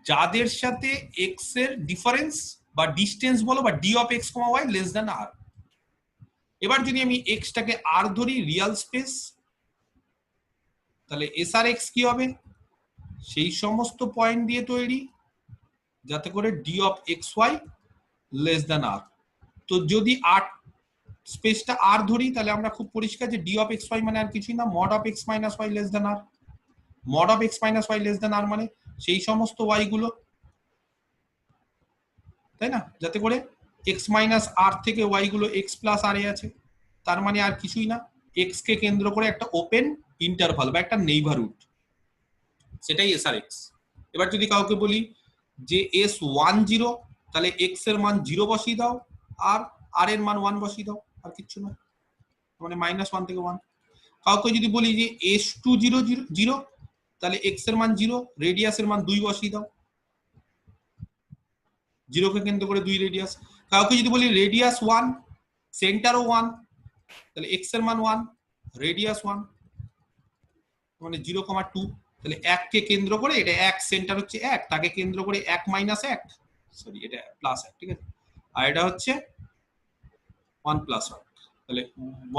যাদের সাথে এক্স এর ডিফারেন্স বা ডিস্টেন্স বলো বা D of X comma Y less than R. এবার যদি আমি এক্সটাকে আর ধরি রিয়াল স্পেস, তাহলে এসআর এক্স কি হবে? সেই সমস্ত পয়েন্ট দিয়ে তৈরি যাতে করে D of X Y less than R. তো যদি আর স্পেসটা আর ধরি, তাহলে আমরা খুব পরিষ্কার যে ডি অফ এক্স ওয়াই মানে আর কিছুই না, mod of X minus Y less than R. Mod of X minus Y less than R মানে সেই সমস্ত ওয়াই গুলো, তাই না, যাতে করে এক্স মাইনাস আর থেকে ওয়াই গুলো এক্স প্লাস আর এ আছে। তার মানে আর কিছুই না, এক্স কে কেন্দ্র করে একটা ওপেন ইন্টারভাল বা একটা নেইবারহুড, সেটাই এসআর এক্স। এবার যদি কাউকে বলি যে এস 10, তাহলে এক্স এর মান 0 বসিয়ে দাও, আর আর এর মান 1 বসিয়ে দাও, আর কিচ্ছু না, মানে -1 থেকে 1। কাউকে যদি বলি যে এস 200, তাহলে এক্স এর মান 0, রেডিয়াস এর মান 2 বসিয়ে দাও, 0 কে কেন্দ্র করে 2 রেডিয়াস। কাউকে যদি বলি রেডিয়াস 1, সেন্টারও 1, তাহলে এক্স এর মান 1, রেডিয়াস 1, মানে 0,2। তাহলে 1 কে কেন্দ্র করে, এটা 1 সেন্টার হচ্ছে 1, তাকে কেন্দ্র করে 1 - 1, সরি এটা +1, ঠিক আছে, আর এটা হচ্ছে 1 + 1, তাহলে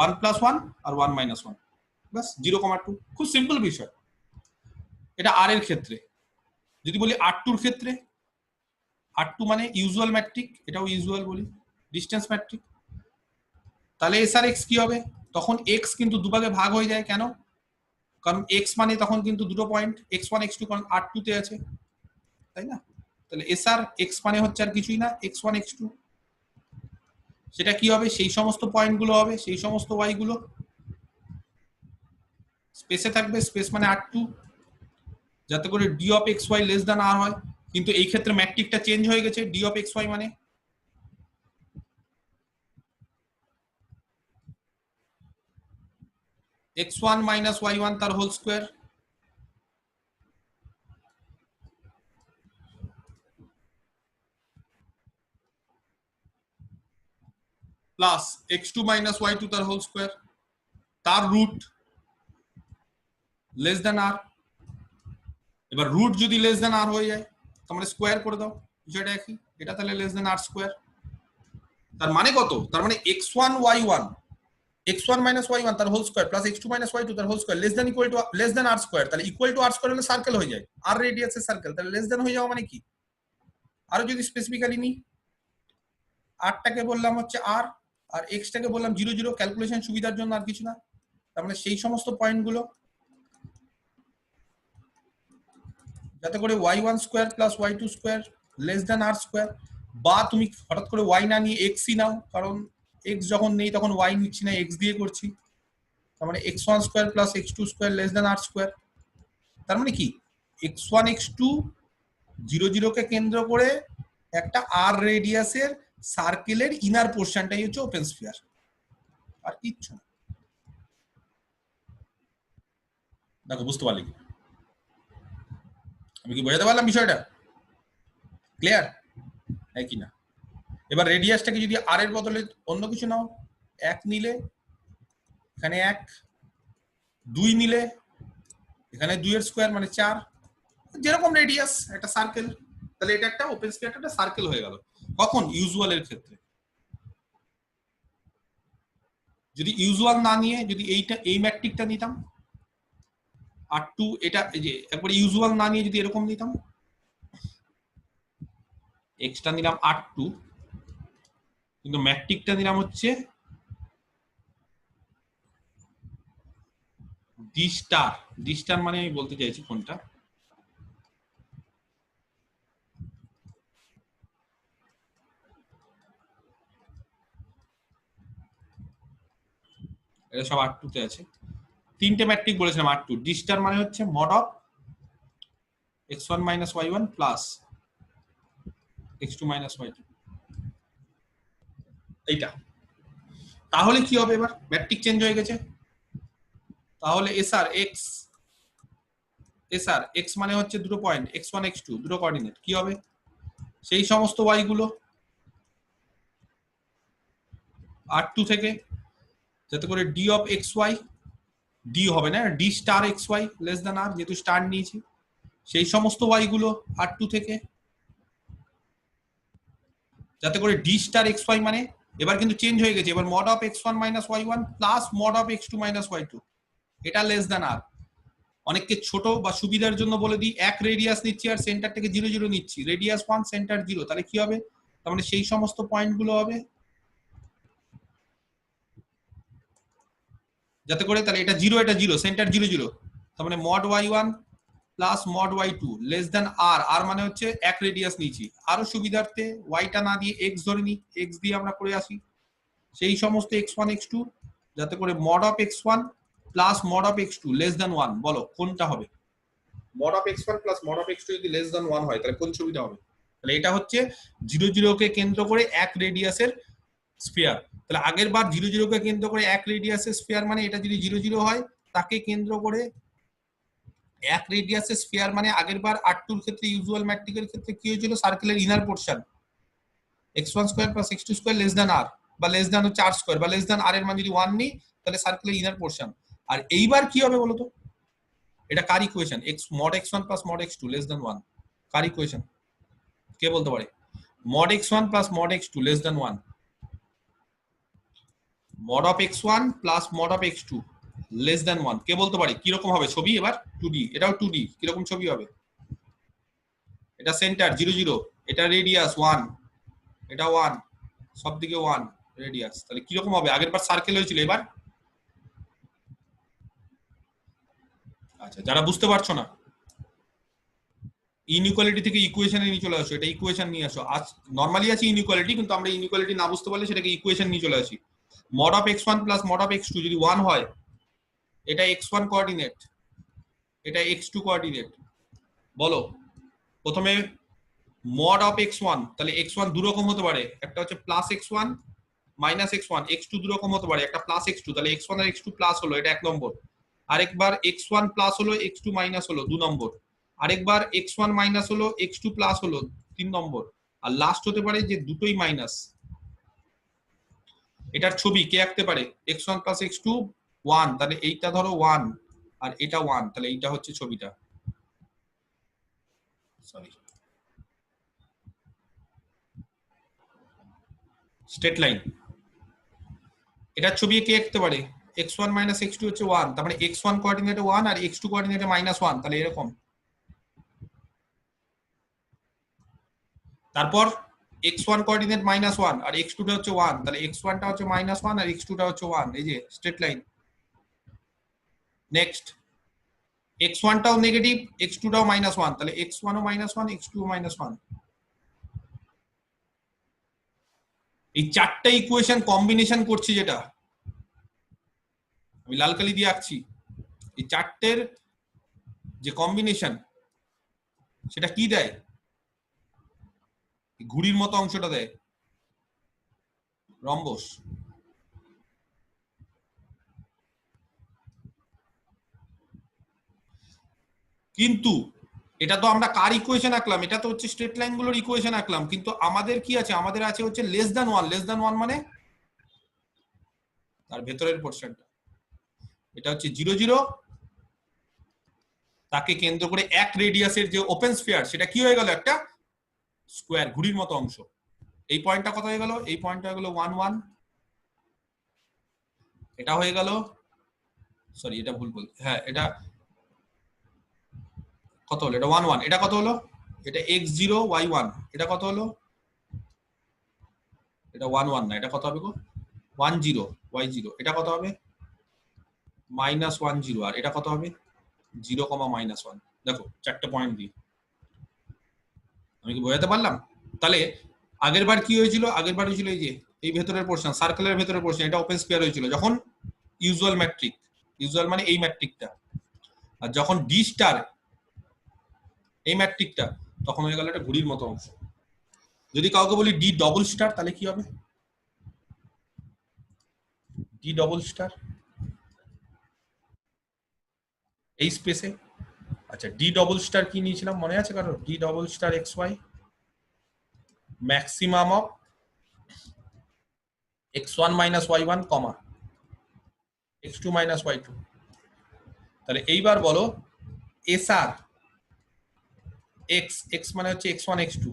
1 + 1 আর 1 - 1, বাস 0,2। খুব সিম্পল বিষয়। এটা আর এর ক্ষেত্রে। যদি বলি R2 এর ক্ষেত্রে, R2 মানে ইউজুয়াল ম্যাট্রিক, এটাও ইউজুয়াল বলি, ডিসটেন্স ম্যাট্রিক, তাহলে এসআর এক্স কি হবে? তখন এক্স কিন্তু দুভাগে ভাগ হয়ে যায়। কেন? কারণ এক্স মানে তখন কিন্তু দুটো পয়েন্ট, x1 x2, কারণ R2 তে আছে, তাই না? তাহলে এসআর এক্স মানে হচ্ছে আর কিছুই না x1 x2, সেটা কি হবে? সেই সমস্ত পয়েন্ট গুলো হবে, সেই সমস্ত ওয়াই গুলো স্পেসে থাকবে, স্পেস মানে R2, যাতে করে D of X Y less than R হয়। কিন্তু এই ক্ষেত্রে ম্যাট্রিকটা চেঞ্জ হয়ে গেছে, ডি অফ এক্স ওয়াই মানে x1 - y1 তার whole square plus x2 - y2 তার হোল স্কোয়ার, তার রুট লেস দ্যান আর। এবার রুট যদি লেস দ্যান আর হয়ে যায়, তোমরা স্কোয়ার করে দাও, বিষয়টা একই। এটা তাহলে লেস দ্যান আর স্কোয়ার। তার মানে কত? তার মানে x1 - y1 তার whole square plus x2 - y2 তার whole square less than equal to less than R square. তাহলে ইকুয়াল টু আর স্কোয়ার হলে সার্কেল হয়ে যায়, আর রেডিয়াসের সার্কেল, তাহলে লেস দ্যান হয়ে যাওয়া মানে কি? আরো যদি স্পেসিফিক্যালি নিই, আরটাকে বললাম হচ্ছে আর, আর এক্সটাকে বললাম 0 0, ক্যালকুলেশন সুবিধার জন্য, আর কিছু না। তার মানে সেই সমস্ত পয়েন্ট গুলো যাতে করে y1 square plus y2 square less than R square, বা তুমি হঠাৎ করে y না নিয়ে x ই নাও, কারণ x যখন নেই তখন y নিচ্ছি না, x দিয়ে করছি। তার মানে x1 square plus x2 square less than R square. তার মানে কি? x1 x2 0 0 কে কেন্দ্র করে একটা আর রেডিয়াসের সার্কেলের ইনার পোর্শনটাই হচ্ছে ওপেন স্ফিয়ার, আর কিচ্ছু না। দেখো বুঝতে পারলি কি? আমি কি বোঝাতে পারলাম বিষয়টা? ক্লিয়ার কি না? এবার রেডিয়াসটাকে যদি আর এর বদলে অন্য কিছু নাও, 1 নিলে এখানে 1, 2 নিলে এখানে 2 এর স্কোয়ার মানে 4, যেরকম রেডিয়াস একটা সার্কেল, তাহলে এটা একটা ওপেন স্ফিয়ার, একটা সার্কেল হয়ে গেল। কখন? ইউজুয়াল এর ক্ষেত্রে। যদি ইউজুয়াল না নিয়ে যদি এই ম্যাট্রিকটা নিতাম R2, এটা এই যে একবার ইউজুয়াল না নিয়ে যদি এরকম নিতাম, এক্সটা নিলাম R2, কিন্তু ম্যাট্রিকটা নিলাম হচ্ছে ডি স্টার। ডি স্টার মানে আমি বলতে চাইছি কোনটা, এটা সব R2 তে আছে। তিনটে ম্যাট্রিক বলেছিলাম R2। ডি স্টার মানে হচ্ছে mod of x1 minus y1 plus x2 minus y2, এইটা। তাহলে কি হবে, এবার ম্যাট্রিক চেঞ্জ হয়ে গেছে। তাহলে এসআর এক্স মানে হচ্ছে দুটো পয়েন্ট x1 x2 দুটো কোঅর্ডিনেট, কি হবে সেই সমস্ত y গুলো R2 থেকে, যাতে করে d অফ xy, d হবে না, d star xy less than r, যেহেতু স্টার নিয়েছি, সেই সমস্ত y গুলো R2 থেকে, যাতে করে d স্টার xy মানে এবার কিন্তু চেঞ্জ হয়ে গেছে, এবার mod of x1 minus y1 plus mod of x2 minus y2, এটা লেস দ্যান r। অনেককে ছোট বা সুবিধার জন্য বলে দিই, এক রেডিয়াস নিচ্ছি আর সেন্টার থেকে 0 0 নিচ্ছি, রেডিয়াস 1 সেন্টার 0, তাহলে কি হবে, তার মানে সেই সমস্ত পয়েন্ট গুলো হবে যাতে করে, তাহলে এটা 0 এটা 0, সেন্টার 0 0, তার মানে mod y1 plus mod y2 less than r, r মানে হচ্ছে এক রেডিয়াস নিয়েছি, আরো সুবিধার্থে y টা না দিয়ে x ধরে নিই, x দিয়ে আমরা করে আসি, সেই সমস্ত x1 x2, যাতে করে mod of x1 plus mod of x2 less than 1, বলো কোনটা হবে? Mod of x1 plus mod of x2 যদি লেস দ্যান 1 হয় তাহলে কোন ছবিটা হবে? তাহলে এটা হচ্ছে 0 0 কে কেন্দ্র করে এক রেডিয়াসের স্ফিয়ার। তাহলে আগের বার 0 0 কে কেন্দ্র করে এক রেডিয়াসের স্ফিয়ার, মানে এটা যদি 0 0 হয় তাকে কেন্দ্র করে এক রেডিয়াসের স্ফিয়ার, মানে আগের বার R2 এর ক্ষেত্রে ইউজুয়াল ম্যাট্রিকের ক্ষেত্রে কি হয়েছিল, সার্কেলের inner portion x1 square plus x2 square less than r, বা লেস দ্যান হচ্ছে r স্কয়ার, বা লেস দ্যান r এর মান যদি 1 নিই তাহলে সার্কেলের ইনার পোরশন। আর এইবার কি হবে বলতো, এটা কার equation, x mod x1 plus mod x2 less than 1, কার ইকুয়েশন কে বলতে পারে? mod x1 plus mod x2 less than 1, mod of x1 plus mod of x2 less than 1, কে বলতে পারে? কি রকম হবে ছবি? এবার 2D, এটাও 2D, কি রকম ছবি হবে? এটা সেন্টার 0 0, এটা রেডিয়াস 1, এটা 1, সব দিকে 1 রেডিয়াস, তাহলে কি রকম হবে? আগের বার সার্কেল হয়েছিল, এবার আচ্ছা, যারা বুঝতে পারছো না, ইনইকুয়ালিটি থেকে ইকুয়েশনে নিয়ে চলে আসো, এটা ইকুয়েশন নিয়ে আসো। আজ নরমালি আছে ইনইকুয়ালিটি, কিন্তু আমরা ইনইকুয়ালিটি না বুঝতে পারলে সেটাকে ইকুয়েশন নিয়ে চলে আসি। mod of x1 plus mod of x2 যদি 1 হয়, এটা x1 কোঅর্ডিনেট, এটা x2 কোঅর্ডিনেট, বলো প্রথমে mod of x1, তাহলে x1 দু রকম হতে পারে, একটা হচ্ছে plus x1 minus x1, x2 দু রকম হতে পারে, একটা প্লাস x2, তাহলে x1 আর x2 প্লাস হলো, এটা 1 নম্বর। আরেকবার x1 প্লাস হলো x2 মাইনাস হলো 2 নম্বর। আরেকবার x1 মাইনাস হলো x2 প্লাস হলো 3 নম্বর। আর লাস্ট হতে পারে যে দুটোই মাইনাস। এটার ছবি কে আঁকতে পারে? x1 প্লাস x2 1, তাহলে এইটা ধরো 1 আর এটা 1, তাহলে এইটা হচ্ছে ছবিটা। Sorry, straight line. এটার ছবি কে আঁকতে পারে? x1 মাইনাস x2 হচ্ছে 1, তার মানে x1 কোঅর্ডিনেটে 1 আর x2 কোঅর্ডিনেটে -1, তাহলে এরকম। তারপর x1 কোঅর্ডিনেট -1 আর x2 টা হচ্ছে 1, তাহলে x1 টা হচ্ছে -1 আর x2 টা হচ্ছে 1, এই যে স্ট্রেট লাইন। নেক্সট x1 টাও নেগেটিভ, x2 টাও -1, তাহলে x1 ও -1, x2 ও -1। এই চারটা ইকুয়েশন কম্বিনেশন করছি, যেটা আমি লাল কালি দিয়ে আঁকছি, এই চারটের যে কম্বিনেশন সেটা কি দেয়? ঘুড়ির মতো অংশটা দেয়, রম্বস। কিন্তু এটা তো আমরা কার ইকুয়েশন আঁকলাম? এটা তো হচ্ছে স্ট্রেট লাইন গুলোর ইকুয়েশন আঁকলাম, কিন্তু আমাদের কি আছে? আমাদের আছে হচ্ছে লেস দ্যান 1, লেস দ্যান 1 মানে তার ভেতরের পোরশনটা, এটা হচ্ছে 0 0, তাকে কেন্দ্র করে এক রেডিয়াসের যে ওপেন স্ফিয়ার, সেটা কি হয়ে গেল? একটা স্কোয়ার, ঘুড়ির মতো অংশ। এই পয়েন্টটা কত হয়ে গেল? এই পয়েন্টটা হয়ে গেল 1 1, এটা হয়ে গেল, সরি এটা ভুল বলছি, হ্যাঁ এটা কত হলো? এটা 1 1, এটা কত হলো? এটা x0 y1, এটা কত হলো? এটা 1 1 না, এটা কত হবে গো? 1 0 y0, এটা কত হবে? -1 0, আর এটা কত হবে? 0, -1। দেখো চারটে পয়েন্ট দিই, আমি কি বোঝাতে পারলাম? তাহলে আগের বার কি হয়েছিল? আগের বার হয়েছিল এই যে এই ভেতরের পোরশন, সার্কেলের ভেতরের পোরশন, এটা ওপেন স্ফিয়ার হয়েছিল। যখন ইউজুয়াল ম্যাট্রিক, ইউজুয়াল মানে এই ম্যাট্রিকটা, আর যখন ডি স্টার এই ম্যাট্রিকটা, তখন হয়ে গেল একটা ঘুড়ির মতো অংশ। যদি কাউকে বলি ডি ডবল স্টার তাহলে কি হবে? ডি ডবল স্টার এই স্পেসে, আচ্ছা ডি ডবল স্টার কি নিয়েছিলাম মনে আছে কারো? D double star X Y maximum of x1 minus y1 comma x2 minus y2। তাহলে এইবার বলো এসআর এক্স, এক্স মানে হচ্ছে x1 x2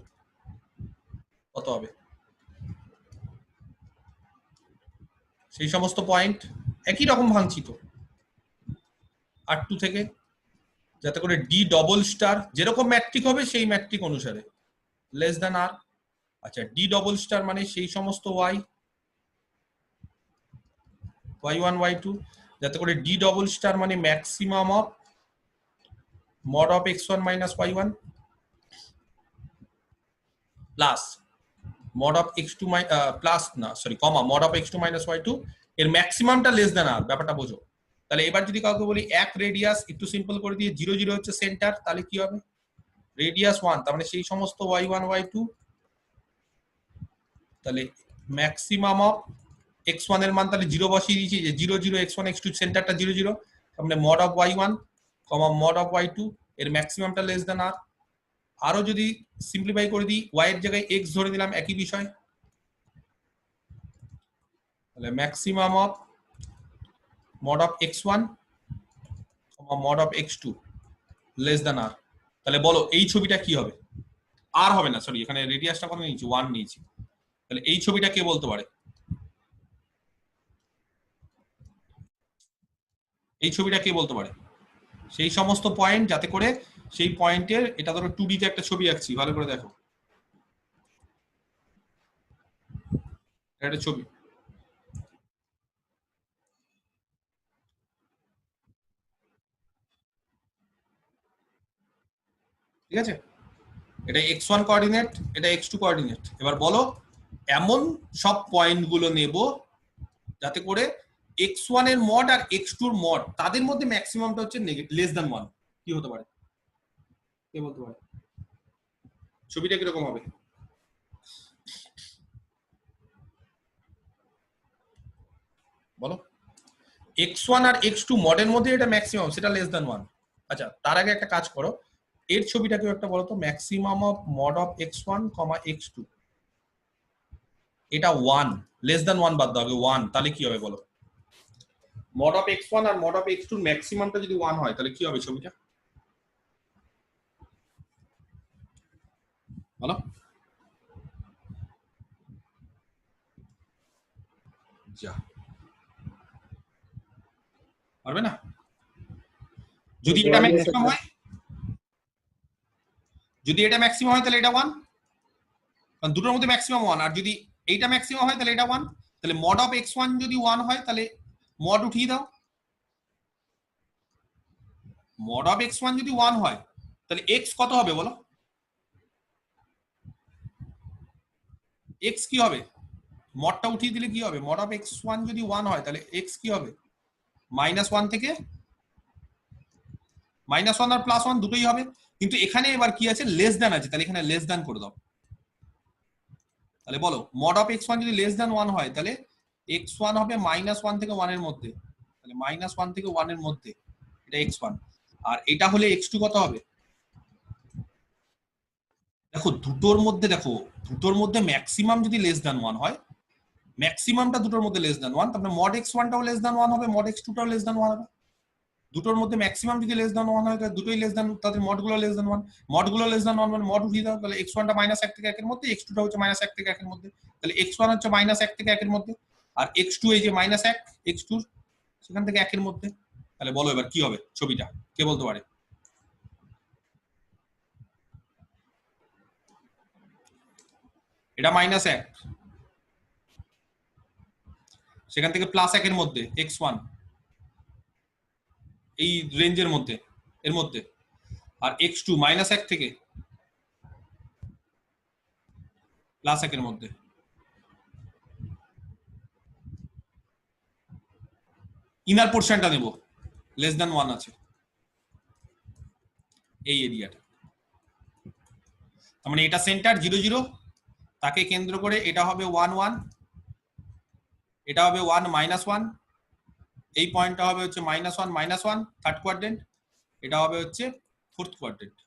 কত হবে? সেই সমস্ত পয়েন্ট একই রকম ভাঙছি তো R2 থেকে, যাতে করে ডি ডবল স্টার যেরকম ম্যাট্রিক হবে সেই ম্যাট্রিক অনুসারে লেস দ্যান আর। আচ্ছা ডি ডবল স্টার মানে সেই সমস্ত ওয়াই, y1 y2, যাতে করে ডি ডবল স্টার মানে maximum of mod of x1 minus y1 plus mod of x2 plus না sorry comma mod of x2 minus y2 এর ম্যাক্সিমামটা লেস দ্যান আর। ব্যাপারটা বোঝো। তাহলে এবার যদি কাউকে বলি এক রেডিয়াস, একটু সিম্পল করে দিয়ে 0 0 হচ্ছে সেন্টার, তাহলে কি হবে? রেডিয়াস 1, তার মানে সেই সমস্ত y1 y2, তাহলে ম্যাক্সিমাম অফ x1 এর মান তাহলে 0 বসিয়ে দিয়েছি, যে 0 0 x1 x2 সেন্টারটা 0 0, তার মানে mod of y1 mod of y2 এর ম্যাক্সিমামটা লেস দ্যান আর। আরো যদি সিম্পলিফাই করে দিই y এর জায়গায় x ধরে দিলাম, একই বিষয়, তাহলে maximum of mod of x1 mod of x2 less than R. তাহলে বলো এই ছবিটা কি হবে? আর হবে না, সরি এখানে রেডিয়াসটা কত নিয়েছি? 1 নিয়েছি। তাহলে এই ছবিটা কে বলতে পারে? এই ছবিটা কে বলতে পারে? সেই সমস্ত পয়েন্ট যাতে করে সেই পয়েন্টের, এটা ধরো 2D তে একটা ছবি আঁকছি, ভালো করে দেখো, একটা ছবি, ঠিক আছে? এটা x1 কোঅর্ডিনেট, এটা x2 কোঅর্ডিনেট। এবার বলো এমন সব পয়েন্ট গুলো নেব যাতে করে x1 এর মড আর x2 এর মড তাদের মধ্যে ম্যাক্সিমামটা হচ্ছে লেস দ্যান 1। কি হতে পারে? কে বলতে পারে? ছবিটা কিরকম হবে? বলো x1 আর x2 মডের মধ্যে এটা ম্যাক্সিমাম, সেটা লেস দ্যান 1। আচ্ছা তার আগে একটা কাজ করো, এর ছবিটা কেউ একটা বলো তো, maximum of mod of x1 x2, এটা 1, লেস দ্যান 1 বাদ দাও, 1, তাহলে কি হবে বলো? mod of x1 R mod of x2 ম্যাক্সিমামটা যদি 1 হয় তাহলে কি হবে ছবিটা? বলো। যা পারবে না? যদি এটা ম্যাক্সিমাম হয়, যদি এটা ম্যাক্সিমাম হয় তাহলে এটা 1, কারণ দুটোর মধ্যে ম্যাক্সিমাম 1। আর যদি এইটা ম্যাক্সিমাম হয় তাহলে এটা 1। তাহলে mod of x1 যদি 1 হয় তাহলে mod উঠিয়ে দাও। mod of x1 যদি 1 হয় তাহলে x কত হবে বলো? x কি হবে? মডটা উঠিয়ে দিলে কি হবে? mod of x1 যদি 1 হয় তাহলে x কি হবে? -1 থেকে -1 আর +1 দুটোই হবে, কিন্তু এখানে এবার কি আছে? লেস দ্যান আছে, তাহলে এখানে লেস দ্যান করে দাও। তাহলে বলো mod of x1 যদি লেস দ্যান 1 হয় তাহলে x1 হবে -1 থেকে 1 এর মধ্যে, তাহলে -1 থেকে 1 এর মধ্যে, এটা x1। আর এটা হলে x2 কত হবে? দেখো দুটোর মধ্যে ম্যাক্সিমাম যদি লেস দ্যান 1 হয়, ম্যাক্সিমামটা দুটোর মধ্যে লেস দ্যান 1, তাহলে mod x1 টাও লেস দ্যান 1 হবে, mod x2 টাও লেস দ্যান 1 হবে। দুটোর মধ্যে ম্যাক্সিমাম যদি লেস দ্যান 1 হয় তাহলে দুটোই লেস দ্যান, তাদের মডগুলো লেস দ্যান 1, মডগুলো লেস দ্যান 1 মানে মড উঠিয়ে দাও, তাহলে x1 টা -1 থেকে 1 এর মধ্যে, x2 টা হচ্ছে -1 থেকে 1 এর মধ্যে, তাহলে x1 হচ্ছে -1 থেকে 1 এর মধ্যে, আর x2 এই যে -1 x2 সেখান থেকে 1 এর মধ্যে। তাহলে বলো এবার কি হবে ছবিটা? কে বলতে পারে? এটা -1, সেখান থেকে +1 এর মধ্যে x1, এই রেঞ্জের মধ্যে, এর মধ্যে, আর x2 -1 থেকে +1 এর মধ্যে। ইনার পোর্শনটা নেব, লেস দ্যান 1 আছে এই এরিয়াটা, তার মানে এটা সেন্টার 0 0, তাকে কেন্দ্র করে এটা হবে 1 1, এটা হবে 1 -1, এই পয়েন্টটা হবে হচ্ছে -1 -1 থার্ড কোয়াড্রেন্ট, এটা হবে হচ্ছে ফোর্থ কোয়াড্রেন্ট।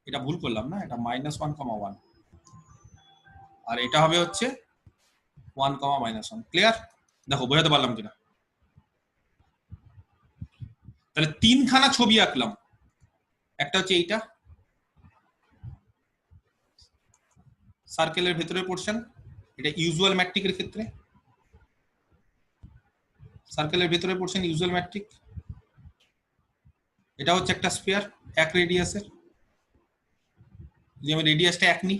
এটা ভুল করলাম না, এটা -1, 1, আর এটা হবে হচ্ছে 1, -1। ক্লিয়ার? দেখো বোঝাতে পারলাম কিনা? তাহলে তিনখানা ছবি আঁকলাম, একটা হচ্ছে এইটা সার্কেলের ভেতরের পোর্শন, এটা ইউজুয়াল ম্যাট্রিকের ক্ষেত্রে সার্কেলের ভেতরের পোর্শন ইউজুয়াল ম্যাট্রিক, এটা হচ্ছে একটা স্ফিয়ার 1 রেডিয়াসের, যদি আমি রেডিয়াসটা 1 নিই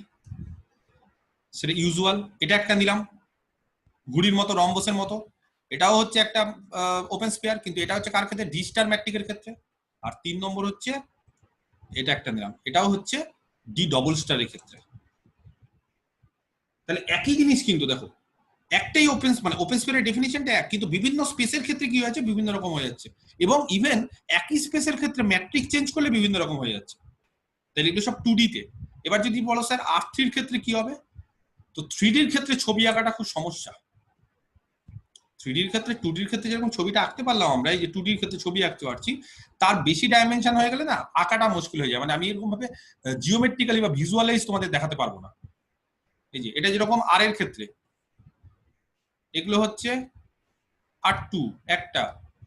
সেটা ইউজুয়াল, এটা একটা নিলাম ঘুড়ির মতো রম্বসের মতো, এটাও হচ্ছে একটা ওপেন স্ফিয়ার, কিন্তু এটা হচ্ছে কার ক্ষেত্রে? ডি স্টার ম্যাট্রিকের ক্ষেত্রে। আর 3 নম্বর হচ্ছে এটা একটা নিলাম, এটাও হচ্ছে ডি ডবল স্টারের ক্ষেত্রে। তাহলে একই জিনিস কিন্তু দেখো, একটাই ওপেন মানে ওপেন স্পেসের ডেফিনিশনটা এক, কিন্তু বিভিন্ন স্পেসের ক্ষেত্রে কি হয়েছে বিভিন্ন রকম হয়ে যাচ্ছে, এবং ইভেন একই স্পেসের ক্ষেত্রে ম্যাট্রিক চেঞ্জ করলে বিভিন্ন রকম হয়ে যাচ্ছে। তাহলে এগুলো সব 2D তে। এবার যদি বলো স্যার R3 এর ক্ষেত্রে কি হবে, তো 3D এর ক্ষেত্রে ছবি আঁকাটা খুব সমস্যা। 3D এর ক্ষেত্রে 2D এর ক্ষেত্রে যেরকম ছবিটা আঁকতে পারলাম আমরা, এই যে 2D এর ক্ষেত্রে ছবি আঁকতে পারছি, তার বেশি ডাইমেনশন হয়ে গেলে না আঁকাটা মুশকিল হয়ে যায়। মানে আমি এরকম ভাবে জিওমেট্রিক্যালি বা ভিজুয়ালাইজ তোমাদের দেখাতে পারবো না। এই যে এটা যেরকম আর এর ক্ষেত্রে এগুলো হচ্ছে R2 একটা,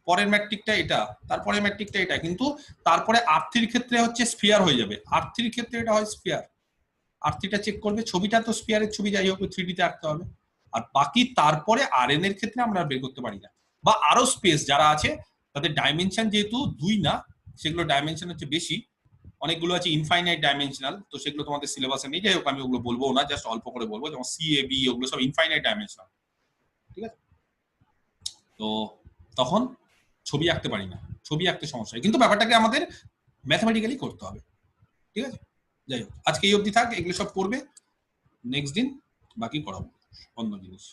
পরের ম্যাট্রিকটা এটা, তারপরে ম্যাট্রিকটা এটা, কিন্তু তারপরে R3 এর ক্ষেত্রে হচ্ছে স্ফিয়ার হয়ে যাবে। R3 এর ক্ষেত্রে এটা হয় স্ফিয়ার, R3টা চেক করবে, ছবিটা তো স্ফিয়ারের ছবি, যাই হোক 3D তে আঁকতে হবে। আর বাকি তারপরে RN এর ক্ষেত্রে আমরা বের করতে পারি না, বা আরো স্পেস যারা আছে তাদের ডাইমেনশন যেহেতু 2 না, সেগুলো ডাইমেনশন হচ্ছে বেশি, অনেকগুলো আছে ইনফাইনাইট ডাইমেনশনাল, তো সেগুলো তোমাদের সিলেবাসে নেই, যাই হোক আমি ওগুলো বলবো না, জাস্ট অল্প করে বলবো, যেমন CAB ওগুলো সব ইনফাইনাইট ডাইমেনশনাল, ঠিক আছে? তো তখন ছবি আঁকতে পারি না, ছবি আঁকতে সমস্যা হয়, কিন্তু ব্যাপারটাকে আমাদের ম্যাথমেটিক্যালি করতে হবে, ঠিক আছে? যাই হোক আজকে এই অবধি থাক, এগুলো সব করবে, নেক্সট দিন বাকি করাবো অন্য জিনিস।